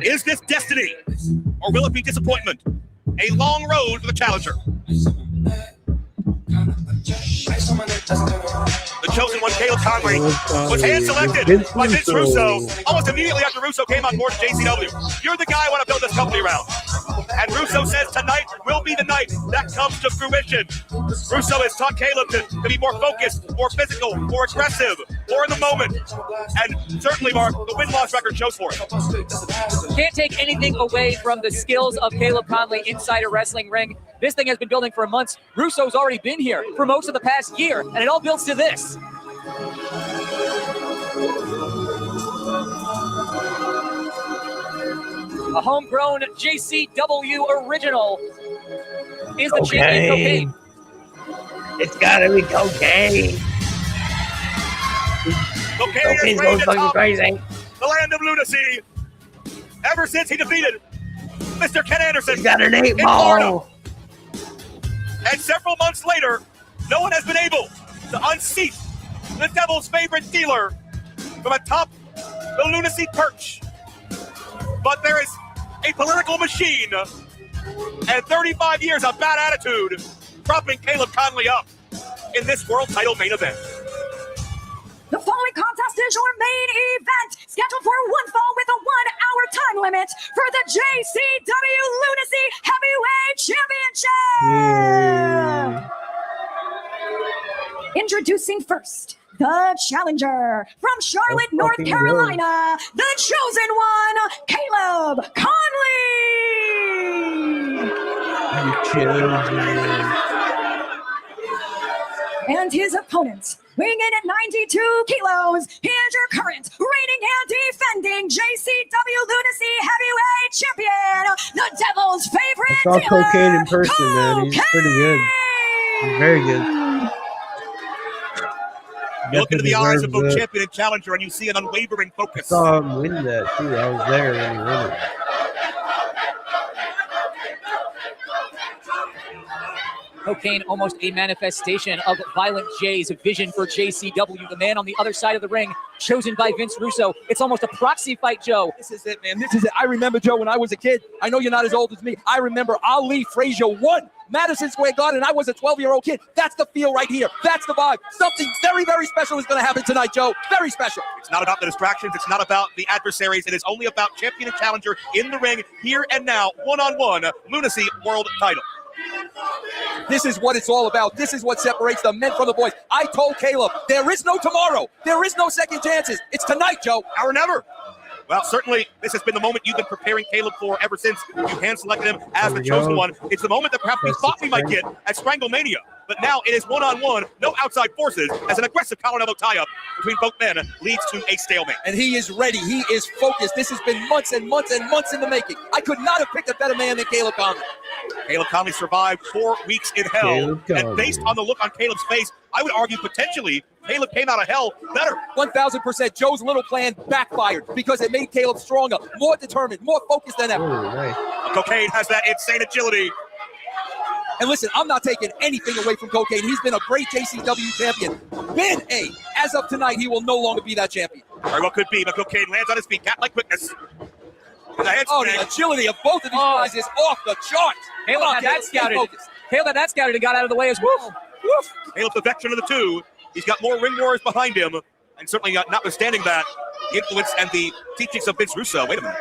Is this destiny, or will it be disappointment? A long road for the challenger. The chosen one, Caleb Conley, was hand-selected by Vince Russo almost immediately after Russo came on board at JCW. You're the guy I want to build this company around. And Russo says tonight will be the night that comes to fruition. Russo has taught Caleb to be more focused, more physical, more aggressive, more in the moment. And certainly, Mark, the win-loss record shows for it. Can't take anything away from the skills of Caleb Conley inside a wrestling ring. This thing has been building for months. Russo's already been here for most of the past year, and it all builds to this. A homegrown JCW original is the champion Cocaine. It's gotta be cocaine. Cocaine going fucking crazy. The land of lunacy. Ever since he defeated Mr. Ken Anderson, He's got an 8 in ball. Florida. And several months later, no one has been able to unseat the devil's favorite dealer from atop the lunacy perch. But there is a political machine and 35 years of bad attitude propping Caleb Conley up in this world title main event. The following contest is your main event, scheduled for one fall with a 1-hour time limit for the JCW Lunacy Heavyweight Championship. Introducing first, the challenger from Charlotte, North Carolina, the chosen one, Caleb Conley. And his opponent, weighing in at 92 kilos, here's your current reigning and defending JCW Lunacy Heavyweight Champion, the Devil's favorite I saw dealer, Cocaine in person, man. He's pretty good. He's very good. You look into the Definitely eyes of both deserves it. champion and challenger, and you see an unwavering I focus. saw him win that too. I was there when he won it. Cocaine, almost a manifestation of Violent J's vision for JCW. The man on the other side of the ring, chosen by Vince Russo. It's almost a proxy fight, Joe. This is it, man. This is it. I remember, Joe, when I was a kid. I know you're not as old as me. I remember Ali Frazier won Madison Square Garden. I was a 12-year-old kid. That's the feel right here. That's the vibe. Something very, very special is going to happen tonight, Joe. Very special. It's not about the distractions. It's not about the adversaries. It is only about champion and challenger in the ring, here and now, one-on-one, Lunacy World Title. This is what it's all about. This is what separates the men from the boys. I told Caleb, there is no tomorrow. There is no second chances. It's tonight, Joe. Now or never. Well, certainly, this has been the moment you've been preparing Caleb for ever since you hand-selected him as the chosen one. It's the moment that perhaps we thought we might get at Stranglemania. But now it is one-on-one, no outside forces, as an aggressive collar elbow tie-up between both men leads to a stalemate. And he is ready. He is focused. This has been months and months and months in the making. I could not have picked a better man than Caleb Conley. Caleb Conley survived 4 weeks in hell. Caleb And Conley. based on the look on Caleb's face, I would argue potentially Caleb came out of hell better. 1,000%. Joe's little plan backfired because it made Caleb stronger, more determined, more focused than ever. Oh, nice. Cocaine has that insane agility. And listen, I'm not taking anything away from Cocaine. He's been a great JCW champion. As of tonight, he will no longer be that champion. Very well could be, but Cocaine lands on his feet, cat-like quickness. And the Oh, handspring. the agility of both of these guys is off the charts. Caleb Come on, had that Caleb, stay scouted. focused. Caleb had that scouted and got out of the way as well. Woof. Caleb's the veteran of the two. He's got more ring wars behind him, and certainly notwithstanding that, the influence and the teachings of Vince Russo. Wait a minute.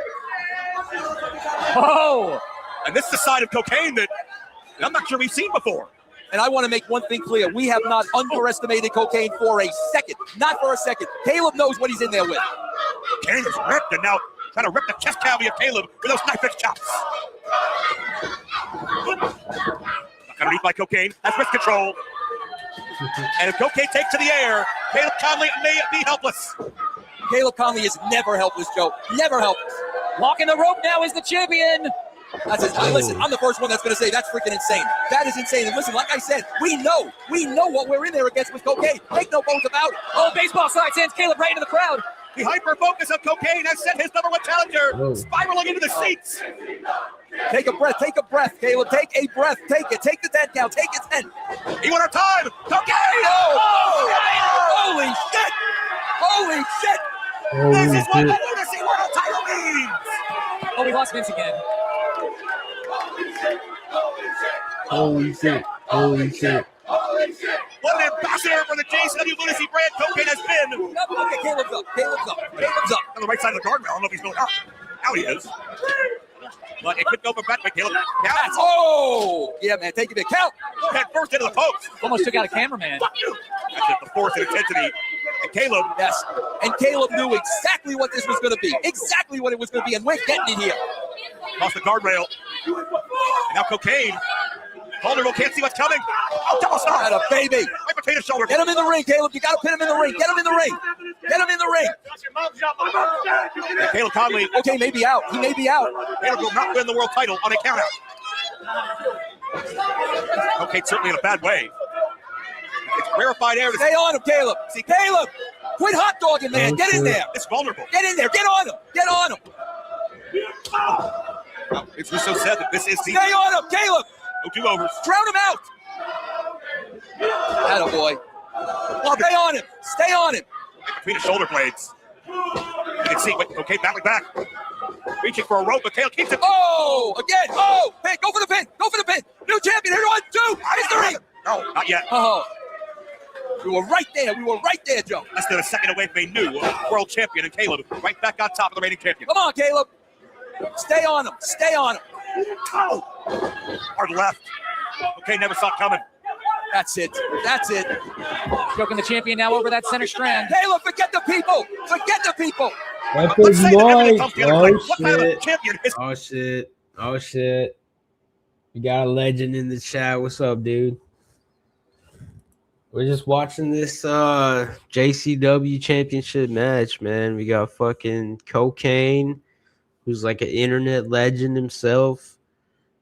Oh! And this is the side of Cocaine that I'm not sure we've seen before. And I want to make one thing clear. We have not underestimated Cocaine for a second. Not for a second. Caleb knows what he's in there with. Cocaine is ripped, and now trying to rip the chest cavity of Caleb with those knife-edge chops. Underneath by Cocaine, that's wrist control. And if Cocaine takes to the air, Caleb Conley may be helpless. Caleb Conley is never helpless, Joe. Never helpless. Walking the rope now is the champion. That's it. Listen, I'm the first one that's going to say that's freaking insane. That is insane. And listen, like I said, we know what we're in there against with Cocaine. Make no bones about it. Oh, baseball slide sends Caleb right into the crowd. The hyper-focus of Cocaine has sent his number one challenger spiraling into the seats. Take a breath, Caleb. Take a breath. Take it. Take the 10 count. Take it 10. He won our time. Cocaine! Holy shit! Holy shit! This is what the Lunacy World Title means. Oh, we lost Vince again. Holy shit. Holy shit. What an ambassador for the JCW Lunacy brand Cocaine has been. Look at Caleb's up. Caleb's up. Caleb's up. On the right side of the guardrail. I don't know if he's going up. Now he is. But it could go for back by Caleb. That's, oh! Yeah, man. Take it in. Count. Head first into the post. Almost took out a cameraman. Fuck you. That's just the force and intensity. And Caleb. Yes. And Caleb knew exactly what this was going to be. Exactly what it was going to be. And we're getting it here. Across the guardrail. And now Cocaine. Vulnerable, can't see what's coming. Oh, double star. Got a baby. Right between his shoulder. Get him in the ring, Caleb. You got to pin him in the ring. Get him in the ring. Get him in the ring. And Caleb Conley. Okay, maybe out. He may be out. Caleb will not win the world title on a countout. Okay, certainly in a bad way. It's rarefied air. Stay on him, Caleb. See, Caleb. Quit hot dogging, man. Get in there. It's vulnerable. Get in there. Get on him. Get on him. Well, it's Russo said that this is the... Stay on him, Caleb. No do-overs. Drown him out. Attaboy. Well, stay on him. Stay on him. Between the shoulder blades. You can see, okay, battling back. Reaching for a rope, but Caleb keeps it. Oh, again. Oh, pin. Go for the pin. Go for the pin. New champion. Here, 1, 2. History. No, not yet. Oh. We were right there. We were right there, Joe. Less than a second away from a new world champion, and Caleb right back on top of the reigning champion. Come on, Caleb. Stay on him. Stay on him. Oh. Hard left. Okay, never saw it coming. That's it. That's it. Stroking the champion now over that center strand. Caleb, forget the people. Forget the people. That Let's was say that everything Mike. comes together Oh, like, what kind of a shit. champion is... Oh, shit. Oh, shit. We got a legend in the chat. What's up, dude? We're just watching this JCW championship match, man. We got fucking Cocaine, who's like an internet legend himself,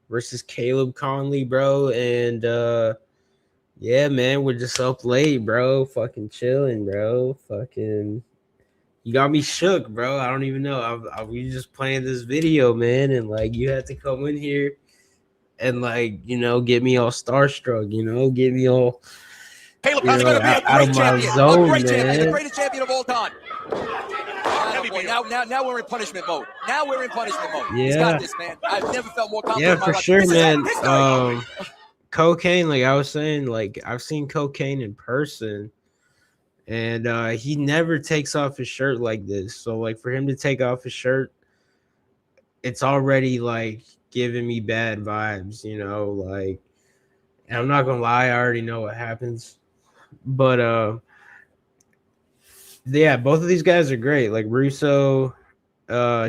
versus Caleb Conley, bro. And yeah, man, we're just up late, bro. Fucking chilling, bro. Fucking, you got me shook, bro. I don't even know. We just playing this video, man, and like you had to come in here and like, you know, get me all starstruck, you know, get me all Caleb Conley going to be a great champion. Zone, A great champion. man. The greatest champion of all time. Oh, boy, now we're in punishment mode. Now we're in punishment mode. He's Yeah. got this, man. I've never felt more confident Yeah, in my for life. sure, This is man. history. Cocaine, like I was saying, like I've seen Cocaine in person, and he never takes off his shirt like this. So like for him to take off his shirt, it's already like giving me bad vibes, you know, like, and I'm not gonna lie, I already know what happens. But yeah, both of these guys are great. Like Russo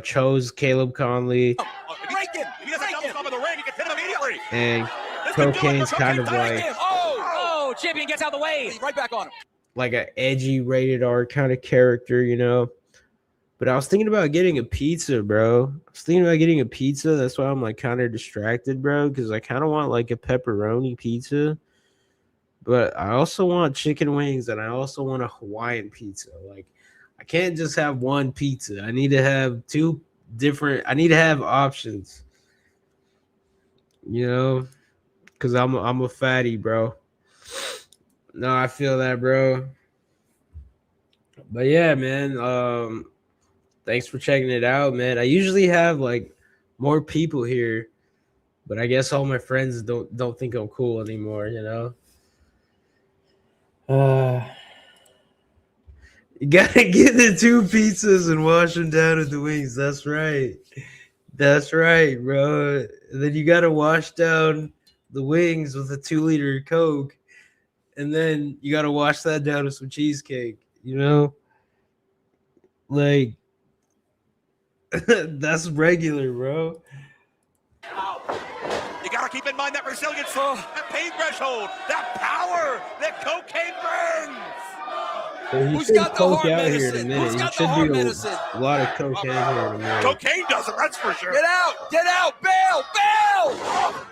chose Caleb Conley, Break him. If he doesn't jump top of the ring, he can hit him immediately. and Cocaine's kind of like Oh, champion gets out of the way. Right back on him. like an edgy rated R kind of character, you know. But I was thinking about getting a pizza, bro. I was thinking about getting a pizza. That's why I'm like kind of distracted, bro, because I kind of want like a pepperoni pizza. But I also want chicken wings, and I also want a Hawaiian pizza. Like, I can't just have one pizza. I need to have two different. I need to have options. You know, because I'm a fatty, bro. No, I feel that, bro. But yeah, man. Thanks for checking it out, man. I usually have like more people here, but I guess all my friends don't think I'm cool anymore, you know. You gotta get the two pizzas and wash them down with the wings. That's right. That's right, bro. And then you gotta wash down the wings with a 2-liter Coke, and then you gotta wash that down with some cheesecake, you know? Like, that's regular, bro. You got to keep in mind that resilience, that pain threshold, that power that Cocaine brings. So he Who's should got the coke hard out here in a medicine? minute. Who's He got the should hard do medicine? a lot of cocaine here in a minute. Cocaine does it, that's for sure. Get out! Get out! Bail! Bail!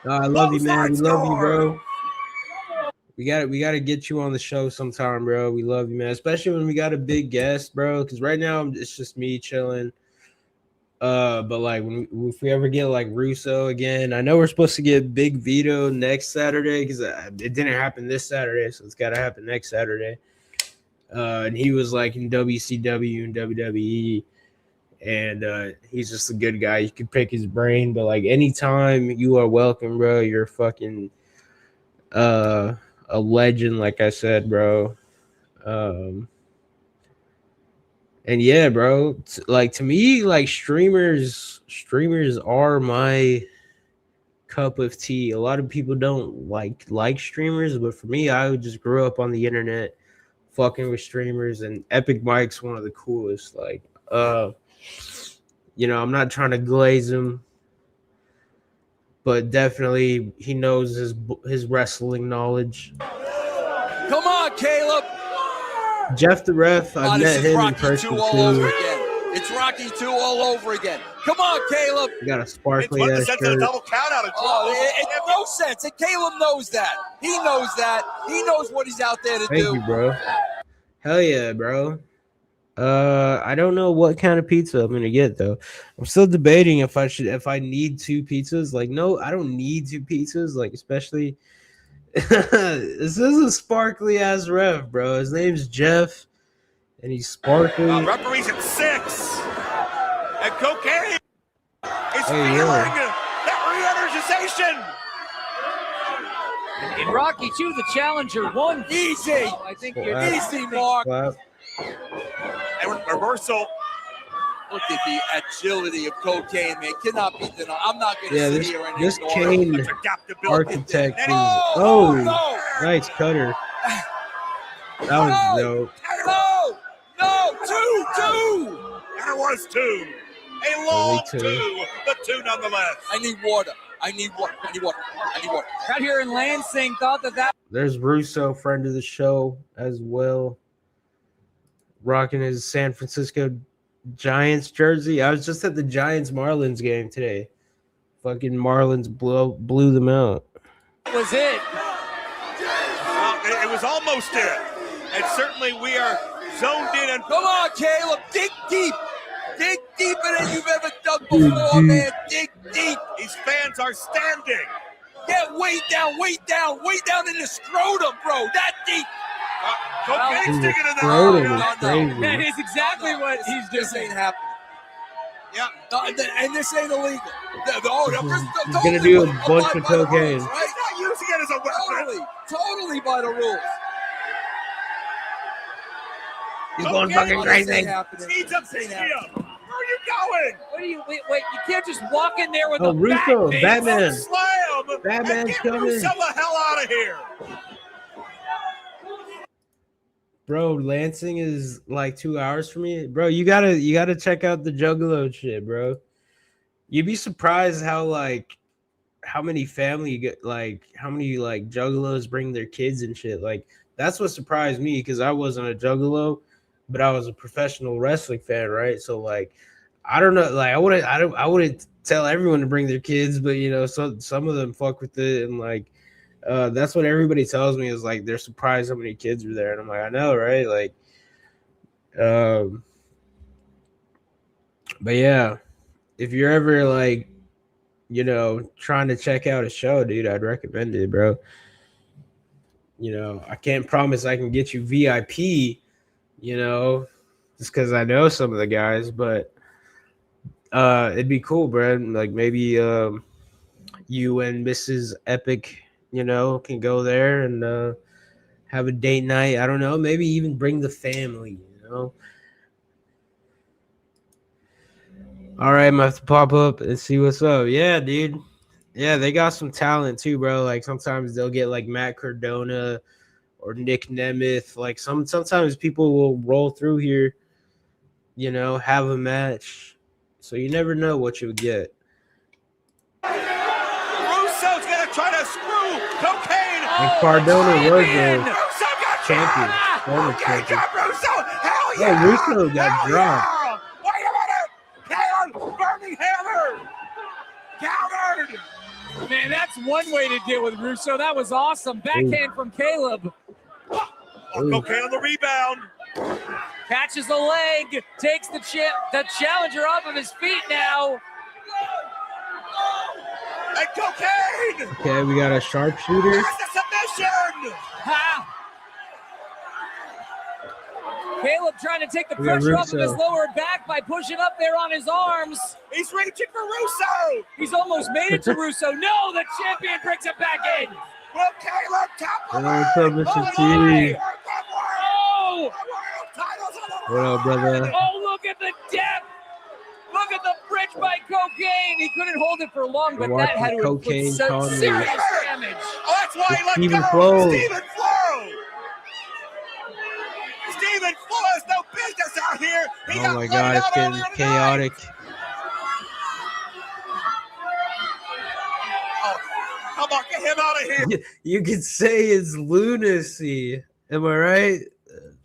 No, I love you, man. We love you, bro. We gotta get you on the show sometime, bro. We love you, man. Especially when we got a big guest, bro. Because right now it's just me chilling. But like if we ever get like Russo again, I know we're supposed to get Big Vito next Saturday because it didn't happen this Saturday, so it's gotta happen next Saturday. And he was like in WCW and WWE, and he's just a good guy. You can pick his brain, but like anytime you are welcome, bro. You're fucking a legend, like I said, bro. And yeah, bro, like to me, like streamers are my cup of tea. A lot of people don't like streamers, but for me, I just grew up on the internet fucking with streamers, and Epic Mike's one of the coolest. Like, you know, I'm not trying to glaze him, but definitely he knows his wrestling knowledge. Come on, Caleb. Jeff the Ref, I this met is him in Rocky person 2 all over too. again. It's Rocky 2 all over again. Come on, Caleb. You got a sparkly What the ass sense of a shirt. double count out of It no sense. And Caleb knows that. He knows that. He knows what he's out there to Thank do. you, bro. Hell yeah, bro. I don't know what kind of pizza I'm gonna get though. I'm still debating if I need two pizzas. Like, no, I don't need two pizzas. Like, especially this is a sparkly ass ref, bro. His name's Jeff, and he's sparkly. Referees at 6. And Cocaine is Hey, feeling yeah. that re-energization. In Rocky 2, the challenger won. Easy. I think you're Wow. Easy, Mark. Clap. And reversal. Look at the agility of Cocaine, man. Cannot be denied. I'm not going to Yeah, sit this here and this ignore Kane it. architect is Oh, no. nice cutter. That was dope. No, 2. There was 2. A long Only 2. but 2 nonetheless. I need water. I need water. Out here in Lansing thought that There's Russo, friend of the show as well, rocking his San Francisco Giants jersey. I was just at the Giants Marlins game today. Fucking Marlins blew them out. That was it. It was almost it. And certainly we are zoned in. And come on, Caleb, dig deep. Dig deeper than you've ever done before, man. Dig deep. These fans are standing. Get way down in the scrotum, bro. That deep. Cocaine's digging in Scrotum. That is exactly what he's doing. This ain't happening. Yeah. And this ain't illegal. He's gonna do a bunch of cocaine. He's not using it as a weapon. Totally by the rules. He's going fucking crazy. Needs a stadium. Where are you going? What do you wait? You can't just walk in there with Oh, a Russo, bat, Batman. Slam. Batman's And get coming. Russo the hell out of here. Bro, Lansing is like 2 hours from me. Bro, you gotta check out the Juggalo shit, bro. You'd be surprised how many Juggalos bring their kids and shit. Like, that's what surprised me, because I wasn't a Juggalo, but I was a professional wrestling fan, right? So like, I don't know, like I wouldn't tell everyone to bring their kids, but you know, some of them fuck with it, and like that's what everybody tells me is like they're surprised how many kids are there, and I'm like, I know, right? Like, but yeah, if you're ever like, you know, trying to check out a show, dude, I'd recommend it, bro. You know, I can't promise I can get you VIP, you know, just because I know some of the guys, but it'd be cool, bro. Like maybe you and Mrs. Epic, you know, can go there and have a date night. I don't know, maybe even bring the family, you know. All right, I'm gonna have to pop up and see what's up. Yeah, dude. Yeah, they got some talent too, bro. Like sometimes they'll get like Matt Cardona or Nick Nemeth. Like sometimes people will roll through here, you know, have a match. So you never know what you'll get. Russo's gonna try to screw Cocaine. And Cardona was the Russo got champion. dropped. Former Okay, champion. got Russo. Hell Yeah, yeah. Russo got Hell dropped. yeah. Wait a minute. Caleb, burning hammer. Countered. Man, that's one way to deal with Russo. That was awesome. Backhand from Caleb. Cocaine on the rebound. Catches the leg, takes the challenger off of his feet now. And Cocaine. Okay, we got a sharpshooter. There's the submission. Ha! Caleb trying to take the We got pressure off of his Russo. lower back by pushing up there on his arms. He's reaching for Russo. He's almost made it to Russo. No, the champion brings it back in. Will Caleb top of Hey, what's up, Mr. T? Oh! What up, brother? Oh, look at the depth. Look at the bridge by Cocaine. He couldn't hold it for long, but We're that had watching to Cocaine inflict some Conley. serious damage. Oh, that's why he let Stephen go. Flo. Stephen Flo. Stephen Flo has no business out here. He Oh got my laid god, it's out getting earlier tonight. chaotic. Oh, come on, get him out of here. You could say it's lunacy. Am I right?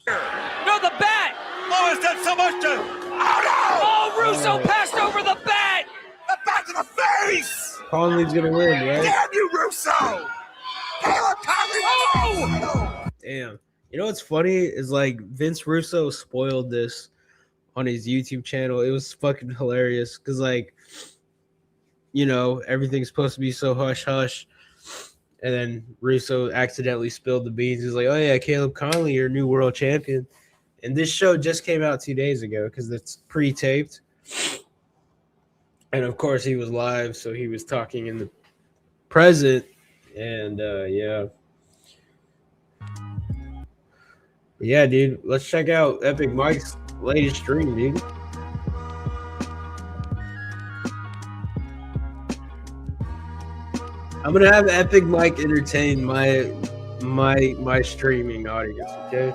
No, the bat. Flo has done so much to. Oh Oh, Russo passed over the bat. no! The back to the face. Conley's gonna win, right? Damn you, Russo. Caleb Conley. Oh! Damn. You know what's funny is like Vince Russo spoiled this on his YouTube channel. It was fucking hilarious because like, you know, everything's supposed to be so hush hush, and then Russo accidentally spilled the beans. He's like, "Oh yeah, Caleb Conley, your new world champion." And this show just came out 2 days ago because it's pre-taped, and of course he was live, so he was talking in the present, and yeah. Yeah, dude. Let's check out Epic Mike's latest stream, dude. I'm gonna have Epic Mike entertain my streaming audience, okay?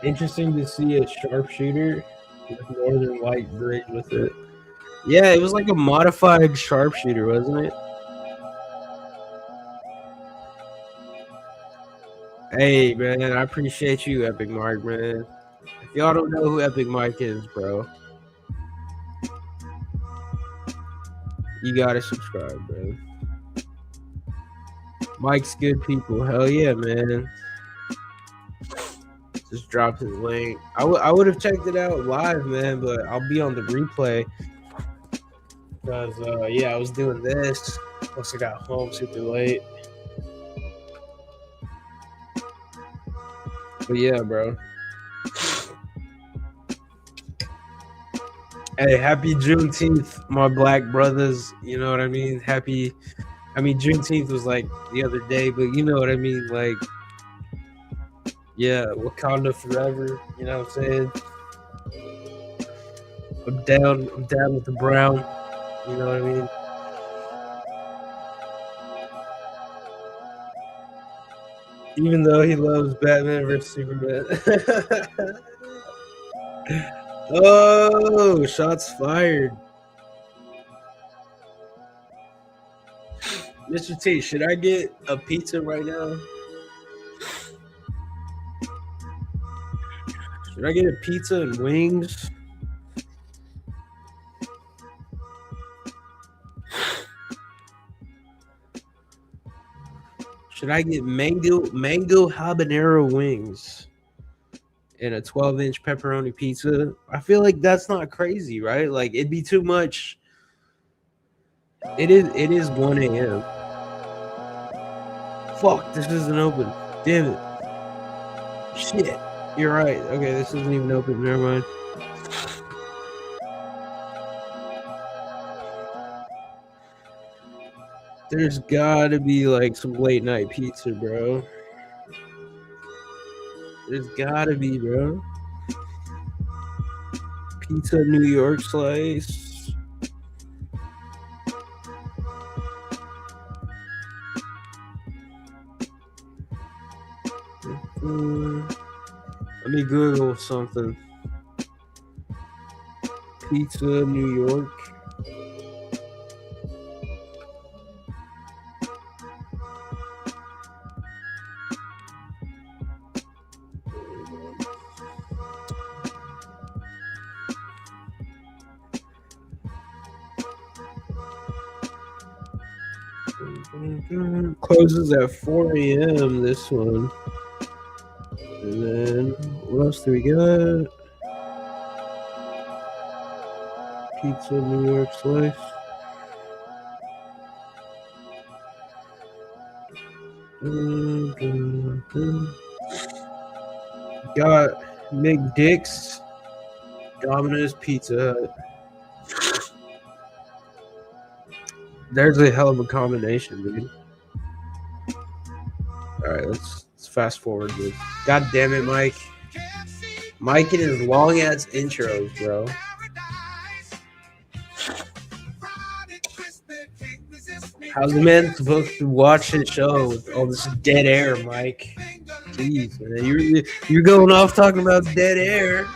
Interesting to see a sharpshooter with Northern Light bridge with it. Yeah, it was like a modified sharpshooter, wasn't it? Hey, man, I appreciate you, Epic Mike, man. If y'all don't know who Epic Mike is, bro, you gotta subscribe, bro. Mike's good people. Hell yeah, man. Just dropped his link. I would have checked it out live, man, but I'll be on the replay. Because, yeah, I was doing this. Plus, I got home super late. But yeah, bro. Hey, happy Juneteenth, my black brothers. You know what I mean? Juneteenth was like the other day, but you know what I mean? Like, yeah, Wakanda forever. You know what I'm saying? I'm down with the brown. You know what I mean? Even though he loves Batman vs Superman. Oh, shots fired. Mr. T, should I get a pizza right now? Should I get a pizza and wings? Should I get mango habanero wings and a 12-inch pepperoni pizza? I feel like that's not crazy, right? Like, it'd be too much. It is 1 a.m. Fuck, this isn't open. Damn it. Shit. You're right. Okay, this isn't even open. Never mind. There's gotta be like some late night pizza, bro. There's gotta be, bro. Pizza New York slice. Let me Google something. Pizza New York. Closes at 4 a.m. this one. And then what else do we got? Pizza New York slice. Got McDick's, Domino's, Pizza Hut. There's a hell of a combination, dude. All right, let's fast forward, dude. God damn it, Mike. Mike and his long ass intros, bro. How's the man supposed to watch his show with all this dead air, Mike? Jeez, man, you're going off talking about dead air.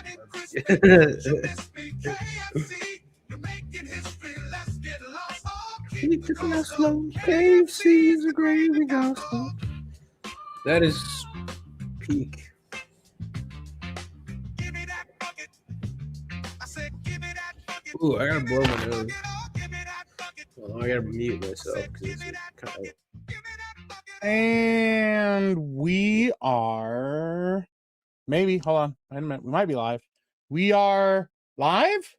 Keep it slow. KFC is a gravy gospel. That is peak. Ooh, I gotta blow my nose. Well, I gotta mute myself because it's kind of. And we are maybe hold on. Wait a minute. We might be live. We are live.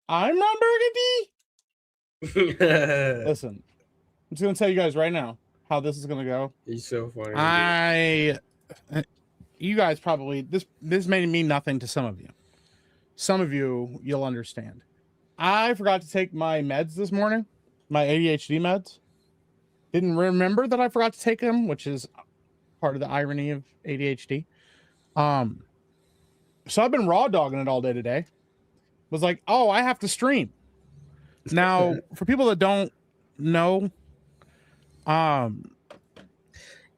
I'm Ron Burgundy. Listen, I'm just gonna tell you guys right now how this is gonna go. You're so funny. You guys probably this may mean nothing to some of you. Some of you, you'll understand. I forgot to take my meds this morning, my ADHD meds. Didn't remember that I forgot to take them, which is part of the irony of ADHD. So I've been raw dogging it all day today. Was like, oh, I have to stream. Now, for people that don't know,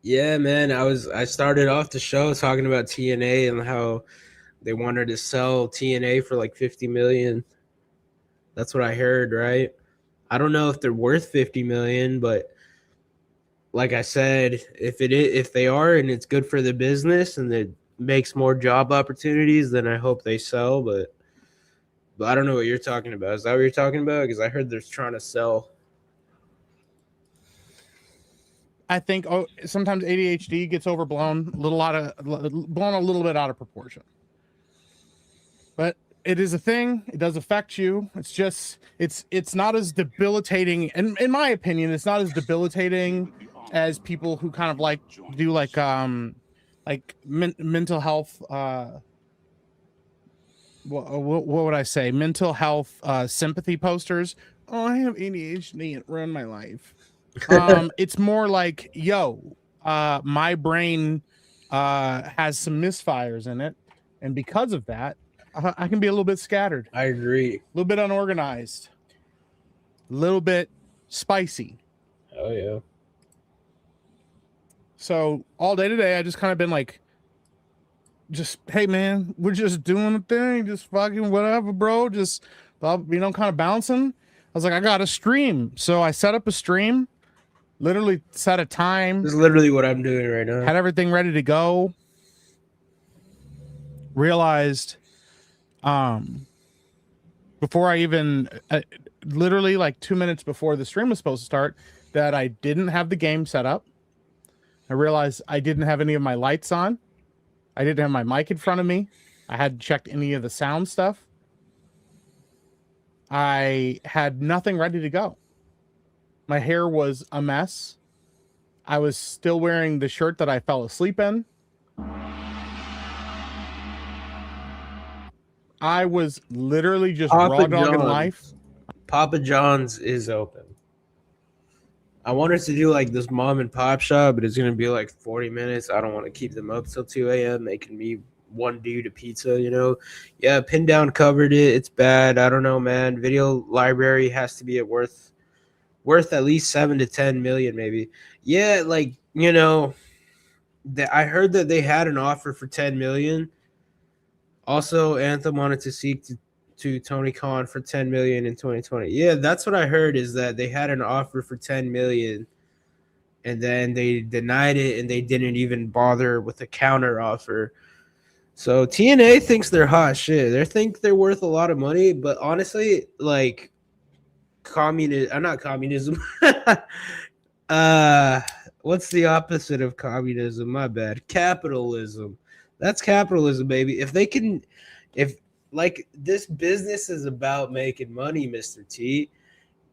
yeah, man, I started off the show talking about TNA and how they wanted to sell TNA for like 50 million. That's what I heard, right? I don't know if they're worth 50 million, but like I said, if they are and it's good for the business and it makes more job opportunities, then I hope they sell. But I don't know what you're talking about. Is that what you're talking about? Because I heard they're trying to sell. I think sometimes ADHD gets overblown, blown a little bit out of proportion. But it is a thing. It does affect you. It's just it's not as debilitating, and in my opinion, it's not as debilitating as people who kind of like do mental health. What would I say? Mental health sympathy posters. Oh, I have ADHD. It ruined my life. It's more like, yo, my brain has some misfires in it, and because of that, I can be a little bit scattered. I agree. A little bit unorganized. A little bit spicy. Oh yeah. So all day today, I just kind of been like, just, hey man, we're just doing the thing, just fucking whatever, bro. Just, kind of bouncing. I was like, I got to stream. So I set up a stream, literally set a time. This is literally what I'm doing right now. Had everything ready to go. Realized, before I even, literally like 2 minutes before the stream was supposed to start, that I didn't have the game set up. I realized I didn't have any of my lights on. I didn't have my mic in front of me. I hadn't checked any of the sound stuff. I had nothing ready to go. My hair was a mess. I was still wearing the shirt that I fell asleep in. I was literally just raw dogging life. Papa John's is open. I wanted to do like this mom and pop shop, but it's going to be like 40 minutes. I don't want to keep them up till 2 a.m. making me one dude a pizza, you know? Yeah, Pin Down covered it. It's bad. I don't know, man. Video library has to be at worth at least 7 to 10 million, maybe. Yeah, like, you know, I heard that they had an offer for 10 million. Also, Anthem wanted to seek to Tony Khan for 10 million in 2020. Yeah, that's what I heard, is that they had an offer for 10 million and then they denied it and they didn't even bother with a counter offer. So TNA thinks they're hot shit. They think they're worth a lot of money, but honestly, like not communism. What's the opposite of communism? My bad. Capitalism. That's capitalism, baby. If this business is about making money, Mr. T.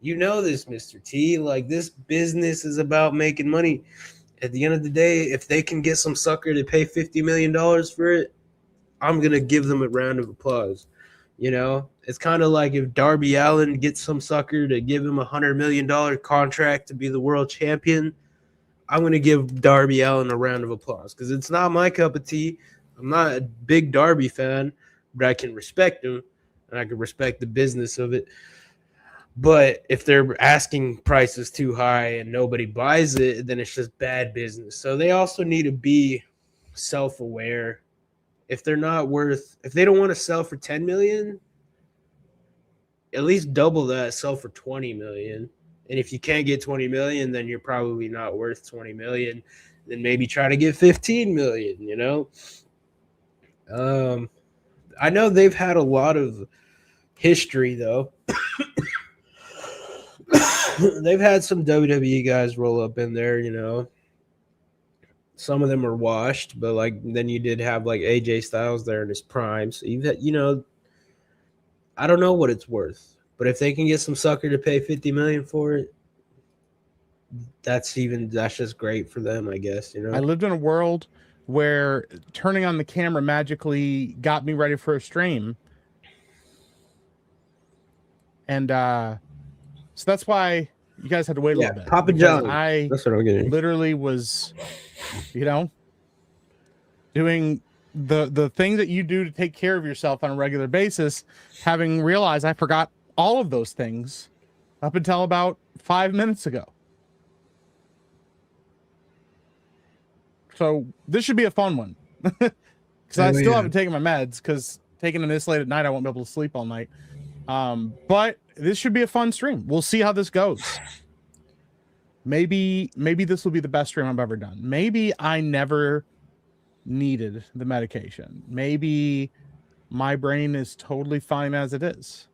You know this, Mr. T. Like, this business is about making money. At the end of the day, if they can get some sucker to pay $50 million for it, I'm going to give them a round of applause. You know, it's kind of like if Darby Allin gets some sucker to give him $100 million contract to be the world champion, I'm going to give Darby Allin a round of applause because it's not my cup of tea. I'm not a big Darby fan, but I can respect him and I can respect the business of it. But if they're asking prices too high and nobody buys it, then it's just bad business. So they also need to be self-aware. If they don't want to sell for 10 million, at least double that, sell for 20 million. And if you can't get 20 million, then you're probably not worth 20 million. Then maybe try to get 15 million, you know? I know they've had a lot of history, though. They've had some WWE guys roll up in there, you know. Some of them are washed, but like then you did have like AJ Styles there in his prime. So you've had, you know, I don't know what it's worth, but if they can get some sucker to pay 50 million for it, that's just great for them, I guess, you know. I lived in a world where turning on the camera magically got me ready for a stream. And so that's why you guys had to wait a little bit. Papa John. That's what I'm getting. Literally was, you know, doing the things that you do to take care of yourself on a regular basis, having realized I forgot all of those things up until about 5 minutes ago. So this should be a fun one because I still haven't taken my meds because taking them this late at night, I won't be able to sleep all night. But this should be a fun stream. We'll see how this goes. Maybe this will be the best stream I've ever done. Maybe I never needed the medication. Maybe my brain is totally fine as it is.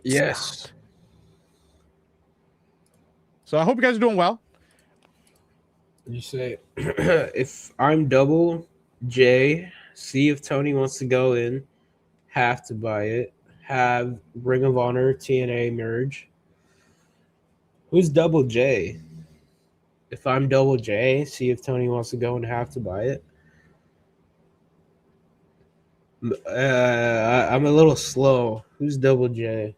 Yes. So I hope you guys are doing well. You say, if I'm double J, see if Tony wants to go in, have to buy it, have Ring of Honor TNA merge. Who's double J? If I'm double J, see if Tony wants to go and have to buy it. I'm a little slow. Who's double J?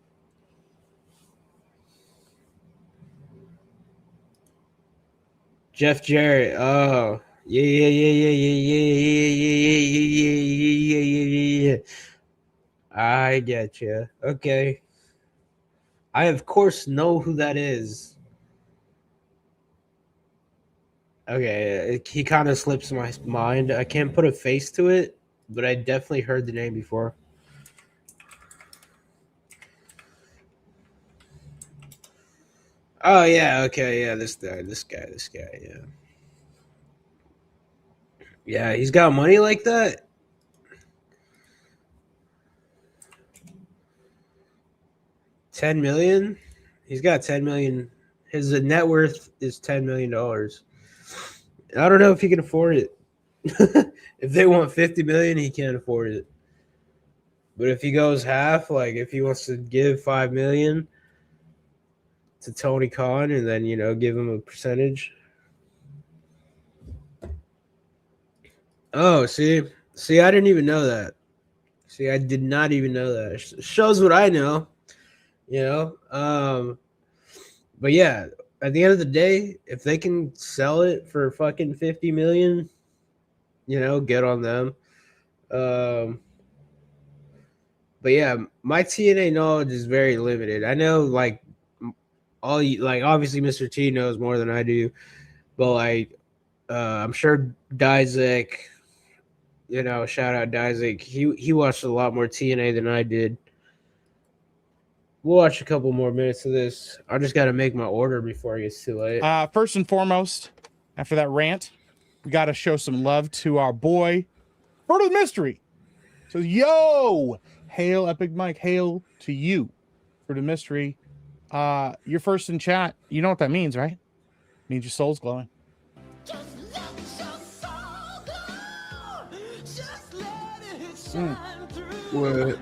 Jeff Jarrett. Oh, yeah. I get you. Okay. I, of course, know who that is. Okay, he kind of slips my mind. I can't put a face to it, but I definitely heard the name before. Oh, yeah, okay, yeah, this guy, yeah. Yeah, he's got money like that? $10 million? He's got $10 million. His net worth is $10 million. I don't know if he can afford it. If they want $50 million, he can't afford it. But if he goes half, like if he wants to give $5 million to Tony Khan and then, give him a percentage. Oh, see, I didn't even know that. See, I did not even know that. It shows what I know, But yeah, at the end of the day, if they can sell it for fucking $50 million, get on them. But yeah, my TNA knowledge is very limited. I know obviously Mr. T knows more than I do, but I'm sure Dizek, shout out Dizek. He watched a lot more TNA than I did. We'll watch a couple more minutes of this. I just got to make my order before it gets too late. First and foremost, after that rant, we got to show some love to our boy, Fruit of the Mystery. So, yo, hail Epic Mike, hail to you, Fruit of the Mystery. You're first in chat. You know what that means, right? It means your soul's glowing. What?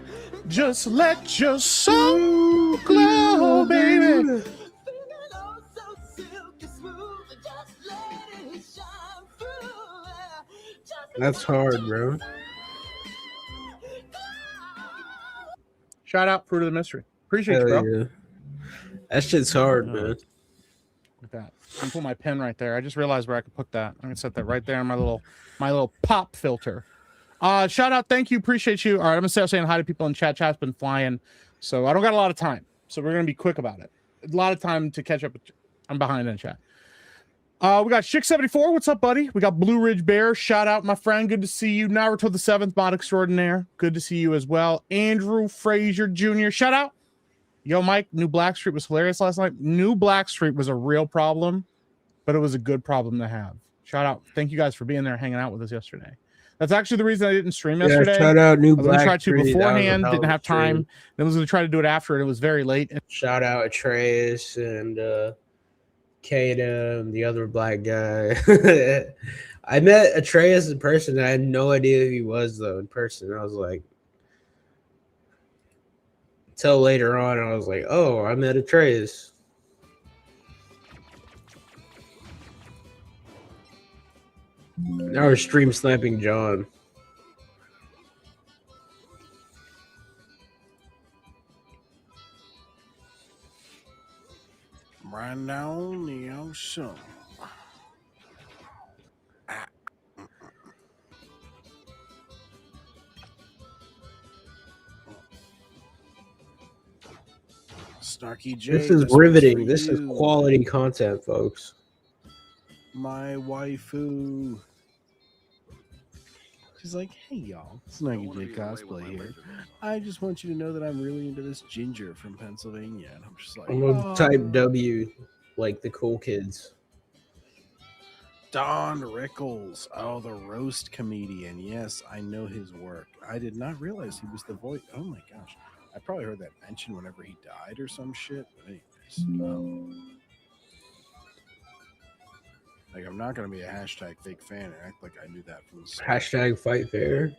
Just let your soul glow, baby. That's hard, bro. Shout out Fruit of the Mystery. Appreciate you, bro. Yeah. That shit's hard, man. Look at that. I can put my pen right there. I just realized where I could put that. I'm gonna set that right there in my little pop filter. Shout out, thank you, appreciate you. All right, I'm gonna start saying hi to people in chat. Chat's been flying, so I don't got a lot of time. So we're gonna be quick about it. A lot of time to catch up with. I'm behind in chat. We got Chick74. What's up, buddy? We got Blue Ridge Bear. Shout out, my friend. Good to see you. Naruto the 7th, Mod Extraordinaire. Good to see you as well. Andrew Frazier Jr. Shout out. Yo, Mike, New Blackstreet was hilarious last night. New Blackstreet was a real problem, but it was a good problem to have. Shout out. Thank you guys for being there, hanging out with us yesterday. That's actually the reason I didn't stream yesterday. Yeah, shout out New I was going to try Blackstreet. to beforehand, didn't have time. Then I was going to try to do it after, and it was very late. Shout out Atreus and Kadam, the other black guy. I met Atreus in person, and I had no idea who he was, though, in person. I was like, until later on, I was like, oh, I met Atreus. Now we're stream sniping John. Right down the ocean. Snarky J. This is riveting. This is quality content, folks. My waifu. She's like, hey y'all, Snarky J cosplay here. I just want you to know that I'm really into this ginger from Pennsylvania. And I'm just like, I'm gonna type W. like the cool kids. Don Rickles. Oh, the roast comedian. Yes, I know his work. I did not realize he was the voice. Oh my gosh. I probably heard that mentioned whenever he died or some shit. But anyways, like, I'm not going to be a hashtag fake fan and act like I knew that from the start. Hashtag fight fair.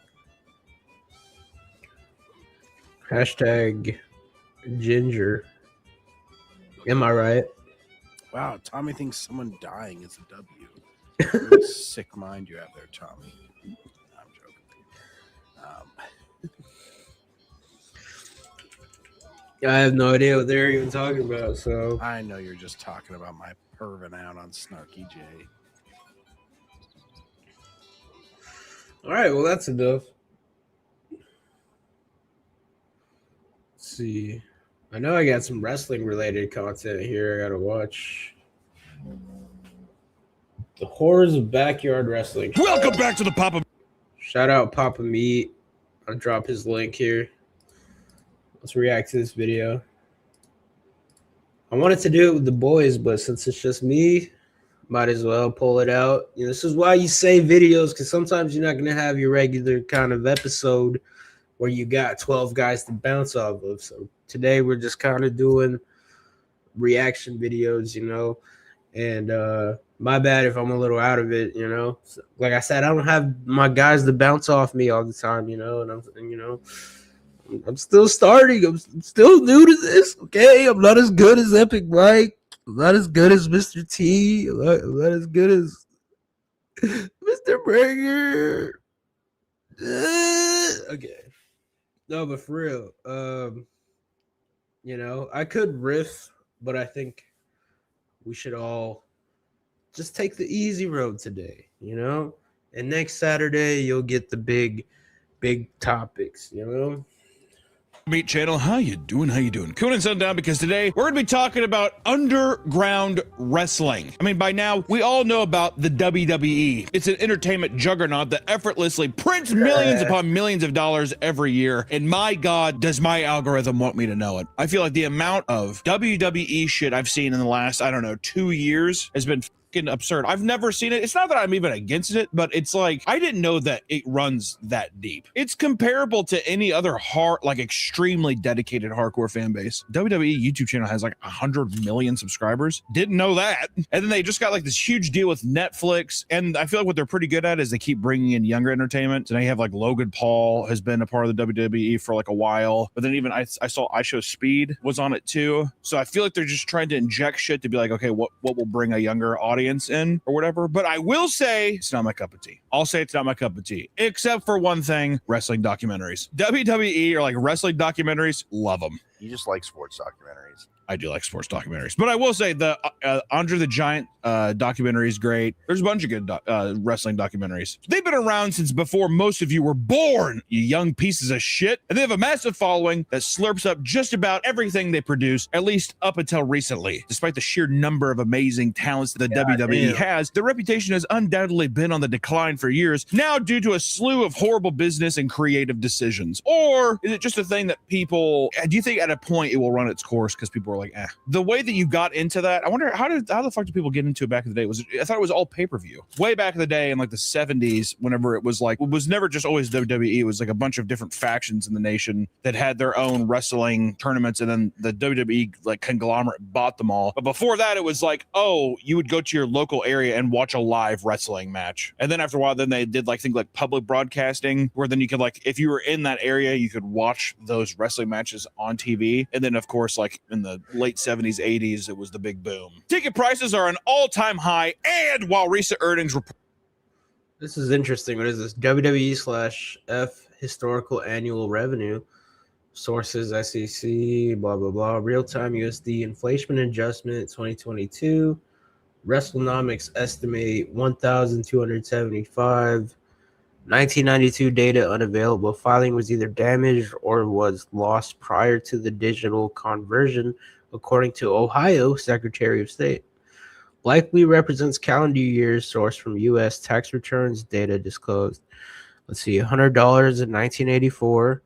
Hashtag ginger. Am I right? Wow, Tommy thinks someone dying is a W. Really sick mind you have there, Tommy. I'm joking. I have no idea what they're even talking about. So I know you're just talking about my perving out on Snarky J. all right, well that's enough. Let's see. I know I got some wrestling related content here I gotta watch. The Horrors of Backyard Wrestling. Welcome back to the Papa. Shout out Papa Meat. I'll drop his link here. Let's react to this video. I wanted to do it with the boys, but since it's just me, might as well pull it out. You know, this is why you save videos, because sometimes you're not going to have your regular kind of episode where you got 12 guys to bounce off of. So today we're just kind of doing reaction videos, you know, and my bad if I'm a little out of it, you know. So, like I said, I don't have my guys to bounce off me all the time, you know, and I'm still starting. I'm still new to this, okay? I'm not as good as Epic Mike. I'm not as good as Mr. T. I'm not as good as Mr. Burger. Okay. No, but for real, you know, I could riff, but I think we should all just take the easy road today, you know? And next Saturday, you'll get the big topics, you know? Meat Channel, how you doing? Conan Sundown, because today we're gonna be talking about underground wrestling. I mean, by now we all know about the WWE. It's an entertainment juggernaut that effortlessly prints millions upon millions of dollars every year. And my God, does my algorithm want me to know it? I feel like the amount of WWE shit I've seen in the last, I don't know, 2 years has been absurd. I've never seen it. It's not that I'm even against it, but it's like I didn't know that it runs that deep. It's comparable to any other extremely dedicated hardcore fan base. WWE YouTube channel has like 100 million subscribers. Didn't know that. And then they just got like this huge deal with Netflix. And I feel like what they're pretty good at is they keep bringing in younger entertainment. So now you have like Logan Paul has been a part of the WWE for like a while. But then even I saw iShowSpeed was on it too. So I feel like they're just trying to inject shit to be like, okay, what will bring a younger audience in or whatever. But I will say it's not my cup of tea. I'll say it's not my cup of tea, except for one thing: wrestling documentaries. WWE or like wrestling documentaries, love them. You just like sports documentaries. I do like sports documentaries, but I will say the Andre the Giant documentary is great. There's a bunch of good wrestling documentaries. They've been around since before most of you were born, you young pieces of shit. And they have a massive following that slurps up just about everything they produce, at least up until recently. Despite the sheer number of amazing talents that the WWE has, their reputation has undoubtedly been on the decline for years, now due to a slew of horrible business and creative decisions. Or is it just a thing that people, do you think at a point it will run its course because people are like, the way that you got into that, I wonder how the fuck did people get into it back in the day? I thought it was all pay-per-view way back in the day in like the 70s, whenever it was like, it was never just always WWE. It was like a bunch of different factions in the nation that had their own wrestling tournaments, and then the WWE like conglomerate bought them all. But before that, it was like, oh, you would go to your local area and watch a live wrestling match. And then after a while, then they did like things like public broadcasting, where then you could like, if you were in that area, you could watch those wrestling matches on TV. And then of course, like in the late 70s, 80s, it was the big boom. Ticket prices are an all-time high, and while recent earnings report. This is interesting. What is this? WWE/F historical annual revenue. Sources SEC, blah, blah, blah. Real-time USD inflation adjustment 2022. WrestleNomics estimate 1,275. 1992 data unavailable. Filing was either damaged or was lost prior to the digital conversion, according to Ohio Secretary of State. Likely represents calendar years sourced from U.S. tax returns data disclosed. Let's see, $100 in 1984.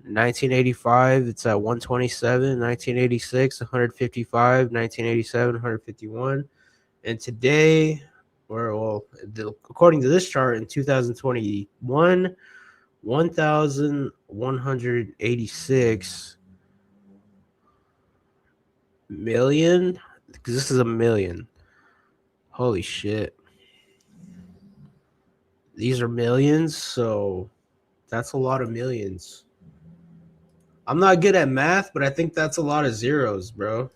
1985, it's at 127. 1986, 155. 1987, 151. And today, according to this chart, in 2021, 1,186 million, because this is a million. Holy shit. These are millions, so that's a lot of millions. I'm not good at math, but I think that's a lot of zeros, bro.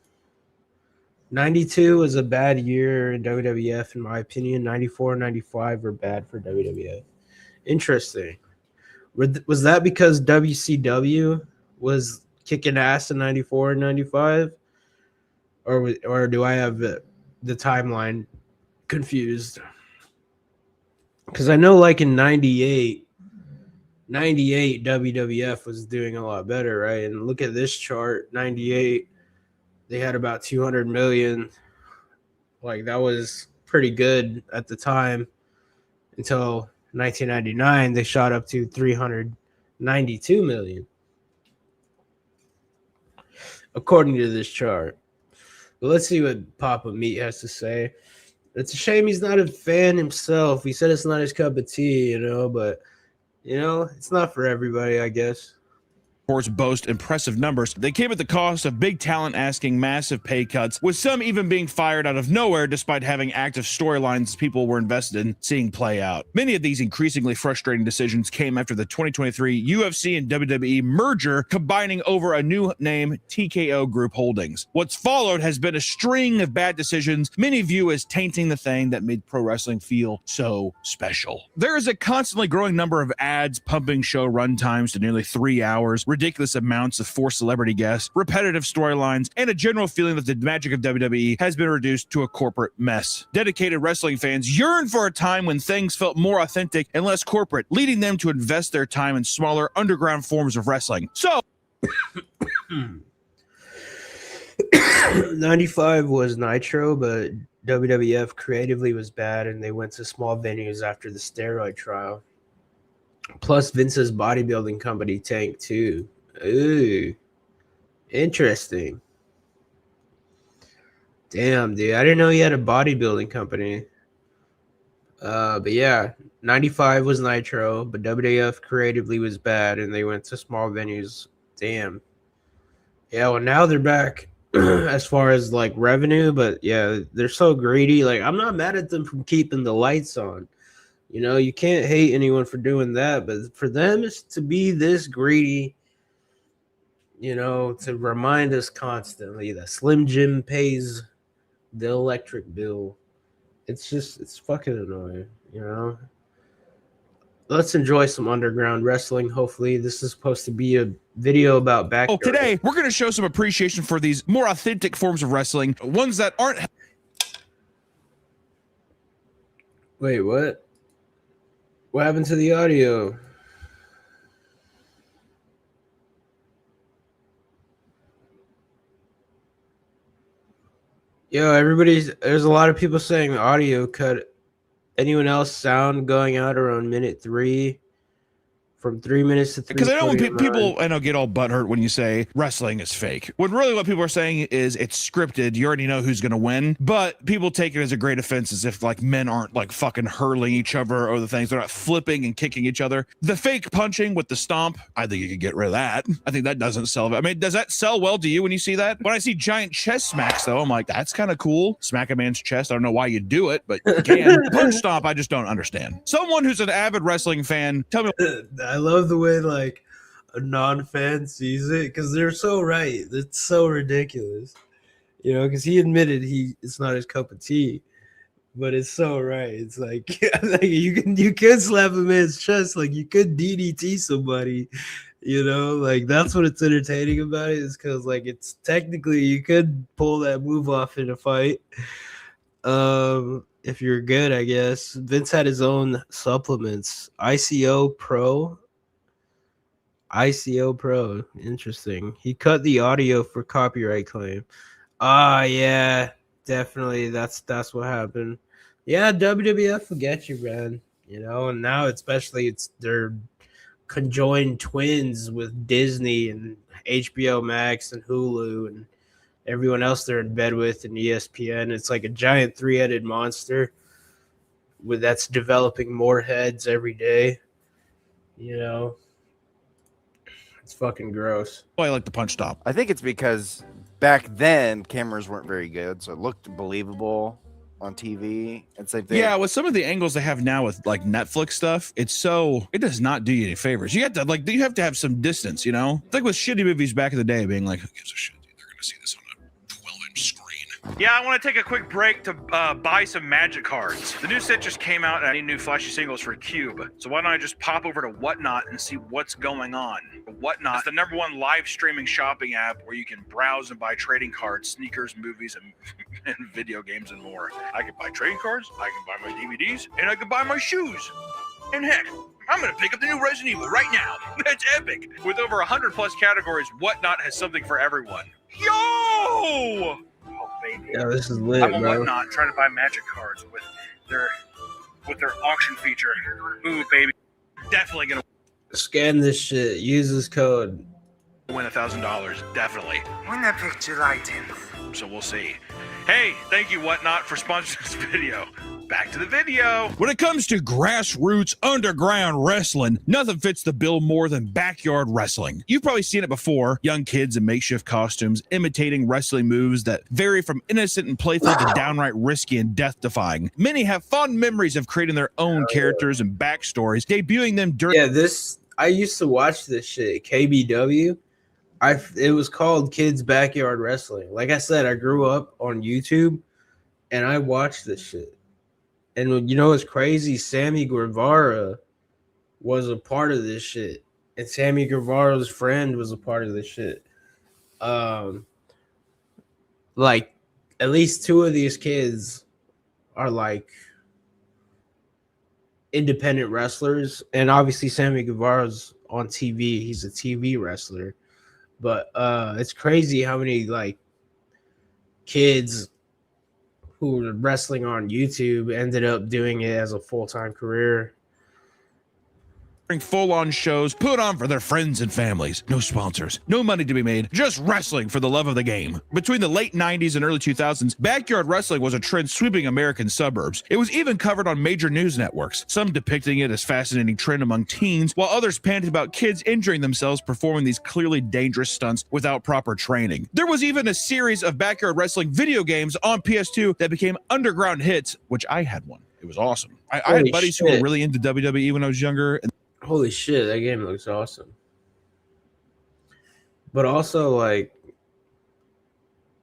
92 was a bad year in WWF, in my opinion. 94 and 95 were bad for WWF. Interesting. Was that because WCW was kicking ass in 94 and 95? Or do I have the timeline confused? Because I know, like, in 98 WWF was doing a lot better, right? And look at this chart. 98, they had about 200 million. Like, that was pretty good at the time until 1999. They shot up to 392 million, according to this chart. But let's see what Papa Meat has to say. It's a shame he's not a fan himself. He said it's not his cup of tea, but it's not for everybody, I guess. Boast impressive numbers. They came at the cost of big talent asking massive pay cuts, with some even being fired out of nowhere despite having active storylines people were invested in seeing play out. Many of these increasingly frustrating decisions came after the 2023 UFC and WWE merger, combining over a new name, TKO Group Holdings. What's followed has been a string of bad decisions many view as tainting the thing that made pro wrestling feel so special. There is a constantly growing number of ads pumping show runtimes to nearly 3 hours, ridiculous amounts of forced celebrity guests, repetitive storylines, and a general feeling that the magic of WWE has been reduced to a corporate mess. Dedicated wrestling fans yearn for a time when things felt more authentic and less corporate, leading them to invest their time in smaller underground forms of wrestling. So 95 was Nitro, but WWF creatively was bad, and they went to small venues after the steroid trial. Plus, Vince's bodybuilding company tanked too. Ooh, interesting. Damn, dude, I didn't know he had a bodybuilding company. But yeah, 95 was Nitro, but WWF creatively was bad, and they went to small venues. Damn. Yeah, well, now they're back as far as like revenue, but yeah, they're so greedy. Like, I'm not mad at them for keeping the lights on. You can't hate anyone for doing that, but for them is to be this greedy, to remind us constantly that Slim Jim pays the electric bill. It's fucking annoying, Let's enjoy some underground wrestling. Hopefully, this is supposed to be a video about backyard. Today, we're going to show some appreciation for these more authentic forms of wrestling, ones that aren't... Wait, what? What happened to the audio? Yo, there's a lot of people saying the audio cut. Anyone else sound going out around minute 3? From 3 minutes to 3. Because I know when people get all butthurt when you say wrestling is fake. When really what people are saying is it's scripted. You already know who's going to win. But people take it as a great offense, as if like men aren't like fucking hurling each other or the things. They're not flipping and kicking each other. The fake punching with the stomp, I think you could get rid of that. I think that doesn't sell. I mean, does that sell well to you when you see that? When I see giant chest smacks, though, I'm like, that's kind of cool. Smack a man's chest. I don't know why you do it, but you can. Punch stomp, I just don't understand. Someone who's an avid wrestling fan, tell me. I love the way like a non-fan sees it, because they're so right. It's so ridiculous, because he admitted it's not his cup of tea, but it's so right. It's like, you could slap a man's chest, like you could DDT somebody, like that's what it's entertaining about it, is because like it's technically you could pull that move off in a fight. If you're good, I guess. Vince had his own supplements. ICO Pro. Interesting. He cut the audio for copyright claim. Yeah, definitely. That's what happened. Yeah, WWF will get you, man. And now especially they're conjoined twins with Disney and HBO Max and Hulu and everyone else they're in bed with and ESPN. It's like a giant three-headed monster that's developing more heads every day. You know, it's fucking gross. Oh, I like the punch stop. I think it's because back then cameras weren't very good, so it looked believable on TV. It's like Yeah, with some of the angles they have now with like Netflix stuff, it does not do you any favors. You have to have some distance, you know? It's like with shitty movies back in the day, being like, who gives a shit? They're gonna see this on a 12-inch screen. Yeah, I want to take a quick break to buy some Magic cards. The new set just came out and I need new flashy singles for Cube. So why don't I just pop over to Whatnot and see what's going on? Whatnot is the #1 live streaming shopping app where you can browse and buy trading cards, sneakers, movies, and video games and more. I can buy trading cards, I can buy my DVDs, and I can buy my shoes. And heck, I'm gonna pick up the new Resident Evil right now. That's epic. With over 100 plus categories, Whatnot has something for everyone. Yo! Oh, baby. Yeah, this is lit, I'm on bro. Whatnot trying to buy Magic cards with their auction feature. Ooh, baby. Definitely gonna Scan this shit. Use this code. win $1,000. Definitely. When I picture items. So we'll see. Hey, thank you, Whatnot, for sponsoring this video. Back to the video. When it comes to grassroots underground wrestling, nothing fits the bill more than backyard wrestling. You've probably seen it before. Young kids in makeshift costumes imitating wrestling moves that vary from innocent and playful to downright risky and death-defying. Many have fond memories of creating their own characters and backstories, debuting them during... Yeah, I used to watch this shit, KBW. It was called Kids Backyard Wrestling. Like I said, I grew up on YouTube, and I watched this shit. And you know what's crazy? Sammy Guevara was a part of this shit. And Sammy Guevara's friend was a part of this shit. Like, at least 2 of these kids are like independent wrestlers. And obviously Sammy Guevara's on TV. He's a TV wrestler. But it's crazy how many like kids who were wrestling on YouTube ended up doing it as a full-time career. Full-on shows put on for their friends and families. No sponsors, no money to be made, just wrestling for the love of the game. Between the late 90s and early 2000s, backyard wrestling was a trend sweeping American suburbs. It was even covered on major news networks, some depicting it as fascinating trend among teens, while others panted about kids injuring themselves performing these clearly dangerous stunts without proper training. There was even a series of backyard wrestling video games on PS2 that became underground hits, which I had one. It was awesome. I had buddies who were really into WWE when I was younger, and holy shit, that game looks awesome. But also, like,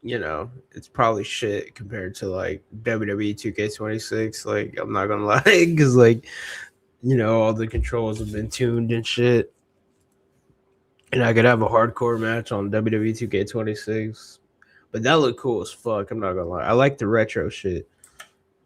you know, it's probably shit compared to, like, WWE 2K26. Like, I'm not gonna lie, because, like, you know, all the controls have been tuned and shit. And I could have a hardcore match on WWE 2K26. But that looked cool as fuck, I'm not gonna lie. I like the retro shit.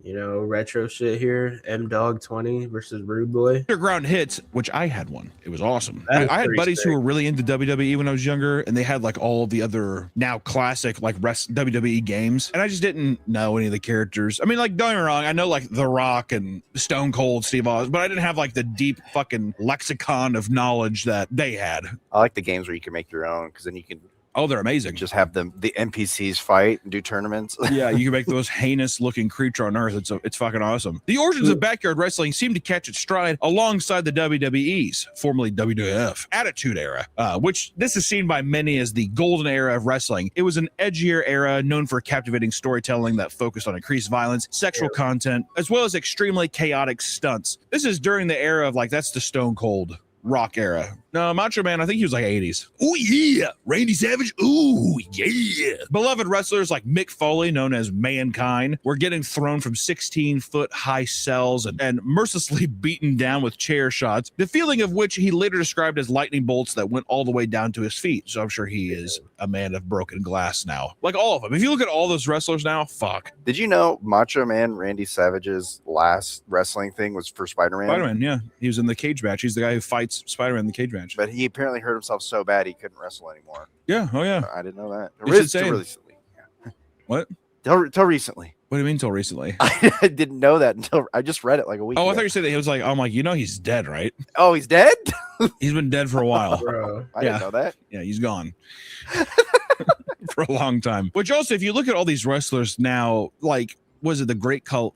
You know, retro shit here. M-Dog 20 versus Rude Boy. Underground hits, which I had one. It was awesome. I had buddies who were really into WWE when I was younger, and they had like all the other now classic like WWE games, and I just didn't know any of the characters. I mean, like, don't get me wrong, I know like The Rock and Stone Cold Steve Austin, but I didn't have like the deep fucking lexicon of knowledge that they had. I like the games where you can make your own, because then you can. Oh, they're amazing. Just have the NPCs fight and do tournaments. Yeah, you can make the most heinous looking creature on earth. It's fucking awesome. The origins of backyard wrestling seem to catch its stride alongside the WWE's, formerly WWF, Attitude Era, which this is seen by many as the golden era of wrestling. It was an edgier era known for captivating storytelling that focused on increased violence, sexual content, as well as extremely chaotic stunts. This is during the era of like, that's the Stone Cold Rock era. No, Macho Man, I think he was like 80s. Oh yeah, Randy Savage. Ooh yeah. Beloved wrestlers like Mick Foley, known as Mankind, were getting thrown from 16-foot high cells and mercilessly beaten down with chair shots, the feeling of which he later described as lightning bolts that went all the way down to his feet. So I'm sure he is a man of broken glass now. Like all of them. If you look at all those wrestlers now, fuck. Did you know Macho Man Randy Savage's last wrestling thing was for Spider-Man? Spider-Man, yeah. He was in the cage match. He's the guy who fights Spider-Man in the cage match. But he apparently hurt himself so bad he couldn't wrestle anymore. Yeah, oh yeah. I didn't know that. Recently. What? Till recently. What do you mean till recently? I didn't know that until I just read it like a week ago. I thought you said that he was like, I'm like, you know, he's dead, right? Oh, he's dead? He's been dead for a while. Bro. I didn't know that. Yeah, he's gone. For a long time. Which also, if you look at all these wrestlers now, like, was it the Great Khalil?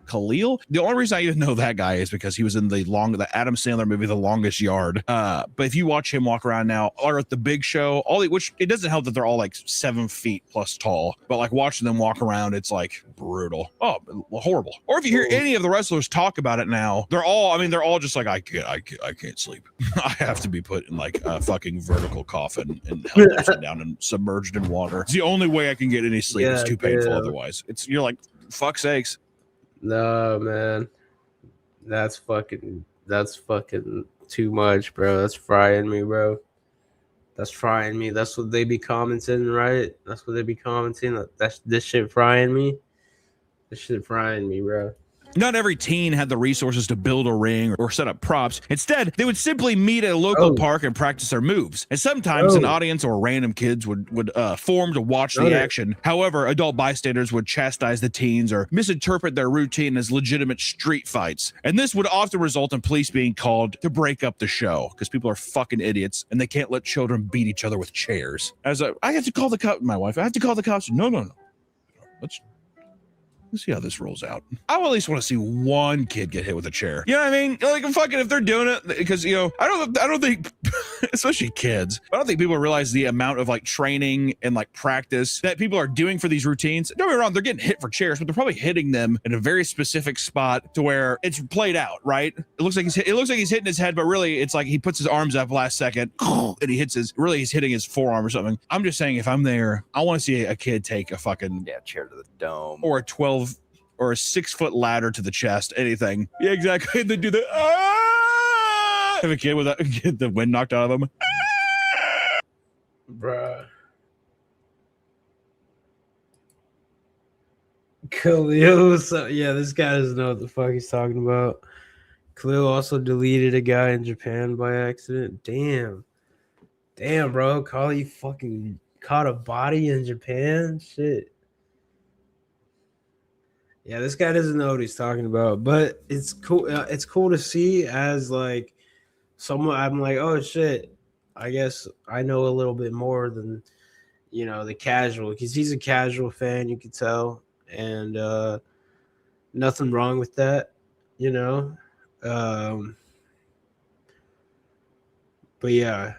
The only reason I even know that guy is because he was in the Adam Sandler movie, The Longest Yard. But if you watch him walk around now, or at the Big Show, which it doesn't help that they're all like 7 feet plus tall, but like watching them walk around, it's like brutal. Oh, horrible. Or if you hear any of the wrestlers talk about it now, they're all just like, I can't sleep. I have to be put in like a fucking vertical coffin and held upside down and submerged in water. It's the only way I can get any sleep. It's too painful otherwise. You're like, fuck sakes. No, man. That's fucking too much, bro. That's frying me, bro. That's frying me. That's what they be commenting, right? That's what they be commenting. This shit frying me. This shit frying me, bro. Not every teen had the resources to build a ring or set up props. Instead, they would simply meet at a local park and practice their moves. And sometimes an audience or random kids would form to watch the action. However, adult bystanders would chastise the teens or misinterpret their routine as legitimate street fights. And this would often result in police being called to break up the show because people are fucking idiots and they can't let children beat each other with chairs. I have to call the cops. My wife, I have to call the cops. No. Let's see how this rolls out. I at least want to see one kid get hit with a chair. You know what I mean? Like, fucking, if they're doing it, because, you know, I don't think, especially kids, I don't think people realize the amount of like training and like practice that people are doing for these routines. Don't get me wrong, they're getting hit for chairs, but they're probably hitting them in a very specific spot to where it's played out, right? It looks like he's hitting his head, but really it's like he puts his arms up last second and he hits he's hitting his forearm or something. I'm just saying, if I'm there, I want to see a kid take a fucking chair to the dome or a 12 or a 6 foot ladder to the chest, anything. Yeah, exactly. They do the have a kid with the wind knocked out of them. Bruh. Khalil, this guy doesn't know what the fuck he's talking about. Khalil also deleted a guy in Japan by accident. Damn, bro. Kali fucking caught a body in Japan. Shit. Yeah, this guy doesn't know what he's talking about, but it's cool. It's cool to see as like someone. I'm like, oh shit. I guess I know a little bit more than the casual, because he's a casual fan. You can tell, and nothing wrong with that, But yeah.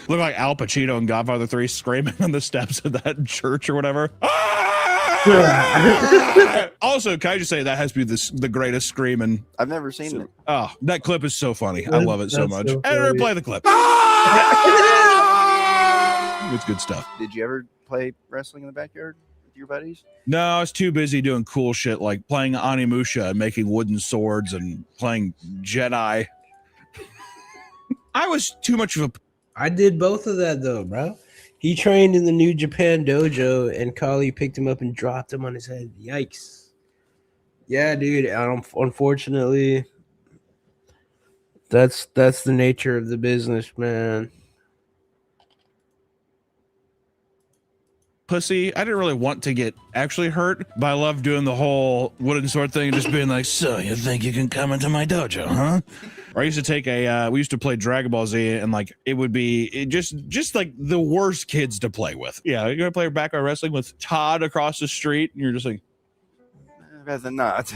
Look like Al Pacino and Godfather 3 screaming on the steps of that church or whatever. Also, can I just say that has to be the greatest screaming? I've never seen it. Oh, that clip is so funny. I love it so much. So and play the clip. It's good stuff. Did you ever play wrestling in the backyard with your buddies? No, I was too busy doing cool shit like playing Animusha and making wooden swords and playing Jedi. I was too much of a... I did both of that though, bro. He trained in the New Japan dojo, and Kali picked him up and dropped him on his head. Yikes. Yeah, dude. Unfortunately, that's the nature of the business, man. Pussy. I didn't really want to get actually hurt, but I love doing the whole wooden sword thing and just being like, so you think you can come into my dojo, huh? Or I used to take we used to play Dragon Ball Z, and like it would be just like the worst kids to play with. Yeah, you're gonna play backyard wrestling with Todd across the street, and you're just like, rather not.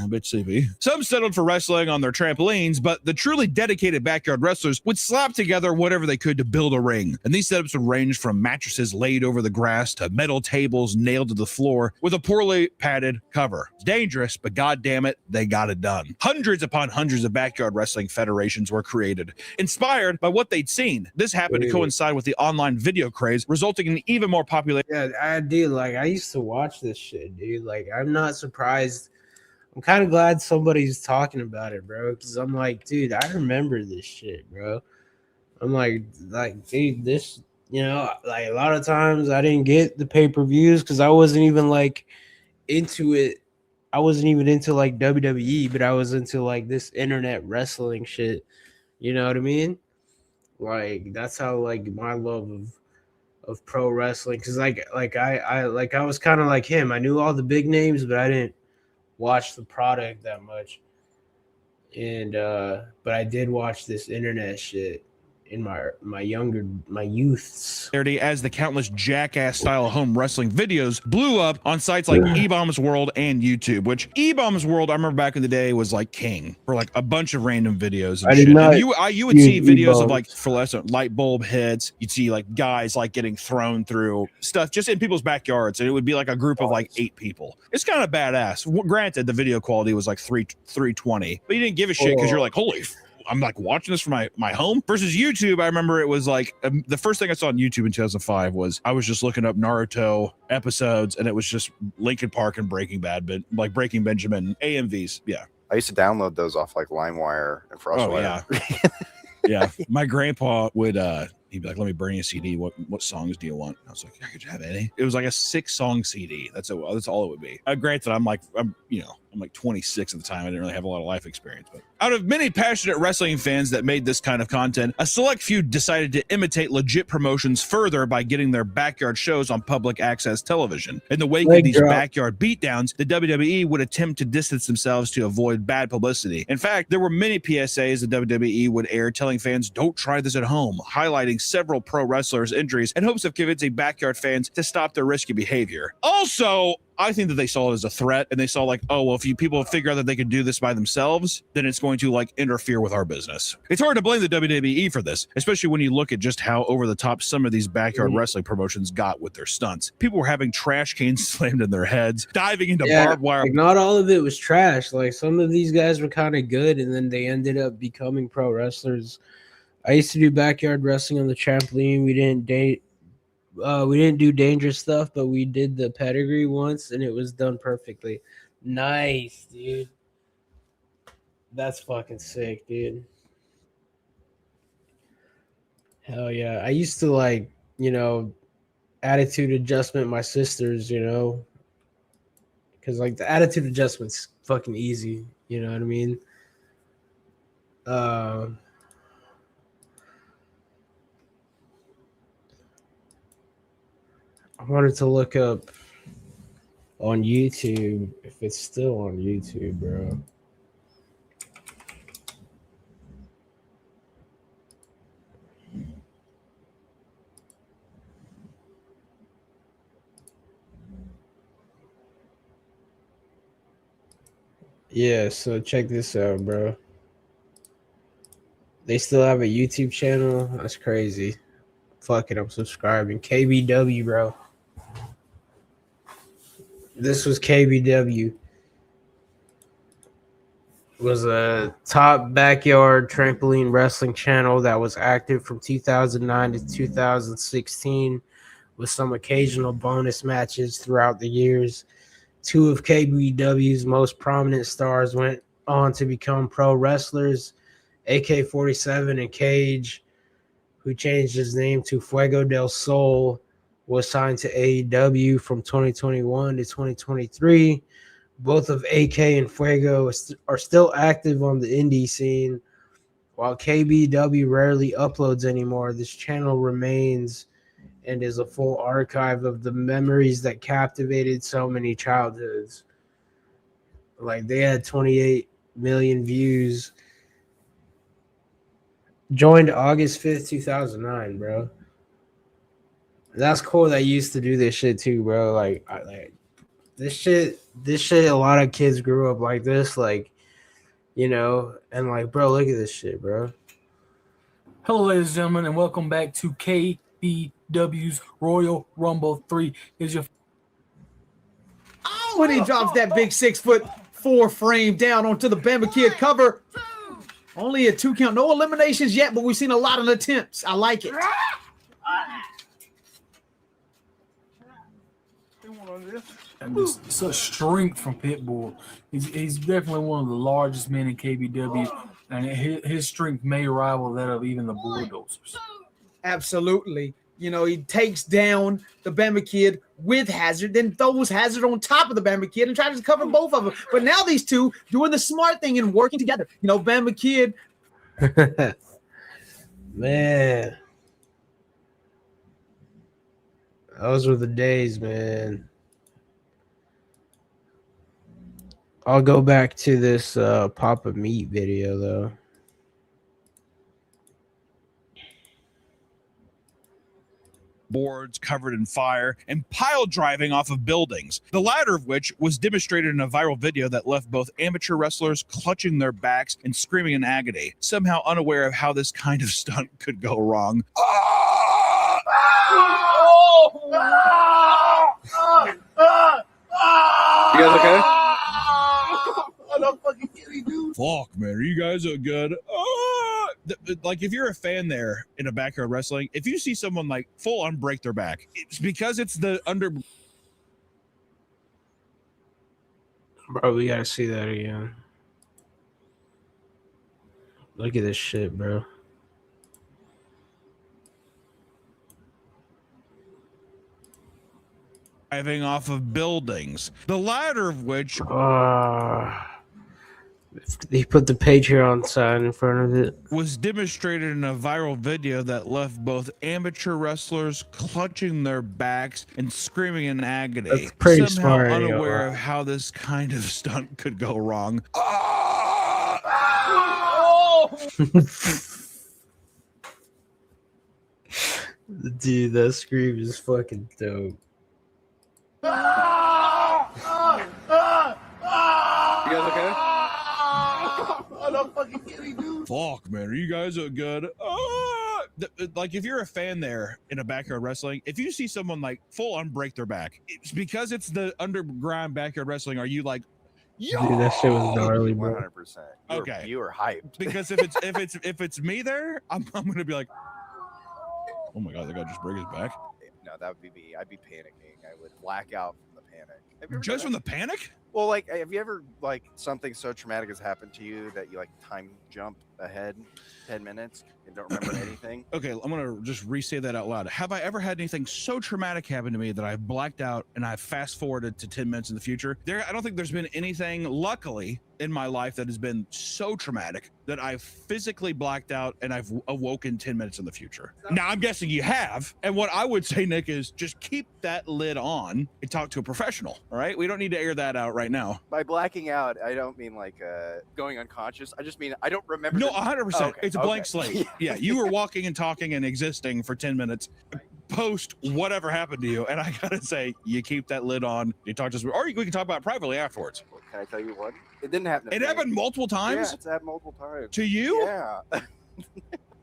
A bit sleepy. Some settled for wrestling on their trampolines, but the truly dedicated backyard wrestlers would slap together whatever they could to build a ring. And these setups would range from mattresses laid over the grass to metal tables nailed to the floor with a poorly padded cover. It's dangerous, but goddamn it, they got it done. Hundreds upon hundreds of backyard wrestling federations were created, inspired by what they'd seen. This happened to coincide with the online video craze, resulting in even more popularity. Yeah, I did. Like, I used to watch this shit, dude. Like, I'm not surprised. I'm kind of glad somebody's talking about it, bro, because I'm like, dude, I remember this shit, bro. I'm like, dude, this, like a lot of times I didn't get the pay-per-views because I wasn't even like into it. I wasn't even into like WWE, but I was into like this internet wrestling shit. You know what I mean? Like, that's how like my love of pro wrestling, because I was kind of like him. I knew all the big names, but I didn't watch the product that much. and but I did watch this internet shit in my youths. As the countless jackass style home wrestling videos blew up on sites like eBombs World and YouTube, which eBombs World, I remember back in the day, was like king for like a bunch of random videos and I did shit. not And you would see use videos of eBombs. like fluorescent light bulb hits. You'd see like guys like getting thrown through stuff just in people's backyards, and it would be like a group of like 8 people. It's kind of badass. Granted, the video quality was like 320, but you didn't give a shit because you're like, holy I'm like watching this from my home versus YouTube. I remember it was like the first thing I saw on YouTube in 2005 was I was just looking up Naruto episodes, and it was just Linkin Park and Breaking Bad, but like Breaking Benjamin AMVs. Yeah. I used to download those off like LimeWire and FrostWire. Oh, yeah. Yeah. My grandpa would he'd be like, let me bring you a CD. What songs do you want? I was like, I could have any. It was like a 6-song CD. That's all it would be. Granted, I'm like 26 at the time. I didn't really have a lot of life experience, but out of many passionate wrestling fans that made this kind of content, a select few decided to imitate legit promotions further by getting their backyard shows on public access television. In the wake of these backyard beatdowns, the WWE would attempt to distance themselves to avoid bad publicity. In fact, there were many PSAs the WWE would air telling fans, don't try this at home, highlighting several pro wrestlers' injuries in hopes of convincing backyard fans to stop their risky behavior. Also, I think that they saw it as a threat, and they saw like, oh, well, if people figure out that they can do this by themselves, then it's going to like interfere with our business. It's hard to blame the WWE for this, especially when you look at just how over the top some of these backyard wrestling promotions got with their stunts. People were having trash cans slammed in their heads, diving into barbed wire. Like, not all of it was trash. Like some of these guys were kind of good, and then they ended up becoming pro wrestlers. I used to do backyard wrestling on the trampoline. We didn't do dangerous stuff, but we did the pedigree once, and it was done perfectly. Nice, dude. That's fucking sick, dude. Hell yeah. I used to like, attitude adjustment my sisters, because like the attitude adjustment's fucking easy. You know what I mean? I wanted to look up on YouTube if it's still on YouTube, bro. Yeah, so check this out, bro. They still have a YouTube channel? That's crazy. Fuck it, I'm subscribing. KBW, bro. This was KBW. It was a top backyard trampoline wrestling channel that was active from 2009 to 2016 with some occasional bonus matches throughout the years. 2 of KBW's most prominent stars went on to become pro wrestlers, AK-47 and Cage, who changed his name to Fuego del Sol, was signed to AEW from 2021 to 2023. Both of AK and Fuego are still active on the indie scene. While KBW rarely uploads anymore, this channel remains and is a full archive of the memories that captivated so many childhoods. Like, they had 28 million views. Joined August 5th, 2009, bro. That's cool that you used to do this shit too, bro. Like this shit, a lot of kids grew up like this, like, and like, bro, look at this shit, bro. Hello, ladies and gentlemen, and welcome back to KBW's Royal Rumble 3. When he drops that big 6'4" frame down onto the Bama Kid cover. Only a 2 count. No eliminations yet, but we've seen a lot of attempts. I like it. And it's such strength from Pitbull. He's definitely one of the largest men in KBW, and his strength may rival that of even the Bulldozers. Absolutely. He takes down the Bama Kid with Hazard, then throws Hazard on top of the Bama Kid and tries to cover both of them. But now these two doing the smart thing and working together. Bama Kid. Man. Those were the days, man. I'll go back to this Papa Meat video though. Boards covered in fire and pile driving off of buildings, the latter of which was demonstrated in a viral video that left both amateur wrestlers clutching their backs and screaming in agony, somehow unaware of how this kind of stunt could go wrong. You guys okay? I'm not fucking kidding, dude. Fuck, man, are you guys are good? Like, if you're a fan there in a backyard wrestling, if you see someone like full on break their back, it's because it's the under. Bro, we gotta see that again. Look at this shit, bro. Driving off of buildings, the latter of which. They put the Patreon sign in front of it. Was demonstrated in a viral video that left both amateur wrestlers clutching their backs and screaming in agony. That's pretty somehow smart, unaware of how this kind of stunt could go wrong. Dude, that scream is fucking dope. You guys okay? I'm not fucking kidding, dude. Fuck, man, are you guys are good? Like, if you're a fan there in a backyard wrestling, if you see someone like full on break their back, it's because it's the underground backyard wrestling. Are you like, Dude, that shit was gnarly, bro. 100%. Okay, You were hyped. because if it's me there, I'm gonna be like, oh my god, that guy just broke his back. No, that would be me. I'd be panicking. I would black out from the panic. Have you ever Just done from the panic? Well, like, have you ever, like, something so traumatic has happened to you that you, like, time jump ahead 10 minutes and don't remember anything? Okay, I'm gonna just re-say that out loud. Have I ever had anything so traumatic happen to me that I've blacked out and I've fast forwarded to 10 minutes in the future? I don't think there's been anything, luckily, in my life that has been so traumatic that I've physically blacked out and I've awoken 10 minutes in the future. Now, I'm guessing you have. And what I would say, Nick, is just keep that lid on and talk to a professional, all right? We don't need to air that out right now. By blacking out, I don't mean, like, going unconscious. I just mean I don't remember. No, the- 100%. Oh, okay, It's a blank okay. slate. Yeah, you were walking and talking and existing for 10 minutes post whatever happened to you. And I gotta say, you keep that lid on. You talk to us, or we can talk about it privately afterwards. Can I tell you what? It didn't happen. to It me. happened multiple times? Yeah, it's happened multiple times. To you? Yeah.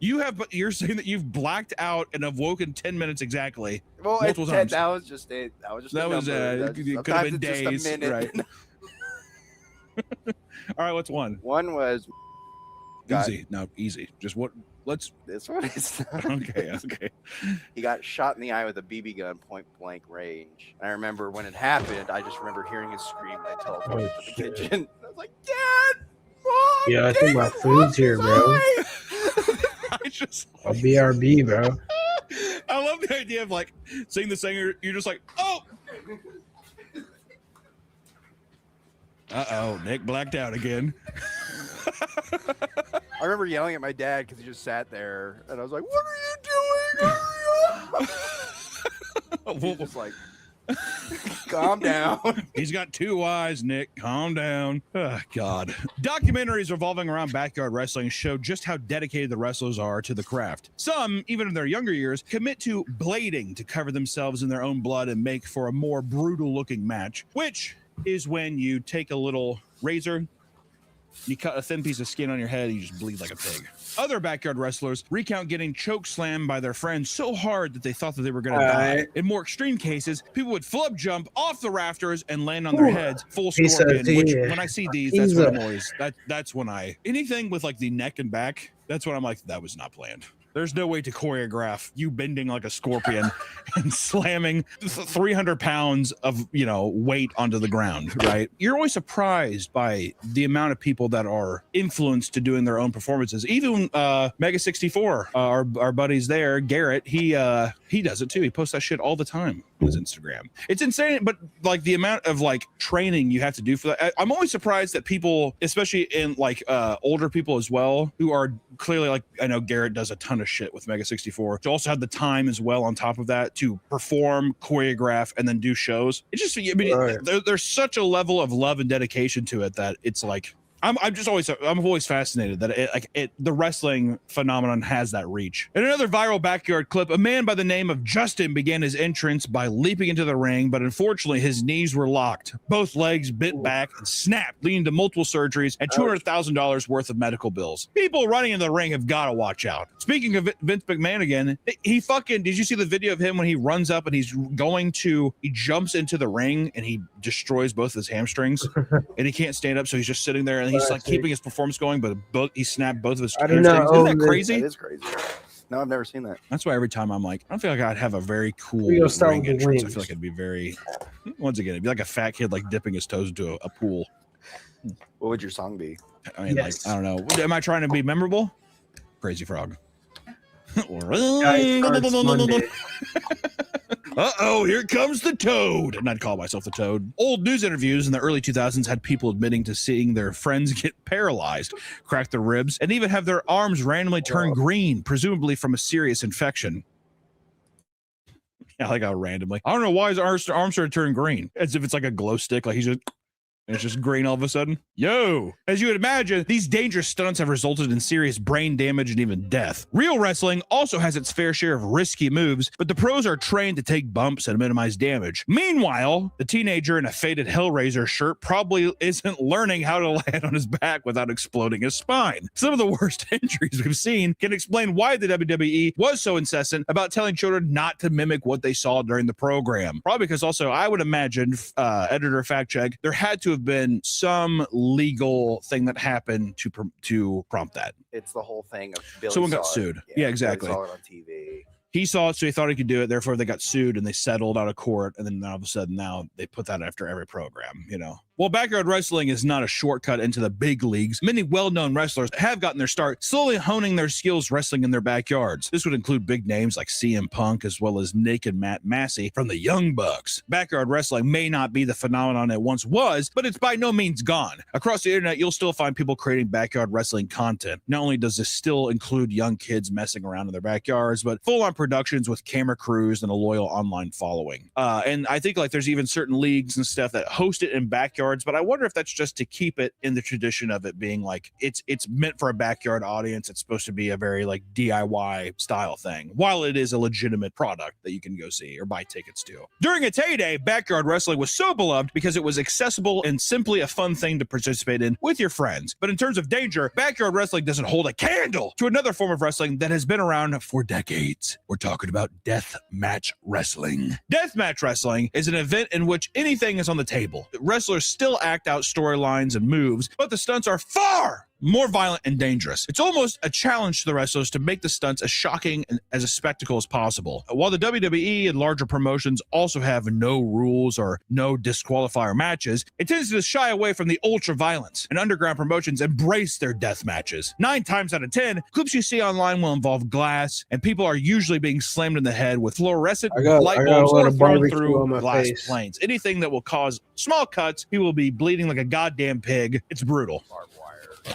You're saying that you've blacked out and have woken 10 minutes exactly Well, multiple that times. was just a. That was just. That a was, number. it That's- could have sometimes been it's just a days, minute. right? All right, what's one? One was. Easy. No, easy. Just what? Let's. This one is. Okay. Okay. He got shot in the eye with a BB gun, point blank range. And I remember when it happened. I just remember hearing his scream. And I teleported to the kitchen. I was like, "Dad, Mom, Yeah, I think my food's here, bro. I just. I'll BRB, bro. I love the idea of like seeing the singer. You're just like, oh. Uh-oh, Nick blacked out again. I remember yelling at my dad because he just sat there, and I was like, "What are you doing?" He's just like, "Calm down." He's got two eyes, Nick. Calm down. Oh, God. Documentaries revolving around backyard wrestling show just how dedicated the wrestlers are to the craft. Some, even in their younger years, commit to blading to cover themselves in their own blood and make for a more brutal-looking match, which is when you take a little razor, you cut a thin piece of skin on your head, and you just bleed like a pig. Other backyard wrestlers recount getting choke slammed by their friends so hard that they thought that they were going to die. In more extreme cases, people would flub jump off the rafters and land on their heads, full He scorpion. says, Which, yeah. when I see these, He's that's what a- I'm always. That's when I anything with like the neck and back. That's when I'm like, that was not planned. There's no way to choreograph you bending like a scorpion and slamming 300 pounds of, weight onto the ground, right? You're always surprised by the amount of people that are influenced to doing their own performances. Even Mega 64, our buddies there, Garrett, he does it too. He posts that shit all the time on his Instagram. It's insane, but like the amount of like training you have to do for that. I'm always surprised that people, especially in like older people as well, who are clearly like, I know Garrett does a ton of shit with Mega 64. To also have the time as well on top of that to perform, choreograph, and then do shows. It just, I mean, there's such a level of love and dedication to it that it's like, I'm always fascinated that the wrestling phenomenon has that reach. In another viral backyard clip, a man by the name of Justin began his entrance by leaping into the ring, but unfortunately his knees were locked. Both legs bent back and snapped, leading to multiple surgeries and $200,000 worth of medical bills. People running in the ring have got to watch out. Speaking of Vince McMahon again, did you see the video of him when he runs up and he jumps into the ring and he destroys both his hamstrings and he can't stand up, so he's just sitting there and he's like keeping his performance going, but he snapped both of his hamstrings. Isn't that crazy? That is crazy. No, I've never seen that. That's why every time I'm like, I don't feel like I'd have a very cool ring entrance. I feel like it'd be very, once again, it'd be like a fat kid like dipping his toes into a pool. What would your song be? I mean, like, I don't know. Am I trying to be memorable? Crazy Frog. Uh-oh, here comes the Toad. And I'd call myself the Toad. Old news interviews in the early 2000s had people admitting to seeing their friends get paralyzed, crack their ribs, and even have their arms randomly turn green, presumably from a serious infection. Yeah, like how randomly. I don't know why his arms started turning green. As if it's like a glow stick, like he's just... and it's just green all of a sudden. Yo! As you would imagine, these dangerous stunts have resulted in serious brain damage and even death. Real wrestling also has its fair share of risky moves, but the pros are trained to take bumps and minimize damage. Meanwhile, the teenager in a faded Hellraiser shirt probably isn't learning how to land on his back without exploding his spine. Some of the worst injuries we've seen can explain why the WWE was so incessant about telling children not to mimic what they saw during the program. Probably because also, I would imagine, editor fact check, there had to have been some legal thing that happened to prompt that. It's the whole thing of Billy someone got saw sued. It. Yeah, exactly. Billy saw it on TV. He saw it, so he thought he could do it. Therefore, they got sued and they settled out of court. And then all of a sudden, now they put that after every program, you know. While backyard wrestling is not a shortcut into the big leagues, many well-known wrestlers have gotten their start slowly honing their skills wrestling in their backyards. This would include big names like CM Punk as well as Nick and Matt Massey from the Young Bucks. Backyard wrestling may not be the phenomenon it once was, but it's by no means gone. Across the internet, you'll still find people creating backyard wrestling content. Not only does this still include young kids messing around in their backyards, but full-on productions with camera crews and a loyal online following. And I think like there's even certain leagues and stuff that host it in backyards, but I wonder if that's just to keep it in the tradition of it being like it's meant for a backyard audience. It's supposed to be a very like DIY style thing, while it is a legitimate product that you can go see or buy tickets to. During its heyday, backyard wrestling was so beloved because it was accessible and simply a fun thing to participate in with your friends. But in terms of danger, backyard wrestling doesn't hold a candle to another form of wrestling that has been around for decades. We're talking about death match wrestling. Death match wrestling is an event in which anything is on the table. Wrestlers still act out storylines and moves, but the stunts are far more violent and dangerous. It's almost a challenge to the wrestlers to make the stunts as shocking and as a spectacle as possible. While the WWE and larger promotions also have no rules or no disqualifier matches, it tends to shy away from the ultra violence, and underground promotions embrace their death matches. 9 times out of 10, clips you see online will involve glass, and people are usually being slammed in the head with fluorescent light bulbs or thrown through glass planes. Anything that will cause small cuts, people will be bleeding like a goddamn pig. It's brutal.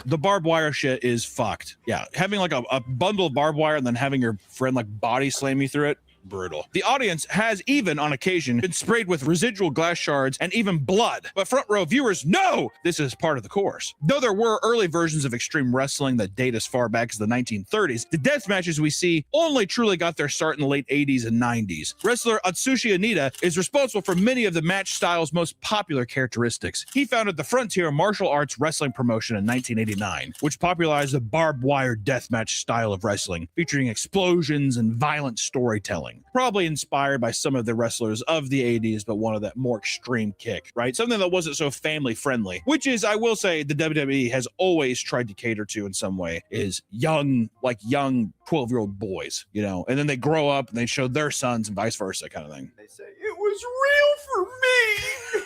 The barbed wire shit is fucked. Yeah, having like a bundle of barbed wire and then having your friend like body slam you through it, brutal. The audience has even on occasion been sprayed with residual glass shards and even blood, but front row viewers know this is part of the course. Though there were early versions of extreme wrestling that date as far back as the 1930s, the death matches we see only truly got their start in the late 80s and 90s. Wrestler Atsushi Onita is responsible for many of the match style's most popular characteristics. He founded the Frontier Martial Arts Wrestling promotion in 1989, which popularized the barbed wire deathmatch style of wrestling, featuring explosions and violent storytelling. Probably inspired by some of the wrestlers of the 80s, but one of that more extreme kick, right? Something that wasn't so family friendly, which is, I will say, the WWE has always tried to cater to in some way, is young 12-year-old boys, you know, and then they grow up and they show their sons and vice versa kind of thing. They say, it was real for me.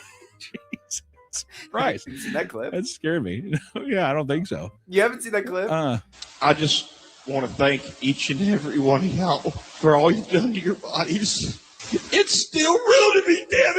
Jesus Christ. You seen that clip? That scared me. Yeah, I don't think so. You haven't seen that clip? I just want to thank each and every one of y'all for all you've done to your bodies. It's still real to me, damn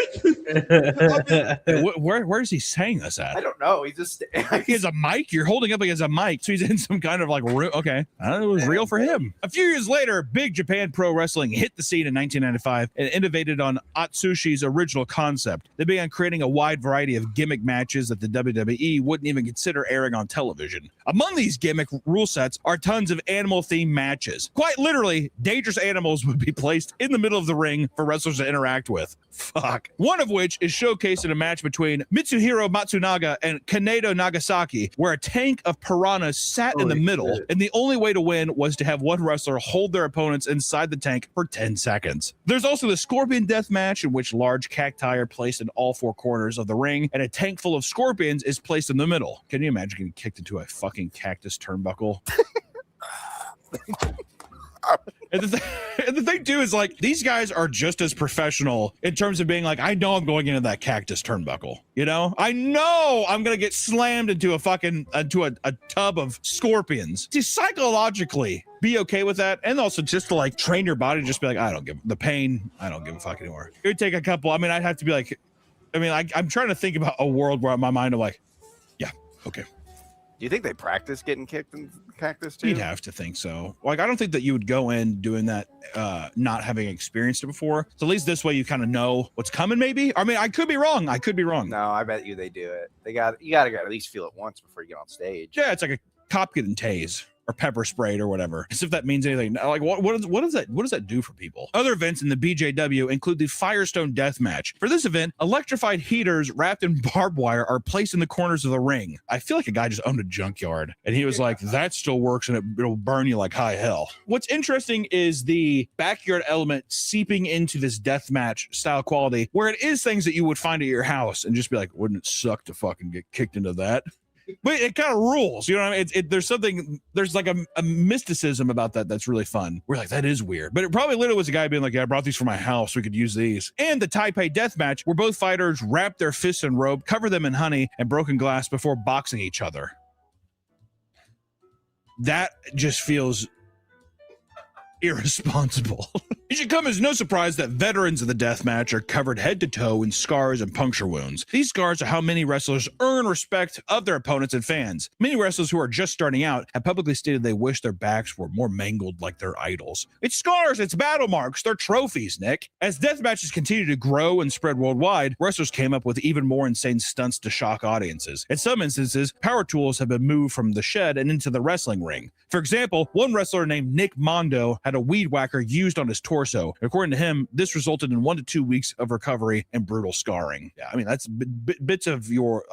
it. Where is he saying this at? I don't know. He just he has a mic. You're holding up against a mic, so he's in some kind of like room. Okay, I don't know. It was real for him. A few years later, Big Japan Pro Wrestling hit the scene in 1995 and innovated on Atsushi's original concept. They began creating a wide variety of gimmick matches that the WWE wouldn't even consider airing on television. Among these gimmick rule sets are tons of animal-themed matches. Quite literally, dangerous animals would be placed in the middle of the ring for wrestlers to interact with. Fuck. One of which is showcased in a match between Mitsuhiro Matsunaga and Kanedo Nagasaki, where a tank of piranhas sat in the middle, and the only way to win was to have one wrestler hold their opponents inside the tank for 10 seconds. There's also the Scorpion Death Match, in which large cacti are placed in all four corners of the ring, and a tank full of scorpions is placed in the middle. Can you imagine getting kicked into a fucking cactus turnbuckle? And the thing too is like these guys are just as professional in terms of being like, I know I'm going into that cactus turnbuckle. You know, I know I'm gonna get slammed into a fucking a tub of scorpions. To psychologically be okay with that, and also just to like train your body, just be like, I don't give the pain. I don't give a fuck anymore. It would take a couple. I mean, I'd have to be like, I'm trying to think about a world where my mind of like, yeah, okay. Do you think they practice getting kicked in cactus too? You'd have to think so. Like, I don't think that you would go in doing that, not having experienced it before. So at least this way you kind of know what's coming, maybe. I mean, I could be wrong. No, I bet you they do it. You gotta at least feel it once before you get on stage. Yeah, it's like a cop getting tased or pepper sprayed or whatever. As if that means anything. Like, what does that do for people? Other events in the BJW include the Firestone Death Match. For this event, electrified heaters wrapped in barbed wire are placed in the corners of the ring. I feel like a guy just owned a junkyard and he was like, that still works and it'll burn you like high hell. What's interesting is the backyard element seeping into this death match style quality, where it is things that you would find at your house and just be like, wouldn't it suck to fucking get kicked into that? But it kind of rules, you know what I mean? There's like a mysticism about that that's really fun. We're like, that is weird. But it probably literally was a guy being like, yeah, I brought these for my house. We could use these. And the Taipei Death Match, where both fighters wrap their fists in rope, cover them in honey and broken glass before boxing each other. That just feels irresponsible. It should come as no surprise that veterans of the death match are covered head to toe in scars and puncture wounds. These scars are how many wrestlers earn respect of their opponents and fans. Many wrestlers who are just starting out have publicly stated they wish their backs were more mangled like their idols. It's scars, it's battle marks, they're trophies, Nick. As death matches continue to grow and spread worldwide, wrestlers came up with even more insane stunts to shock audiences. In some instances, power tools have been moved from the shed and into the wrestling ring. For example, one wrestler named Nick Mondo had a weed whacker used on his torso. According to him, this resulted in 1 to 2 weeks of recovery and brutal scarring. Yeah, I mean, that's bits of your,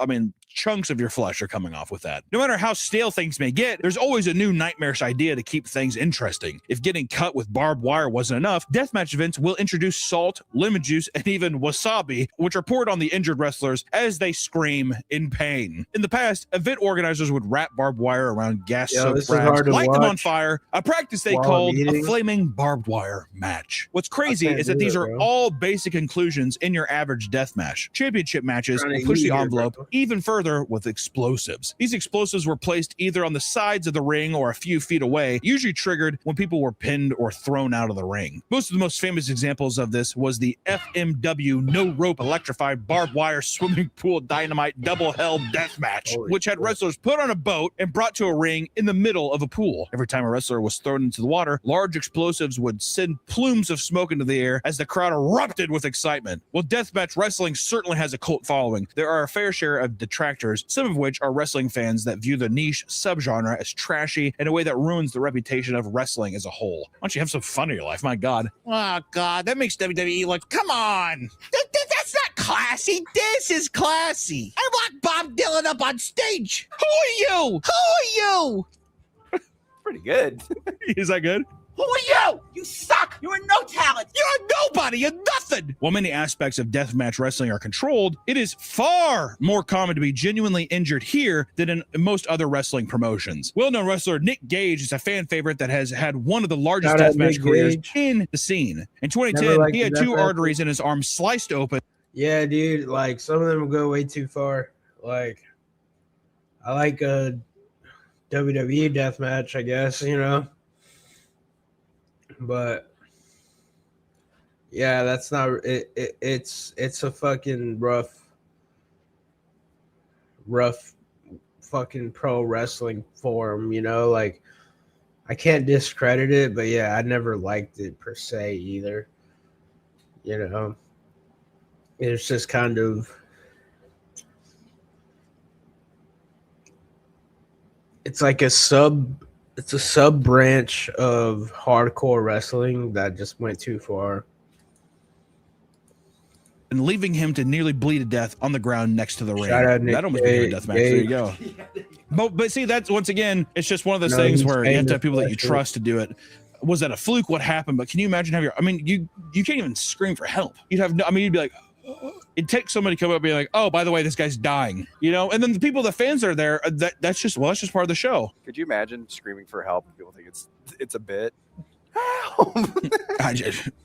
chunks of your flesh are coming off with that. No matter how stale things may get, there's always a new nightmarish idea to keep things interesting. If getting cut with barbed wire wasn't enough, deathmatch events will introduce salt, lemon juice, and even wasabi, which are poured on the injured wrestlers as they scream in pain. In the past, event organizers would wrap barbed wire around gas-soaked rags, light them on fire, a practice they called a flaming barbed wire match. What's crazy is that these are all basic inclusions in your average death match. Championship matches will push the envelope even further with explosives. These explosives were placed either on the sides of the ring or a few feet away, usually triggered when people were pinned or thrown out of the ring. Most of the most famous examples of this was the FMW no rope electrified barbed wire swimming pool dynamite double hell death match, which had wrestlers put on a boat and brought to a ring in the middle of a pool. Every time a wrestler was thrown into the water, large explosives would send plumes of smoke into the air as the crowd erupted with excitement. Well, deathmatch wrestling certainly has a cult following. There are a fair share of detractors, some of which are wrestling fans that view the niche subgenre as trashy in a way that ruins the reputation of wrestling as a whole. Why don't you have some fun in your life? My God. Oh, God, that makes WWE look, come on. That's not classy. This is classy. I want Bob Dylan up on stage. Who are you? Who are you? Pretty good. Is that good? Who are you? You suck. You're no talent. You're nobody. You're nothing. While many aspects of deathmatch wrestling are controlled, it is far more common to be genuinely injured here than in most other wrestling promotions. Well-known wrestler Nick Gage is a fan favorite that has had one of the largest deathmatch careers in the scene. In 2010, he had 2 arteries in his arm sliced open. Yeah, dude. Like, some of them go way too far. Like, I like a WWE deathmatch, I guess, you know. But Yeah, that's not it. It's a fucking rough fucking pro wrestling form, you know. Like, I can't discredit it, but yeah, I never liked it per se either. You know, it's just kind of. It's like a sub branch of hardcore wrestling that just went too far. And leaving him to nearly bleed to death on the ground next to the ring. Shout out Nick That almost became a death match. There you go. But see, that's once again, it's just one of those things where you have to have people that you trust to do it. Was that a fluke? What happened? But can you imagine how you can't even scream for help. You'd be like, it takes somebody to come up and be like, oh, by the way, this guy's dying, you know? And then the people, the fans are there. That's just part of the show. Could you imagine screaming for help and people think it's a bit?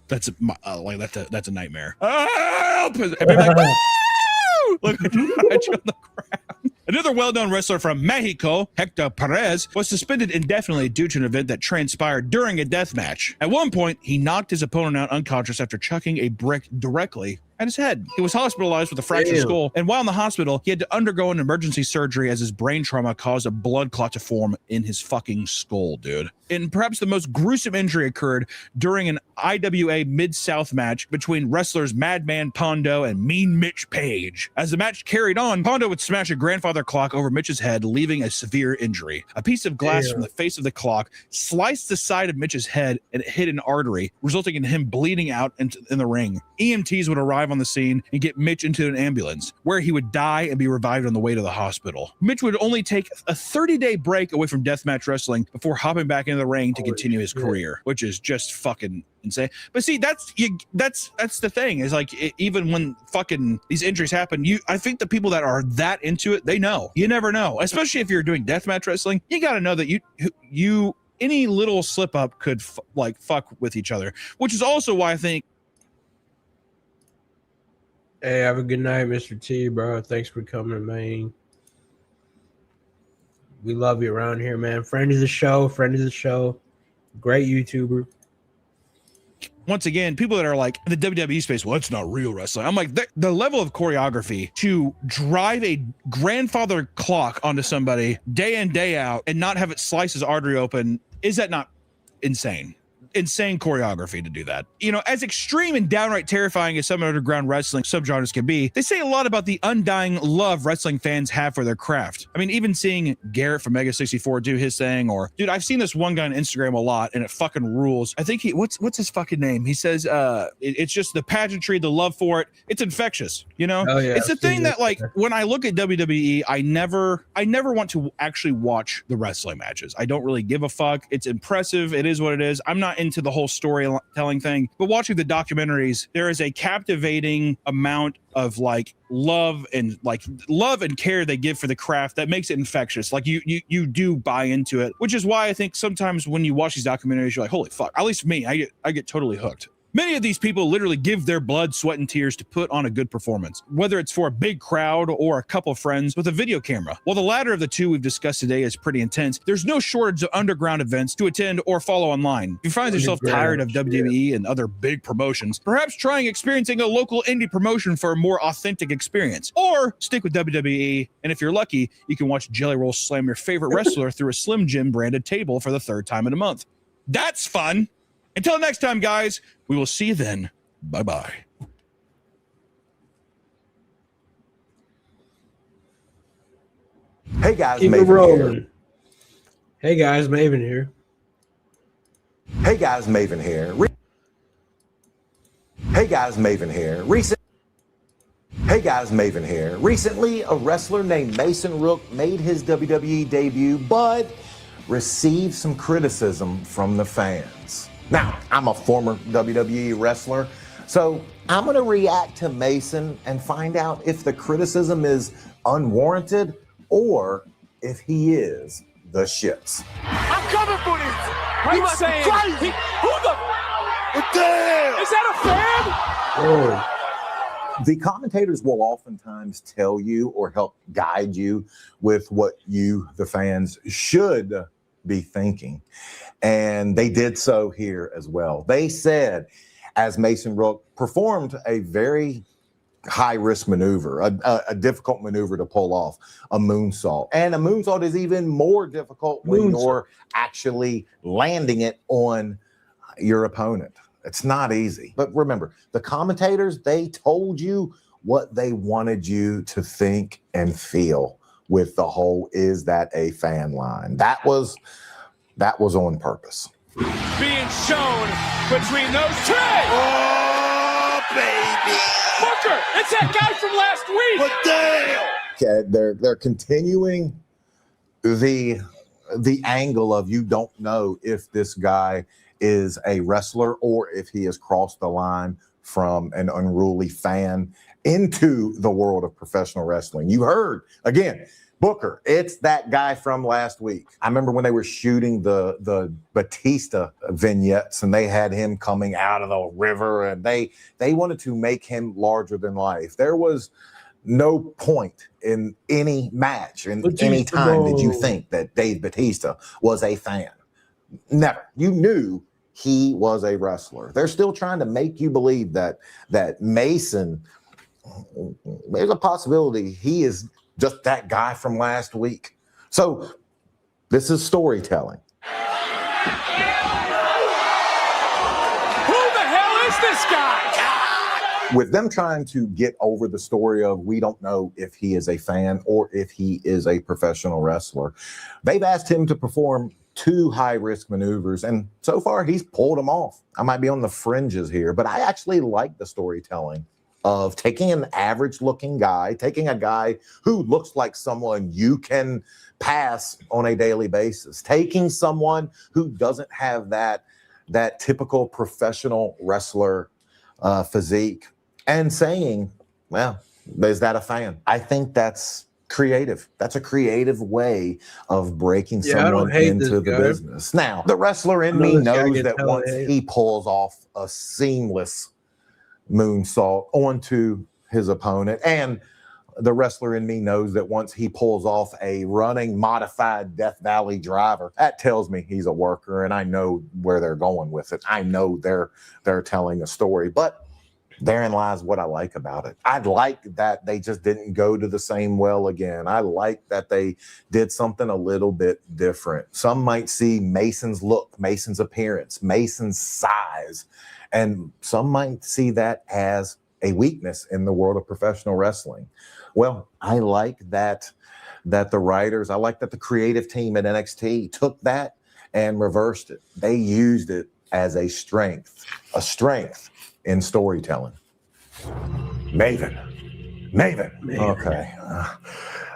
That's a nightmare. Help! And be like, woo! Look at you on the ground. Another well-known wrestler from Mexico, Hector Perez, was suspended indefinitely due to an event that transpired during a death match. At one point, he knocked his opponent out unconscious after chucking a brick directly at his head. He was hospitalized with a fractured skull, and while in the hospital, he had to undergo an emergency surgery as his brain trauma caused a blood clot to form in his fucking skull, dude. And perhaps the most gruesome injury occurred during an IWA Mid-South match between wrestlers Madman Pondo and Mean Mitch Page. As the match carried on, Pondo would smash a grandfather clock over Mitch's head, leaving a severe injury. A piece of glass from the face of the clock sliced the side of Mitch's head and it hit an artery, resulting in him bleeding out in the ring. EMTs would arrive on the scene and get Mitch into an ambulance, where he would die and be revived on the way to the hospital. Mitch would only take a 30-day break away from deathmatch wrestling before hopping back into the ring to continue his career, which is just fucking insane. But see, that's the thing, is like, even when fucking these injuries happen, I think the people that are that into it, they know. You never know, especially if you're doing deathmatch wrestling. You got to know that you any little slip up could fuck with each other, which is also why I think. Hey, have a good night, Mr. T, bro. Thanks for coming, man. We love you around here, man. Friend of the show. Great YouTuber. Once again, people that are like in the WWE space, well, it's not real wrestling. I'm like, the level of choreography to drive a grandfather clock onto somebody day in, day out and not have it slice his artery open, is that not insane? Insane choreography to do that. You know, as extreme and downright terrifying as some underground wrestling subgenres can be, they say a lot about the undying love wrestling fans have for their craft. I mean, even seeing Garrett from Mega 64 do his thing, or dude, I've seen this one guy on Instagram a lot and it fucking rules. I think what's his fucking name? He says it's just the pageantry, the love for it. It's infectious, you know? Oh, yeah, it's the thing that, like, when I look at WWE, I never want to actually watch the wrestling matches. I don't really give a fuck. It's impressive. It is what it is. I'm not into the whole storytelling thing, but watching the documentaries, there is a captivating amount of love and care they give for the craft that makes it infectious. Like you do buy into it, which is why I think sometimes when you watch these documentaries, you're like, holy fuck. At least for me, I get totally hooked. Many of these people literally give their blood, sweat, and tears to put on a good performance, whether it's for a big crowd or a couple of friends with a video camera. While the latter of the two we've discussed today is pretty intense, there's no shortage of underground events to attend or follow online. If you find yourself tired of WWE and other big promotions, perhaps trying experiencing a local indie promotion for a more authentic experience, or stick with WWE, and if you're lucky, you can watch Jelly Roll slam your favorite wrestler through a Slim Jim branded table for the third time in a month. That's fun. Until next time, guys, we will see you then. Bye-bye. Hey, guys, Keep it Maven rolling. here. Hey, guys, Maven here. Hey, guys, Maven here. Hey, guys, Maven here. Hey, guys, Maven here. Recently, a wrestler named Mason Rook made his WWE debut, but received some criticism from the fans. Now, I'm a former WWE wrestler, so I'm going to react to Mason and find out if the criticism is unwarranted or if he is the shits. I'm coming for this. Right, you saying, who the? Damn! Is that a fan? Oh. The commentators will oftentimes tell you or help guide you with what you, the fans, should be thinking. And they did so here as well. They said, as Mason Rook performed a very high-risk maneuver, a difficult maneuver to pull off, a moonsault. And a moonsault is even more difficult when you're actually landing it on your opponent. It's not easy. But remember, the commentators, they told you what they wanted you to think and feel with the whole "is that a fan" line. That was on purpose. Being shown between those two. Oh, baby. Booker, it's that guy from last week. But damn. Okay, they're continuing the angle of you don't know if this guy is a wrestler or if he has crossed the line from an unruly fan into the world of professional wrestling. You heard, again, Booker, it's that guy from last week. I remember when they were shooting the Batista vignettes and they had him coming out of the river and they wanted to make him larger than life. There was no point in any match, in any time did you think that Dave Batista was a fan. Never. You knew he was a wrestler. They're still trying to make you believe that Mason, there's a possibility he is just that guy from last week. So this is storytelling. Who the hell is this guy? With them trying to get over the story of we don't know if he is a fan or if he is a professional wrestler, they've asked him to perform 2 high-risk maneuvers, and so far he's pulled them off. I might be on the fringes here, but I actually like the storytelling of taking an average-looking guy, taking a guy who looks like someone you can pass on a daily basis, taking someone who doesn't have that typical professional wrestler physique, and saying, well, is that a fan? I think that's creative. That's a creative way of breaking someone into the business. Now, the wrestler in me knows that once he pulls off a seamless moonsault onto his opponent, and the wrestler in me knows that once he pulls off a running modified Death Valley driver, that tells me he's a worker, and I know where they're going with it. I know they're telling a story, but therein lies what I like about it. I like that they just didn't go to the same well again. I like that they did something a little bit different. Some might see Mason's look, Mason's appearance, Mason's size, and some might see that as a weakness in the world of professional wrestling. Well, I like that the writers, I like that the creative team at NXT took that and reversed it. They used it as a strength in storytelling. Maven. Okay.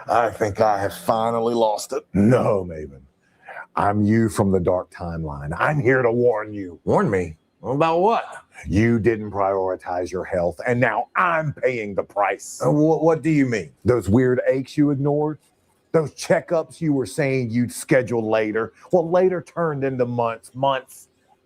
I think I have finally lost it. No, Maven. I'm you from the dark timeline. I'm here to warn you. Warn me? About what? You didn't prioritize your health, and now I'm paying the price. What do you mean? Those weird aches you ignored? Those checkups you were saying you'd schedule later? Well, later turned into months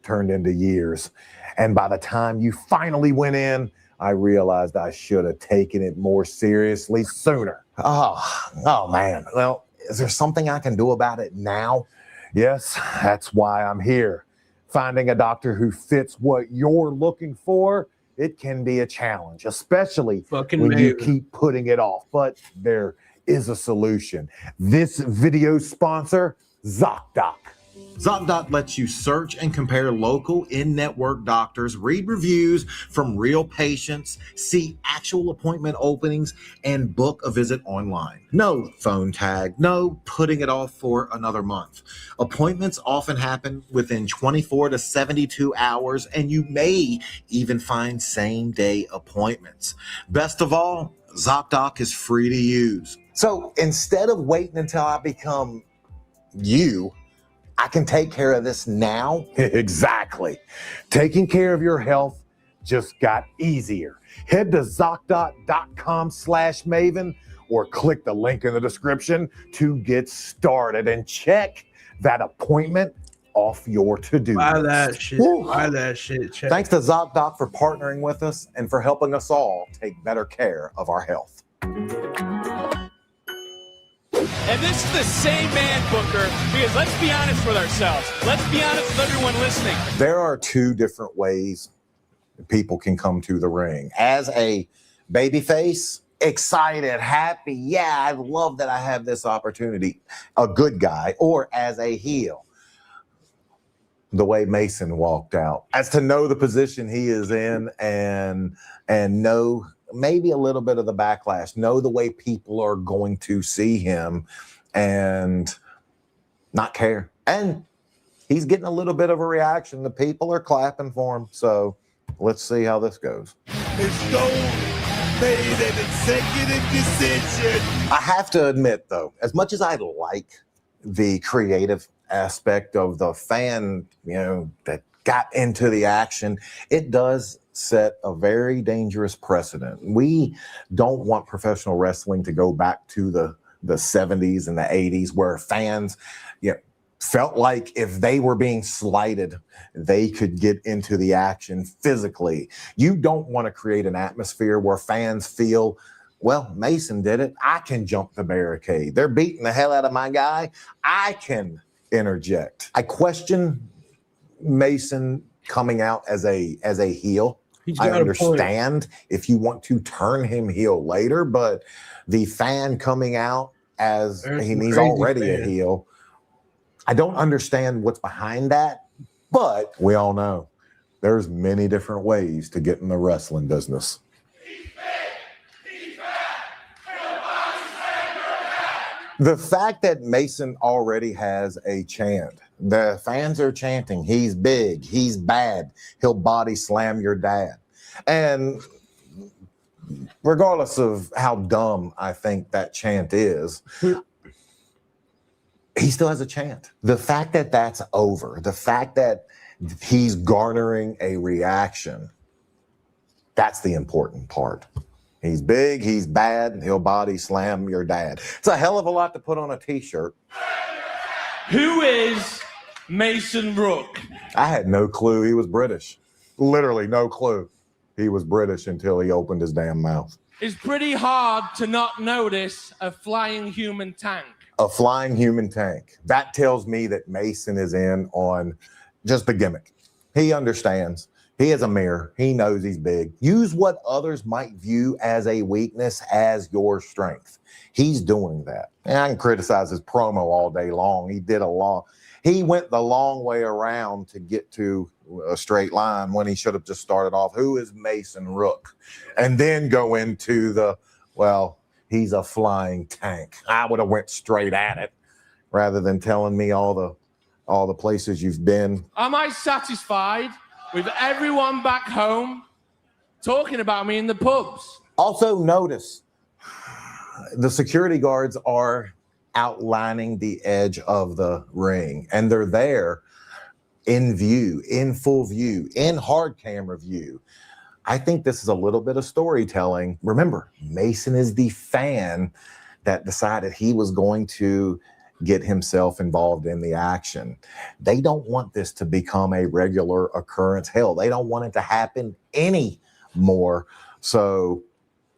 turned into years. And by the time you finally went in, I realized I should have taken it more seriously sooner. Oh man. Well, is there something I can do about it now? Yes, that's why I'm here. Finding a doctor who fits what you're looking for, it can be a challenge, especially when you keep putting it off. But there is a solution. This video sponsor, ZocDoc. ZocDoc lets you search and compare local in-network doctors, read reviews from real patients, see actual appointment openings, and book a visit online. No phone tag, no putting it off for another month. Appointments often happen within 24 to 72 hours, and you may even find same-day appointments. Best of all, ZocDoc is free to use. So instead of waiting until I become you, I can take care of this now. Exactly. Taking care of your health just got easier. Head to ZocDoc.com/Maven or click the link in the description to get started and check that appointment off your to-do list. Buy that shit. Check. Thanks to ZocDoc for partnering with us and for helping us all take better care of our health. And this is the same man, Booker, because let's be honest with ourselves. Let's be honest with everyone listening. There are 2 different ways people can come to the ring. As a babyface, excited, happy, yeah, I love that I have this opportunity, a good guy, or as a heel. The way Mason walked out, as to know the position he is in and know maybe a little bit of the backlash, know the way people are going to see him and not care. And he's getting a little bit of a reaction. The people are clapping for him. So let's see how this goes. It's Stone made an executive decision. I have to admit, though, as much as I like the creative aspect of the fan, that got into the action, it does set a very dangerous precedent. We don't want professional wrestling to go back to the 70s and the 80s where fans, felt like if they were being slighted, they could get into the action physically. You don't want to create an atmosphere where fans feel, well, Mason did it. I can jump the barricade. They're beating the hell out of my guy. I can interject. I question Mason coming out as a heel. I understand if you want to turn him heel later, but the fan coming out as he's already a heel, I don't understand what's behind that, but we all know there's many different ways to get in the wrestling business. The fact that Mason already has a chant, the fans are chanting, he's big, he's bad, he'll body slam your dad. And regardless of how dumb I think that chant is, he still has a chant. The fact that that's over, the fact that he's garnering a reaction, that's the important part. He's big, he's bad, he'll body slam your dad. It's a hell of a lot to put on a t-shirt. Who is Mason Rook? I had no clue he was British. Literally no clue he was British until he opened his damn mouth. It's pretty hard to not notice a flying human tank. A flying human tank. That tells me that Mason is in on just the gimmick. He understands. He has a mirror. He knows he's big. Use what others might view as a weakness as your strength. He's doing that. And I can criticize his promo all day long. He went the long way around to get to a straight line when he should have just started off, who is Mason Rook? And then go into he's a flying tank. I would have went straight at it rather than telling me all the places you've been. Am I satisfied with everyone back home talking about me in the pubs? Also notice the security guards are outlining the edge of the ring, and they're there in view, in full view, in hard camera view. I think this is a little bit of storytelling. Remember, Mason is the fan that decided he was going to get himself involved in the action. They don't want this to become a regular occurrence. Hell, they don't want it to happen anymore. So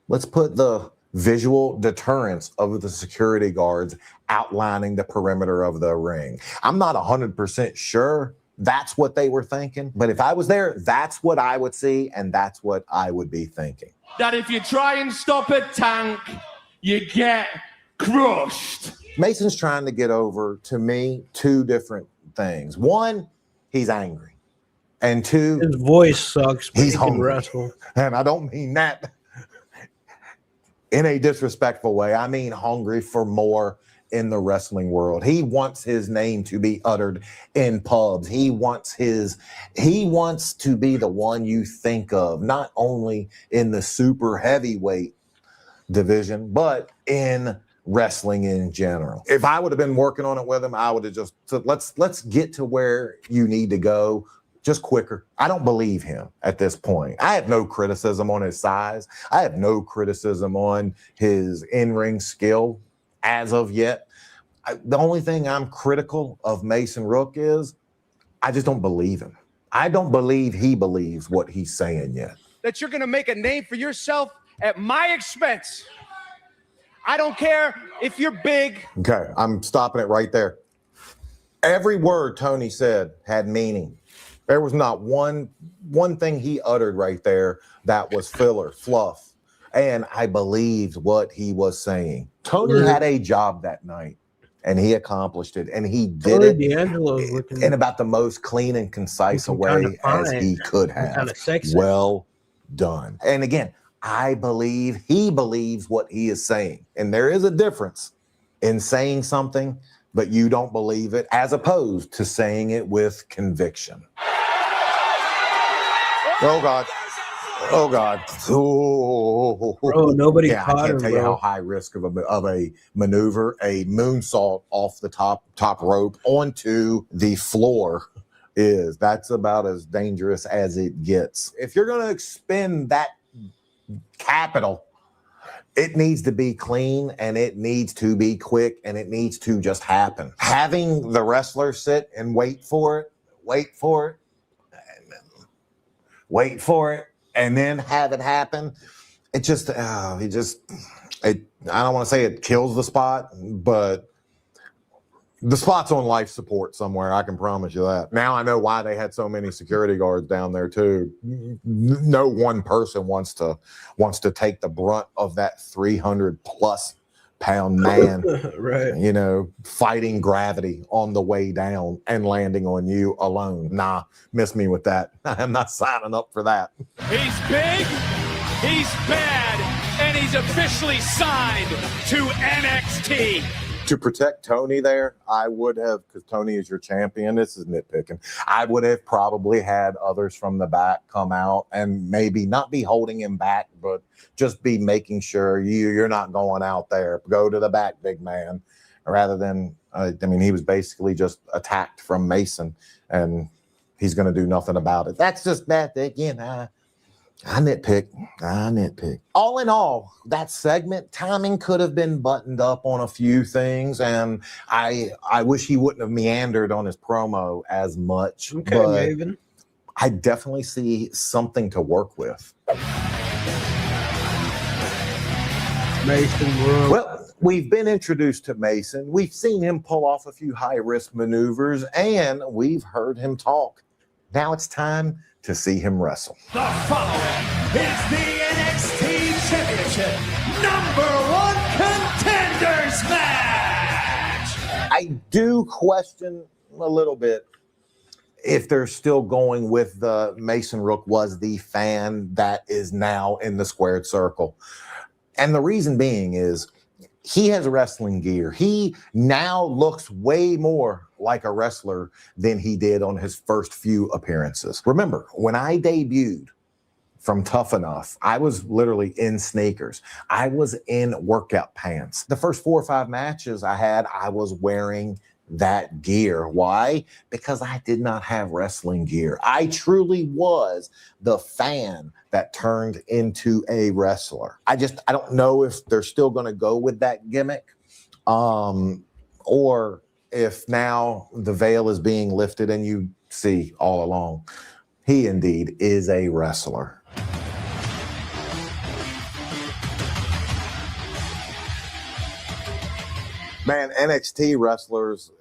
let's put the visual deterrence of the security guards outlining the perimeter of the ring. I'm not 100% sure that's what they were thinking, but if I was there, that's what I would see, and that's what I would be thinking. That if you try and stop a tank, you get crushed. Mason's trying to get over, to me, two different things. One, he's angry. And two, his voice sucks, but he's he can hungry. wrestle. And I don't mean that in a disrespectful way. I mean hungry for more in the wrestling world. He wants his name to be uttered in pubs. He wants to be the one you think of, not only in the super heavyweight division, but in wrestling in general. If I would have been working on it with him, I would have just said, let's get to where you need to go just quicker. I don't believe him at this point. I have no criticism on his size. I have no criticism on his in-ring skill as of yet. The only thing I'm critical of Mason Rook is I just don't believe him. I don't believe he believes what he's saying yet. That you're going to make a name for yourself at my expense. I don't care if you're big. Okay, I'm stopping it right there. Every word Tony said had meaning. There was not one thing he uttered right there that was filler, fluff. And I believed what he was saying. Tony had a job that night, and he accomplished it. And he did it in about the most clean and concise a way as he could have. Well done. And again, I believe he believes what he is saying. And there is a difference in saying something, but you don't believe it, as opposed to saying it with conviction. Oh, God. Oh, God. Oh, bro, nobody caught I can't him, tell you bro. how high risk of a maneuver, a moonsault off the top rope onto the floor is. That's about as dangerous as it gets. If you're going to expend that capital, it needs to be clean, and it needs to be quick, and it needs to just happen. Having the wrestler sit and wait for it, and then have it happen, it just, I don't want to say it kills the spot, but the spot's on life support somewhere. I can promise you that. Now I know why they had so many security guards down there too. No one person wants to take the brunt of that 300+ pound man, right? You know, fighting gravity on the way down and landing on you alone. Nah, miss me with that. I'm not signing up for that. He's big, he's bad, and he's officially signed to NXT. To protect Tony there, I would have, because Tony is your champion, this is nitpicking, I would have probably had others from the back come out and maybe not be holding him back, but just be making sure you're not going out there. Go to the back, big man, rather than, I mean, he was basically just attacked from Mason, and he's going to do nothing about it. That's just that, again, I nitpick. All in all, that segment, timing could have been buttoned up on a few things, and I wish he wouldn't have meandered on his promo as much. Okay, but Maven. I definitely see something to work with. Mason Rook. Well, we've been introduced to Mason. We've seen him pull off a few high-risk maneuvers, and we've heard him talk. Now it's time to see him wrestle. The following is the NXT Championship #1 Contenders match. I do question a little bit if they're still going with the Mason Rook was the fan that is now in the squared circle. And the reason being is he has wrestling gear. He now looks way more like a wrestler than he did on his first few appearances. Remember, when I debuted from Tough Enough, I was literally in sneakers. I was in workout pants. The first 4 or 5 matches I had, I was wearing that gear. Why? Because I did not have wrestling gear. I truly was the fan that turned into a wrestler. I don't know if they're still going to go with that gimmick, or if now the veil is being lifted and you see all along, he indeed is a wrestler. Man, NXT wrestlers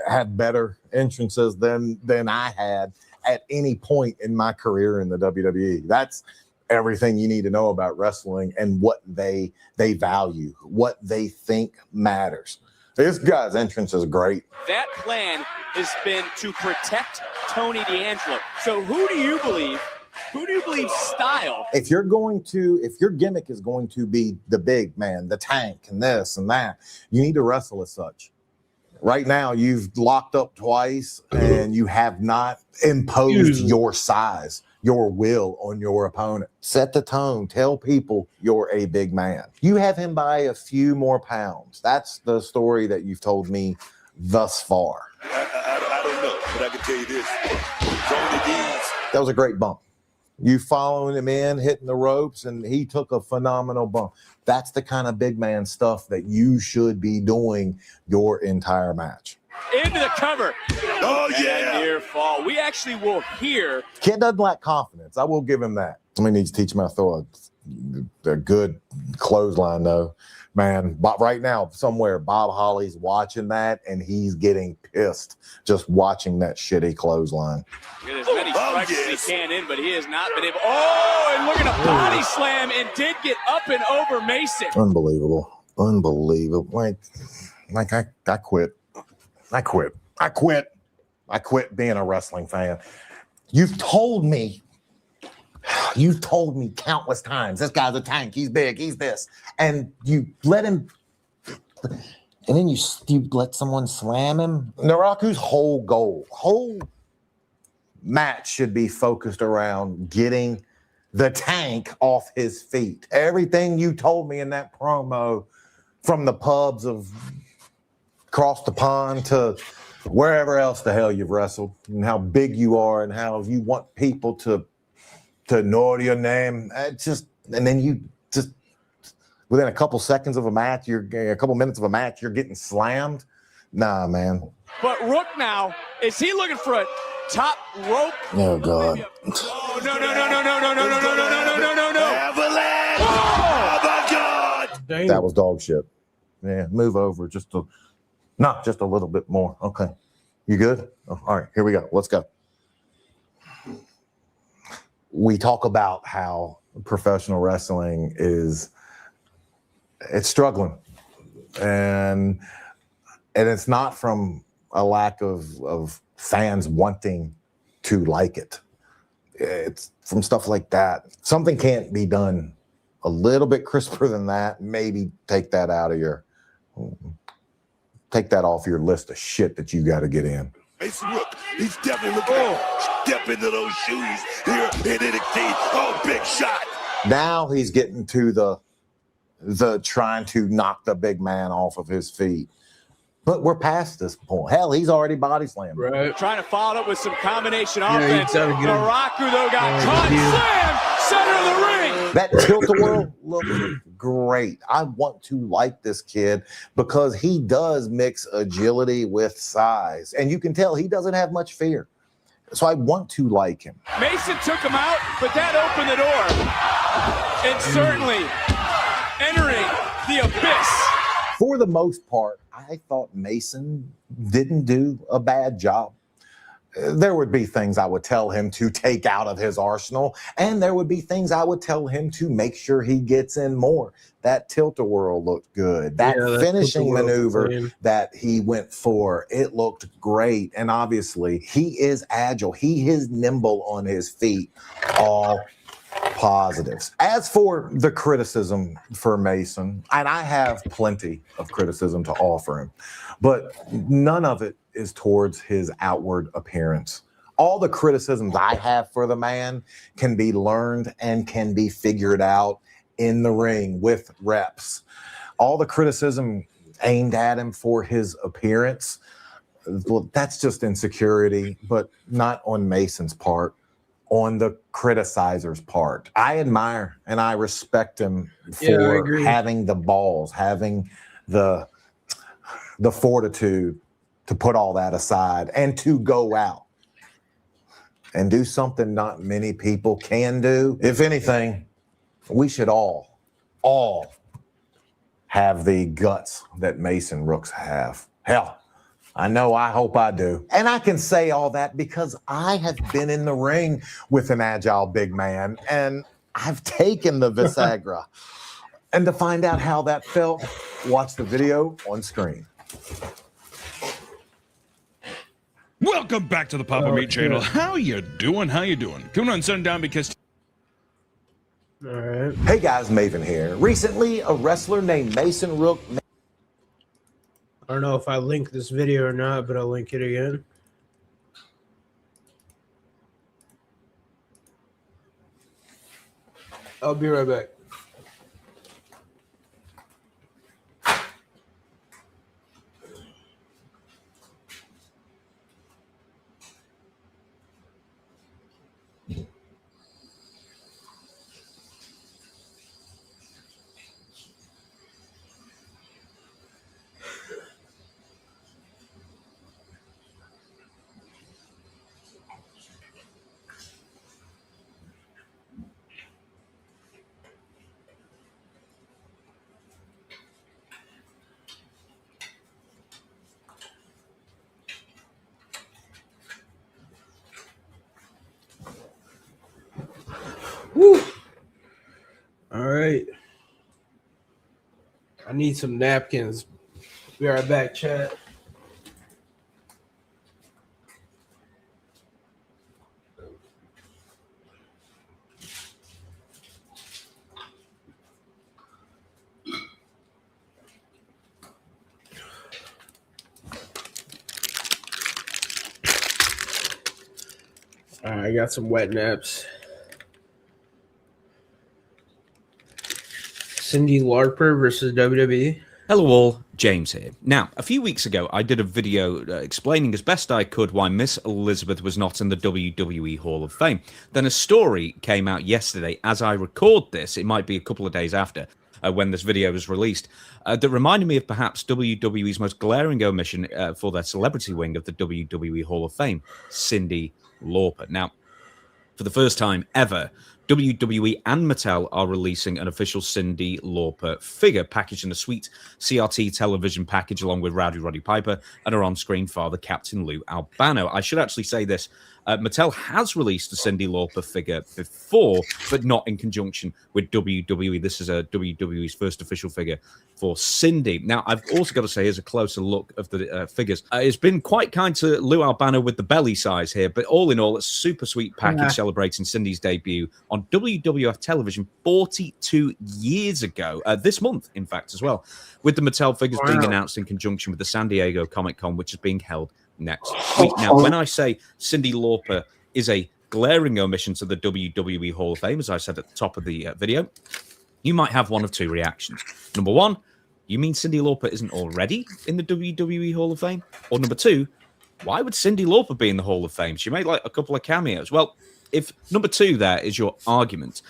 had better entrances than I had at any point in my career in the WWE. That's everything you need to know about wrestling and what they value, what they think matters. This guy's entrance is great. That plan has been to protect Tony D'Angelo. So who do you believe style? If your gimmick is going to be the big man, the tank, and this and that, you need to wrestle as such. Right now, you've locked up twice and you have not imposed your size, your will on your opponent. Set the tone. Tell people you're a big man. You have him by a few more pounds. That's the story that you've told me thus far. I don't know, but I can tell you this. Tony Deeds. That was a great bump. You following him in, hitting the ropes, and he took a phenomenal bump. That's the kind of big man stuff that you should be doing your entire match. Into the cover. Oh, yeah. Near fall. We actually will hear. Kid doesn't lack confidence. I will give him that. Somebody needs to teach him how to throw a good clothesline, though. man. But right now, somewhere, Bob Holly's watching that, and he's getting pissed just watching that shitty clothesline. Get as many strikes as he can in, but he has not been able. Oh, and look at a body slam, and did get up and over Mason. Unbelievable. Like I quit. I quit being a wrestling fan. You've told me countless times, this guy's a tank, he's big, he's this. And you let him, and then you let someone slam him. Naraku's whole match should be focused around getting the tank off his feet. Everything you told me in that promo, from the pubs of across the pond to wherever else the hell you've wrestled, and how big you are, and how you want people to know your name. And then you just within a couple seconds of a match, a couple minutes of a match, you're getting slammed. Nah, man. But Rook now, is he looking for a top rope? Oh God. Oh, no. Avalanche! Oh my God! That was dog shit. Yeah, move over just a little bit more. Okay. You good? Oh, all right, here we go. Let's go. We talk about how professional wrestling it's struggling. And it's not from a lack of fans wanting to like it. It's from stuff like that. Something can't be done a little bit crisper than that. Maybe take that off your list of shit that you got to get in. Mason Rook, he's definitely looking to step into those shoes here in NXT. Oh, big shot. Now he's getting to the trying to knock the big man off of his feet. But we're past this point. Hell, he's already body slammed. Right. Trying to follow it up with some combination Yeah, offense. he's gotta get him. Naraku, though, got caught. Slam! Center of the ring. That tilt-a-whirl looks great. I want to like this kid because he does mix agility with size. And you can tell he doesn't have much fear. So I want to like him. Mason took him out, but that opened the door. And certainly entering the abyss. For the most part, I thought Mason didn't do a bad job. There would be things I would tell him to take out of his arsenal, and there would be things I would tell him to make sure he gets in more. That tilt-a-whirl looked good. That finishing maneuver that he went for, it looked great. And obviously, he is agile. He is nimble on his feet. All positives. As for the criticism for Mason, and I have plenty of criticism to offer him, but none of it is towards his outward appearance. All the criticisms I have for the man can be learned and can be figured out in the ring with reps. All the criticism aimed at him for his appearance, well, that's just insecurity, but not on Mason's part. On the criticizer's part. I admire and I respect him for having the balls, having the fortitude to put all that aside and to go out and do something not many people can do. If anything, we should all have the guts that Mason Rooks have. Hell, I hope I do. And I can say all that because I have been in the ring with an agile big man and I've taken the Visagra. And to find out how that felt, watch the video on screen. Welcome back to the Papa Meat channel. How you doing? Coming on Sundown because... All right. Hey guys, Maven here. Recently, a wrestler named Mason Rook... I don't know if I link this video or not, but I'll link it again. I'll be right back. need some napkins. Be right back, chat. All right, I got some wet naps. Cyndi Lauper versus WWE. Hello all, James here. Now, a few weeks ago, I did a video explaining as best I could why Miss Elizabeth was not in the WWE Hall of Fame. Then a story came out yesterday. As I record this, it might be a couple of days after when this video was released, that reminded me of perhaps WWE's most glaring omission for their celebrity wing of the WWE Hall of Fame, Cyndi Lauper. Now, for the first time ever, WWE and Mattel are releasing an official Cyndi Lauper figure packaged in a sweet CRT television package along with Rowdy Roddy Piper and her on-screen father, Captain Lou Albano. I should actually say this. Mattel has released a Cyndi Lauper figure before, but not in conjunction with WWE. This is WWE's first official figure for Cyndi. Now, I've also got to say, here's a closer look of the figures. It's been quite kind to Lou Albano with the belly size here, but all in all, it's a super sweet package celebrating Cyndi's debut on WWF television 42 years ago, this month, in fact, as well, with the Mattel figures being announced in conjunction with the San Diego Comic-Con, which is being held next week. Now, when I say Cyndi Lauper is a glaring omission to the WWE Hall of Fame, as I said at the top of the video, you might have one of two reactions. Number one, you mean Cyndi Lauper isn't already in the WWE Hall of Fame? Or number two, why would Cyndi Lauper be in the Hall of Fame? She made like a couple of cameos. Well, if number two there is your argument,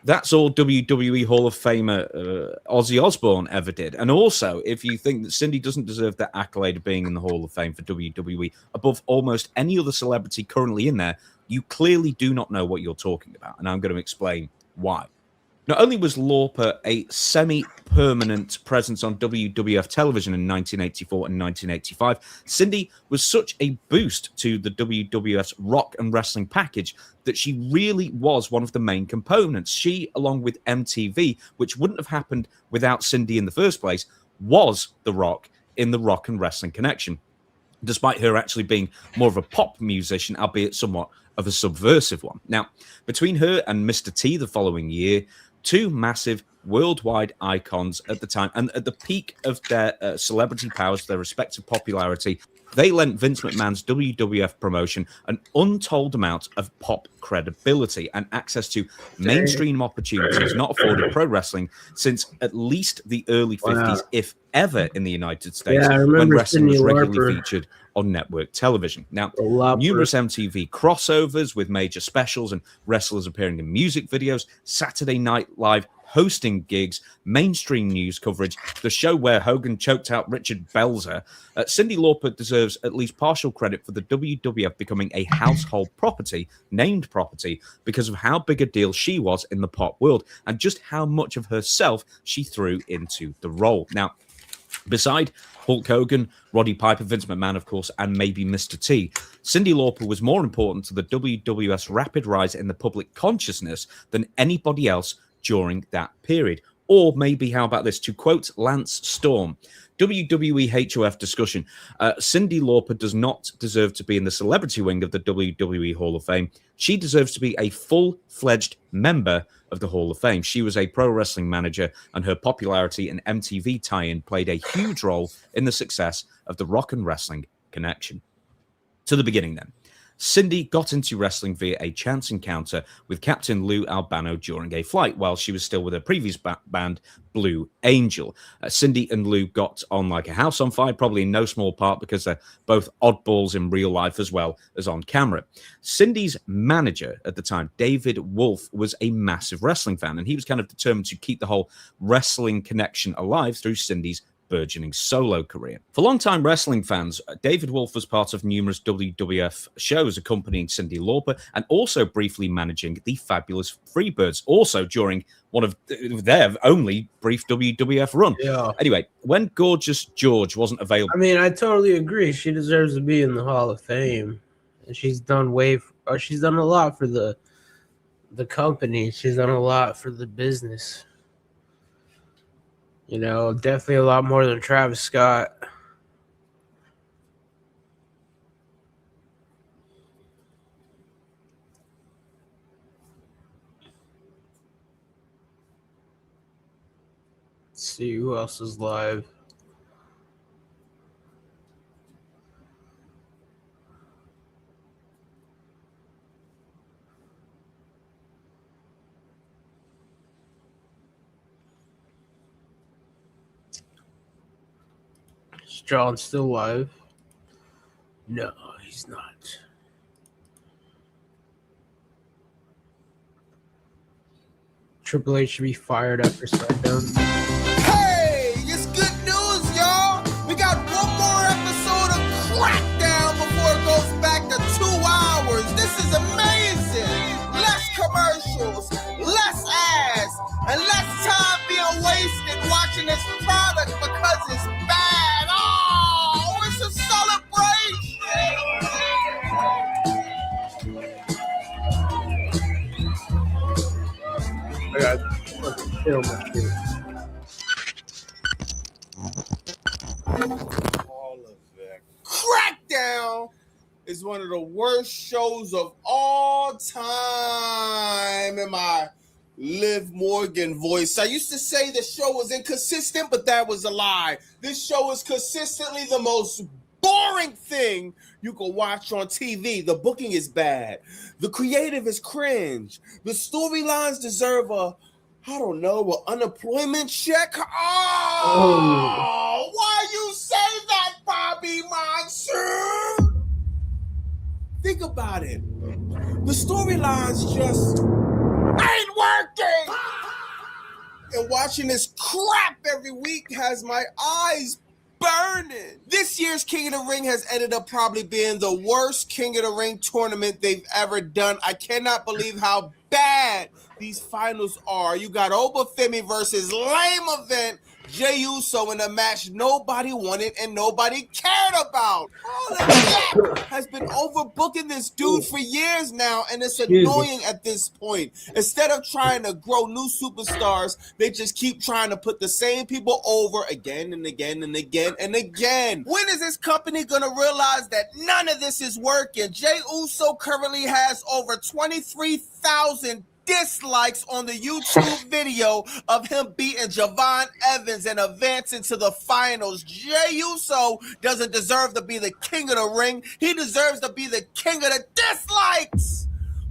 that's all WWE Hall of Famer Ozzy Osbourne ever did. And also, if you think that Cyndi doesn't deserve that accolade of being in the Hall of Fame for WWE above almost any other celebrity currently in there, you clearly do not know what you're talking about. And I'm going to explain why. Not only was Lauper a semi-permanent presence on WWF television in 1984 and 1985, Cyndi was such a boost to the WWF's rock and wrestling package that she really was one of the main components. She, along with MTV, which wouldn't have happened without Cyndi in the first place, was The Rock in the Rock and Wrestling Connection, despite her actually being more of a pop musician, albeit somewhat of a subversive one. Now, between her and Mr. T the following year, two massive worldwide icons at the time, and at the peak of their celebrity powers, their respective popularity, they lent Vince McMahon's WWF promotion an untold amount of pop credibility and access to mainstream opportunities not afforded pro wrestling since at least the early 50s, if ever, in the United States, when wrestling was regularly featured on network television. Now, numerous MTV crossovers with major specials and wrestlers appearing in music videos, Saturday Night Live hosting gigs, mainstream news coverage, the show where Hogan choked out Richard Belzer. Cyndi Lauper deserves at least partial credit for the WWF becoming a household property, named property, because of how big a deal she was in the pop world and just how much of herself she threw into the role. Now, beside Hulk Hogan, Roddy Piper, Vince McMahon, of course, and maybe Mr. T, Cyndi Lauper was more important to the WWF's rapid rise in the public consciousness than anybody else during that period. Or maybe, how about this? To quote Lance Storm, WWE HOF discussion, Cyndi Lauper does not deserve to be in the celebrity wing of the WWE Hall of Fame. She deserves to be a full-fledged member of the Hall of Fame. She was a pro wrestling manager, and her popularity and MTV tie-in played a huge role in the success of the Rock and Wrestling Connection. To the beginning then. Cyndi got into wrestling via a chance encounter with Captain Lou Albano during a flight while she was still with her previous band, Blue Angel. Cyndi and Lou got on like a house on fire, probably in no small part because they're both oddballs in real life as well as on camera. Cyndi's manager at the time, David Wolf, was a massive wrestling fan, and he was kind of determined to keep the whole wrestling connection alive through Cyndi's burgeoning solo career. For longtime wrestling fans, David Wolf was part of numerous WWF shows accompanying Cyndi Lauper and also briefly managing the Fabulous Freebirds, also during one of their only brief WWF run. Yeah. Anyway, when Gorgeous George wasn't available... I mean, I totally agree. She deserves to be in the Hall of Fame. And she's done she's done a lot for the company. She's done a lot for the business. You know, definitely a lot more than Travis Scott. Let's see who else is live. Is John still live? No, he's not. Triple H should be fired after SmackDown. Hey, it's good news, y'all. We got one more episode of Crackdown before it goes back to 2 hours. This is amazing. Less commercials, less ads, and less time being wasted watching this product because it's bad. Oh, it's a celebration. I got fucking kill my shit. Crackdown is one of the worst shows of all time in my Liv Morgan voice. I used to say the show was inconsistent, but that was a lie. This show is consistently the most boring thing you can watch on TV. The booking is bad. The creative is cringe. The storylines deserve an unemployment check. Oh, why you say that, Bobby Monsoon? Think about it. The storylines just ain't working. And watching this crap every week has my eyes burning. This year's King of the Ring has ended up probably being the worst King of the Ring tournament they've ever done. I cannot believe how bad these finals are. You got Obafemi versus lame event Jey Uso in a match nobody wanted and nobody cared about. All of that has been overbooking this dude for years now, and it's annoying at this point. Instead of trying to grow new superstars, they just keep trying to put the same people over again and again and again and again. When is this company going to realize that none of this is working? Jey Uso currently has over 23,000 dislikes on the YouTube video of him beating Javon Evans and advancing to the finals. Jey Uso doesn't deserve to be the king of the ring. He deserves to be the king of the dislikes,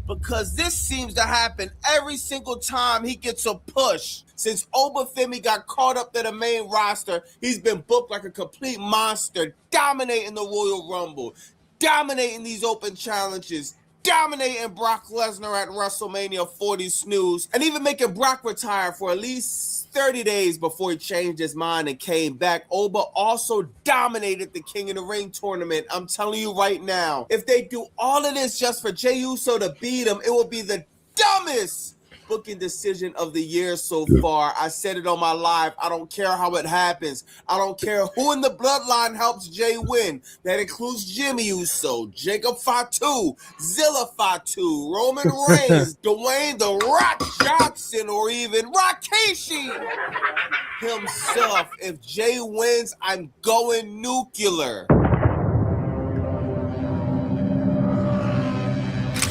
because this seems to happen every single time he gets a push. Since Obafemi got caught up to the main roster, he's been booked like a complete monster, dominating the Royal Rumble, dominating these open challenges, dominating Brock Lesnar at WrestleMania 40 snooze, and even making Brock retire for at least 30 days before he changed his mind and came back. Oba also dominated the King of the Ring tournament. I'm telling you right now, if they do all of this just for Jey Uso to beat him, it will be the dumbest booking decision of the year so far. I said it on my live. I don't care how it happens. I don't care who in the bloodline helps Jey win. That includes Jimmy Uso, Jacob Fatu, Zilla Fatu, Roman Reigns, Dwayne The Rock Johnson, or even Rikishi himself. If Jey wins, I'm going nuclear.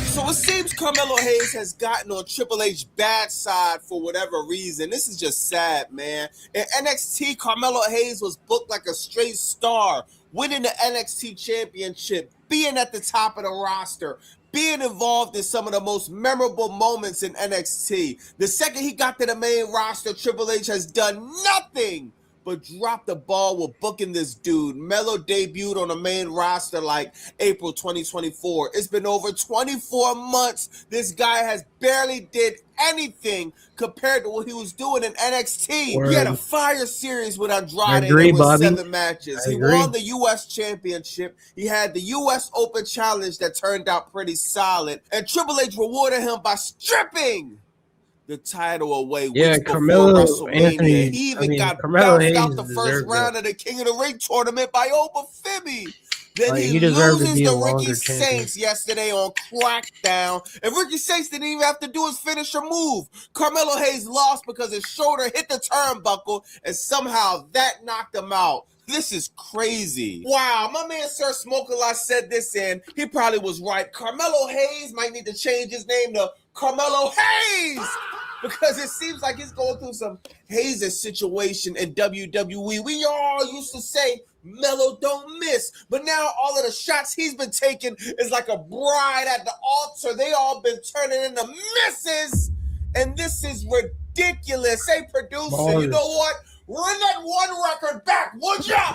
So it seems Carmelo Hayes has gotten on Triple H's bad side for whatever reason. This is just sad, man. In NXT, Carmelo Hayes was booked like a straight star, winning the NXT championship, being at the top of the roster, being involved in some of the most memorable moments in NXT. The second he got to the main roster, Triple H has done nothing but drop the ball with booking this dude. Melo debuted on the main roster like April 2024. It's been over 24 months. This guy has barely did anything compared to what he was doing in NXT. Word. He had a fire series with Andrade. I agree, It was Bobby. 7 matches. I He agree. won the U.S. Championship. He had the U.S. Open Challenge that turned out pretty solid. And Triple H rewarded him by stripping the title away Yeah, weeks before Carmelo WrestleMania. Anthony. He even got Carmelo bounced Hayes out the first deserved round of the King of the Ring tournament by Obafemi. Then Like, he he deserved to loses be a to Ricky longer champion. Saints yesterday on Crackdown. And Ricky Saints didn't even have to do his finisher move. Carmelo Hayes lost because his shoulder hit the turnbuckle, and somehow that knocked him out. This is crazy. Wow, my man Sir Smoke-A-Lot said this, and he probably was right. Carmelo Hayes might need to change his name to Carmelo Hayes, because it seems like he's going through some Hayes situation in WWE. We all used to say, Melo don't miss, but now all of the shots he's been taking is like a bride at the altar. They all been turning into misses, and this is ridiculous. Hey, producer, Bars. you know what? Run that one record back, would ya?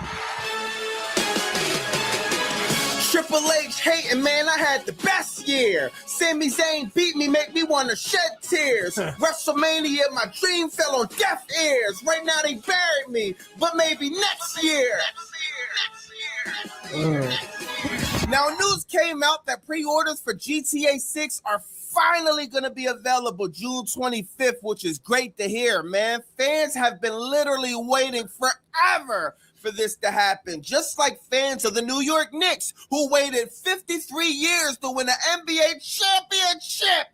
Triple H hating, man, I had the best year. Sami Zayn beat me, make me want to shed tears. WrestleMania, my dream fell on deaf ears. Right now they buried me, but maybe next year. Now, news came out that pre-orders for GTA 6 are finally going to be available June 25th, which is great to hear, man. Fans have been literally waiting forever for this to happen, just like fans of the New York Knicks, who waited 53 years to win an NBA championship.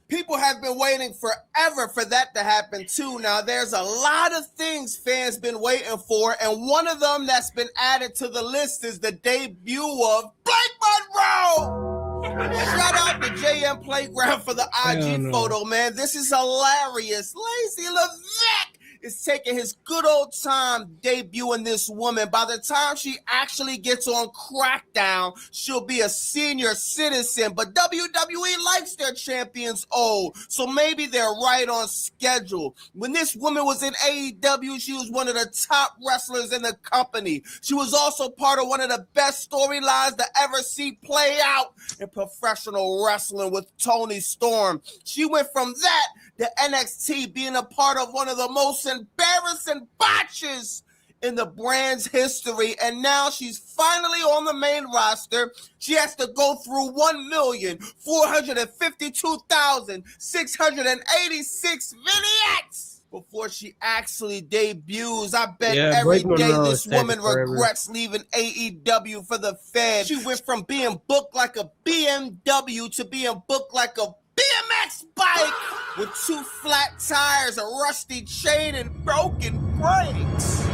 People have been waiting forever for that to happen too. Now, there's a lot of things fans been waiting for, and one of them that's been added to the list is the debut of Blake Monroe. Shout out to JM Playground for the IG photo, man. This is hilarious. Lazy Levesque is taking his good old time debuting this woman. By the time she actually gets on Crackdown, she'll be a senior citizen. But WWE likes their champions old, so maybe they're right on schedule. When this woman was in AEW, she was one of the top wrestlers in the company. She was also part of one of the best storylines to ever see play out in professional wrestling with Toni Storm. She went from that to NXT, being a part of one of the most embarrassing botches in the brand's history, and now she's finally on the main roster. She has to go through 1,452,686 vignettes before she actually debuts. I bet every Blake day Monroe this is taking woman forever. regrets leaving AEW for the Fed. She went from being booked like a BMW to being booked like a BMX bike with 2 flat tires, a rusty chain, and broken brakes.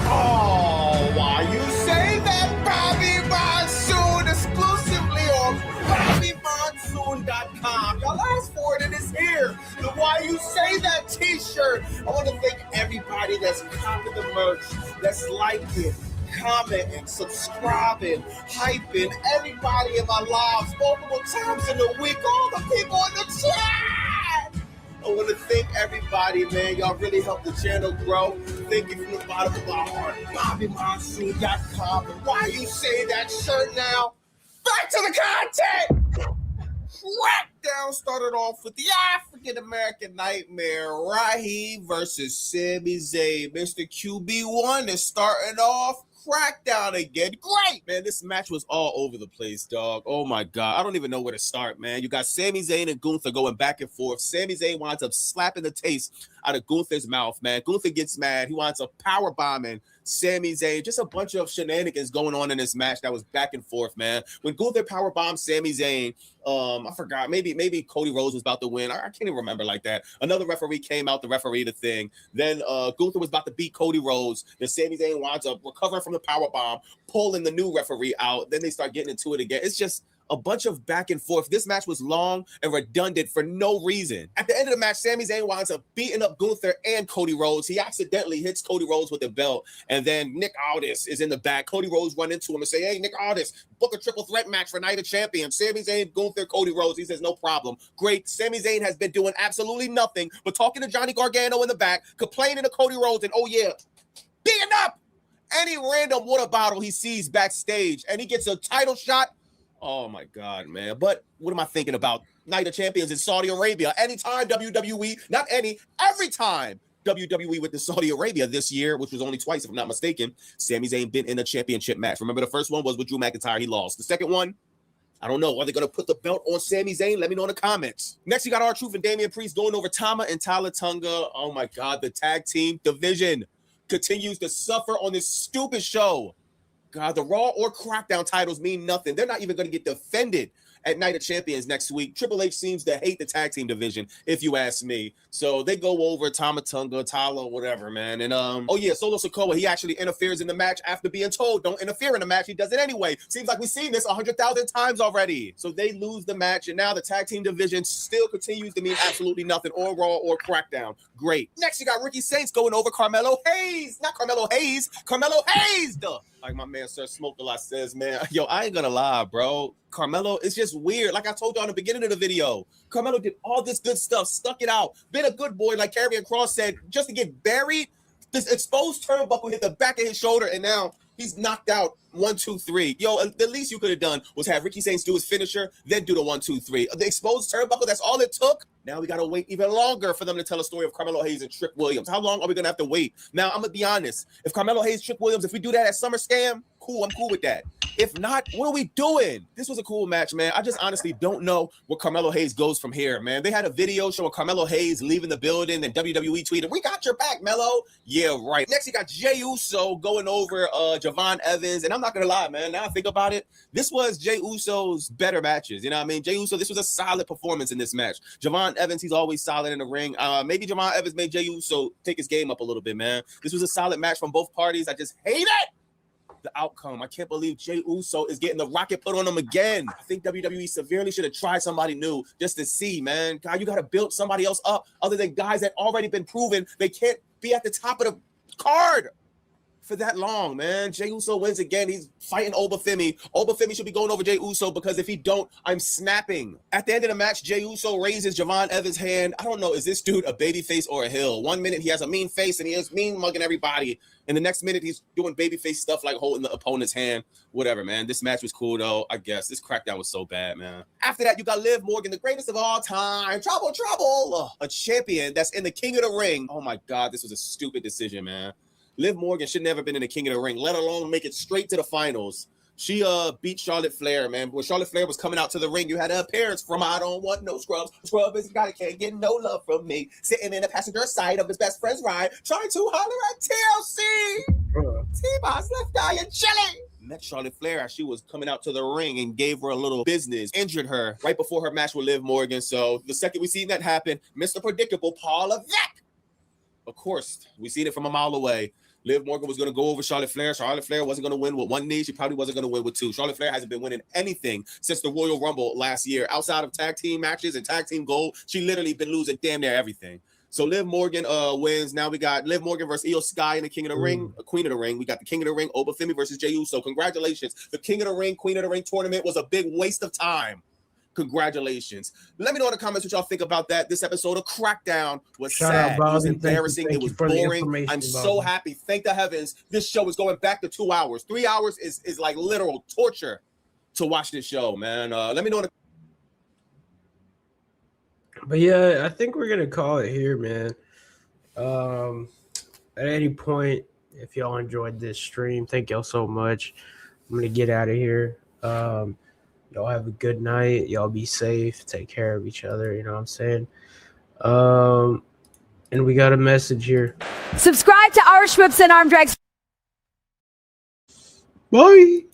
Oh, why you say that, Bobby Monsoon? Exclusively on BobbyMonsoon.com. Y'all asked for it and it's here. The Why You Say That t-shirt. I want to thank everybody that's copping the merch, that's liking, commenting, subscribing, hyping, everybody in my lives multiple times in the week, all the people in the chat. I want to thank everybody, man. Y'all really helped the channel grow. Thank you from the bottom of my heart. BobbyMonsoon.com. And Why You Say That shirt now? Back to the content! Crackdown started off with the African-American Nightmare, Raheem versus Sami Zayn. Mr. QB1 is starting off Crackdown again. Great, man. This match was all over the place, dog. Oh my God. I don't even know where to start, man. You got Sami Zayn and Gunther going back and forth. Sami Zayn winds up slapping the taste out of Gunther's mouth, man. Gunther gets mad. He winds up power bombing Sami Zayn. Just a bunch of shenanigans going on in this match that was back and forth, man. When Gunther power bombed Sami Zayn, I forgot. Maybe Cody Rhodes was about to win. I can't even remember like that. Another referee came out to referee the thing. Then Gunther was about to beat Cody Rhodes. Then Sami Zayn winds up recovering from the power bomb, pulling the new referee out. Then they start getting into it again. It's just a bunch of back and forth. This match was long and redundant for no reason. At the end of the match, Sami Zayn winds up beating up Gunther and Cody Rhodes. He accidentally hits Cody Rhodes with the belt, and then Nick Aldis is in the back. Cody Rhodes run into him and say, "Hey, Nick Aldis, book a triple threat match for Night of Champions. Sami Zayn, Gunther, Cody Rhodes." He says, "No problem." Great. Sami Zayn has been doing absolutely nothing but talking to Johnny Gargano in the back, complaining to Cody Rhodes, and oh yeah, beating up any random water bottle he sees backstage, and he gets a title shot. Oh my God, man. But what am I thinking about? Night of Champions in Saudi Arabia. Anytime WWE, not any, every time WWE with the Saudi Arabia this year, which was only twice, if I'm not mistaken, Sami Zayn been in a championship match. Remember, the first one was with Drew McIntyre. He lost. The second one, I don't know. Are they going to put the belt on Sami Zayn? Let me know in the comments. Next, you got R-Truth and Damian Priest going over Tama and Tala Tunga. Oh my God, the tag team division continues to suffer on this stupid show. God, the Raw or Crackdown titles mean nothing. They're not even going to get defended at Night of Champions next week. Triple H seems to hate the tag team division, if you ask me. So they go over Tama Tonga, Tala, whatever, man. And oh yeah, Solo Sikoa, he actually interferes in the match after being told don't interfere in the match. He does it anyway. Seems like we've seen this 100,000 times already. So they lose the match, and now the tag team division still continues to mean absolutely nothing, or Raw or Crackdown. Great. Next, you got Ricky Saints going over Carmelo Hayes. Not Carmelo Hayes, Carmelo Hayes, duh. Like my man Sir Smoke a Lot says, man, yo, I ain't gonna lie, bro. Carmelo, it's just weird. Like I told you in the beginning of the video, Carmelo did all this good stuff, stuck it out, been a good boy, like Karrion Kross said, just to get buried. This exposed turnbuckle hit the back of his shoulder, and now he's knocked out. 1, 2, 3. Yo, the least you could have done was have Ricky Saints do his finisher, then do the 1, 2, 3. The exposed turnbuckle, that's all it took. Now we got to wait even longer for them to tell a story of Carmelo Hayes and Trick Williams. How long are we going to have to wait? Now, I'm going to be honest. If Carmelo Hayes, Trick Williams, if we do that at SummerSlam, cool, I'm cool with that. If not, what are we doing? This was a cool match, man. I just honestly don't know where Carmelo Hayes goes from here, man. They had a video showing Carmelo Hayes leaving the building, and WWE tweeted, "We got your back, Melo." Yeah, right. Next, you got Jey Uso going over Javon Evans, and I'm not going to lie, man. Now I think about it, this was Jey Uso's better matches. You know what I mean? Jey Uso, this was a solid performance in this match. Javon Evans, he's always solid in the ring. Maybe Javon Evans made Jey Uso take his game up a little bit, man. This was a solid match from both parties. I just hate it. The outcome. I can't believe Jey Uso is getting the rocket put on him again. I think WWE severely should have tried somebody new just to see, man. God, you got to build somebody else up other than guys that already been proven they can't be at the top of the card for that long, man. Jey Uso wins again. He's fighting Obafemi. Obafemi should be going over Jey Uso, because if he don't, I'm snapping. At the end of the match, Jey Uso raises Javon Evans' hand. I don't know, is this dude a babyface or a heel? 1 minute he has a mean face and he is mean mugging everybody. And the next minute he's doing babyface stuff like holding the opponent's hand. Whatever, man. This match was cool though, I guess. This Crackdown was so bad, man. After that, you got Liv Morgan, the greatest of all time. Trouble. A champion that's in the King of the Ring. Oh my God, this was a stupid decision, man. Liv Morgan should never been in the King of the Ring, let alone make it straight to the finals. She beat Charlotte Flair, man. When Charlotte Flair was coming out to the ring, you had an appearance from I Don't Want No Scrubs. Scrub is a guy that can't get no love from me. Sitting in the passenger side of his best friend's ride, trying to holler at TLC. T-Boss left eye and chilling. Met Charlotte Flair as she was coming out to the ring and gave her a little business. Injured her right before her match with Liv Morgan. So the second we seen that happen, Mr. Predictable, Paul Levesque. Of course, we seen it from a mile away. Liv Morgan was going to go over Charlotte Flair. Charlotte Flair wasn't going to win with one knee. She probably wasn't going to win with two. Charlotte Flair hasn't been winning anything since the Royal Rumble last year. Outside of tag team matches and tag team gold, she literally been losing damn near everything. So Liv Morgan wins. Now we got Liv Morgan versus Io Sky in the King of the Ring, Queen of the Ring. We got the King of the Ring, Obafemi versus Jey Uso. Congratulations. The King of the Ring, Queen of the Ring tournament was a big waste of time. Congratulations. Let me know in the comments what y'all think about that. This episode of Crackdown was sad. It was embarrassing. It was boring. I'm so happy. Thank the heavens. This show is going back to 2 hours. 3 hours is like literal torture to watch this show, man. Let me know in the But yeah, I think we're gonna call it here, man. At any point, if y'all enjoyed this stream, thank y'all so much. I'm gonna get out of here. Y'all have a good night. Y'all be safe. Take care of each other. You know what I'm saying? And we got a message here. Subscribe to our Schwips and Arm Drags. Bye.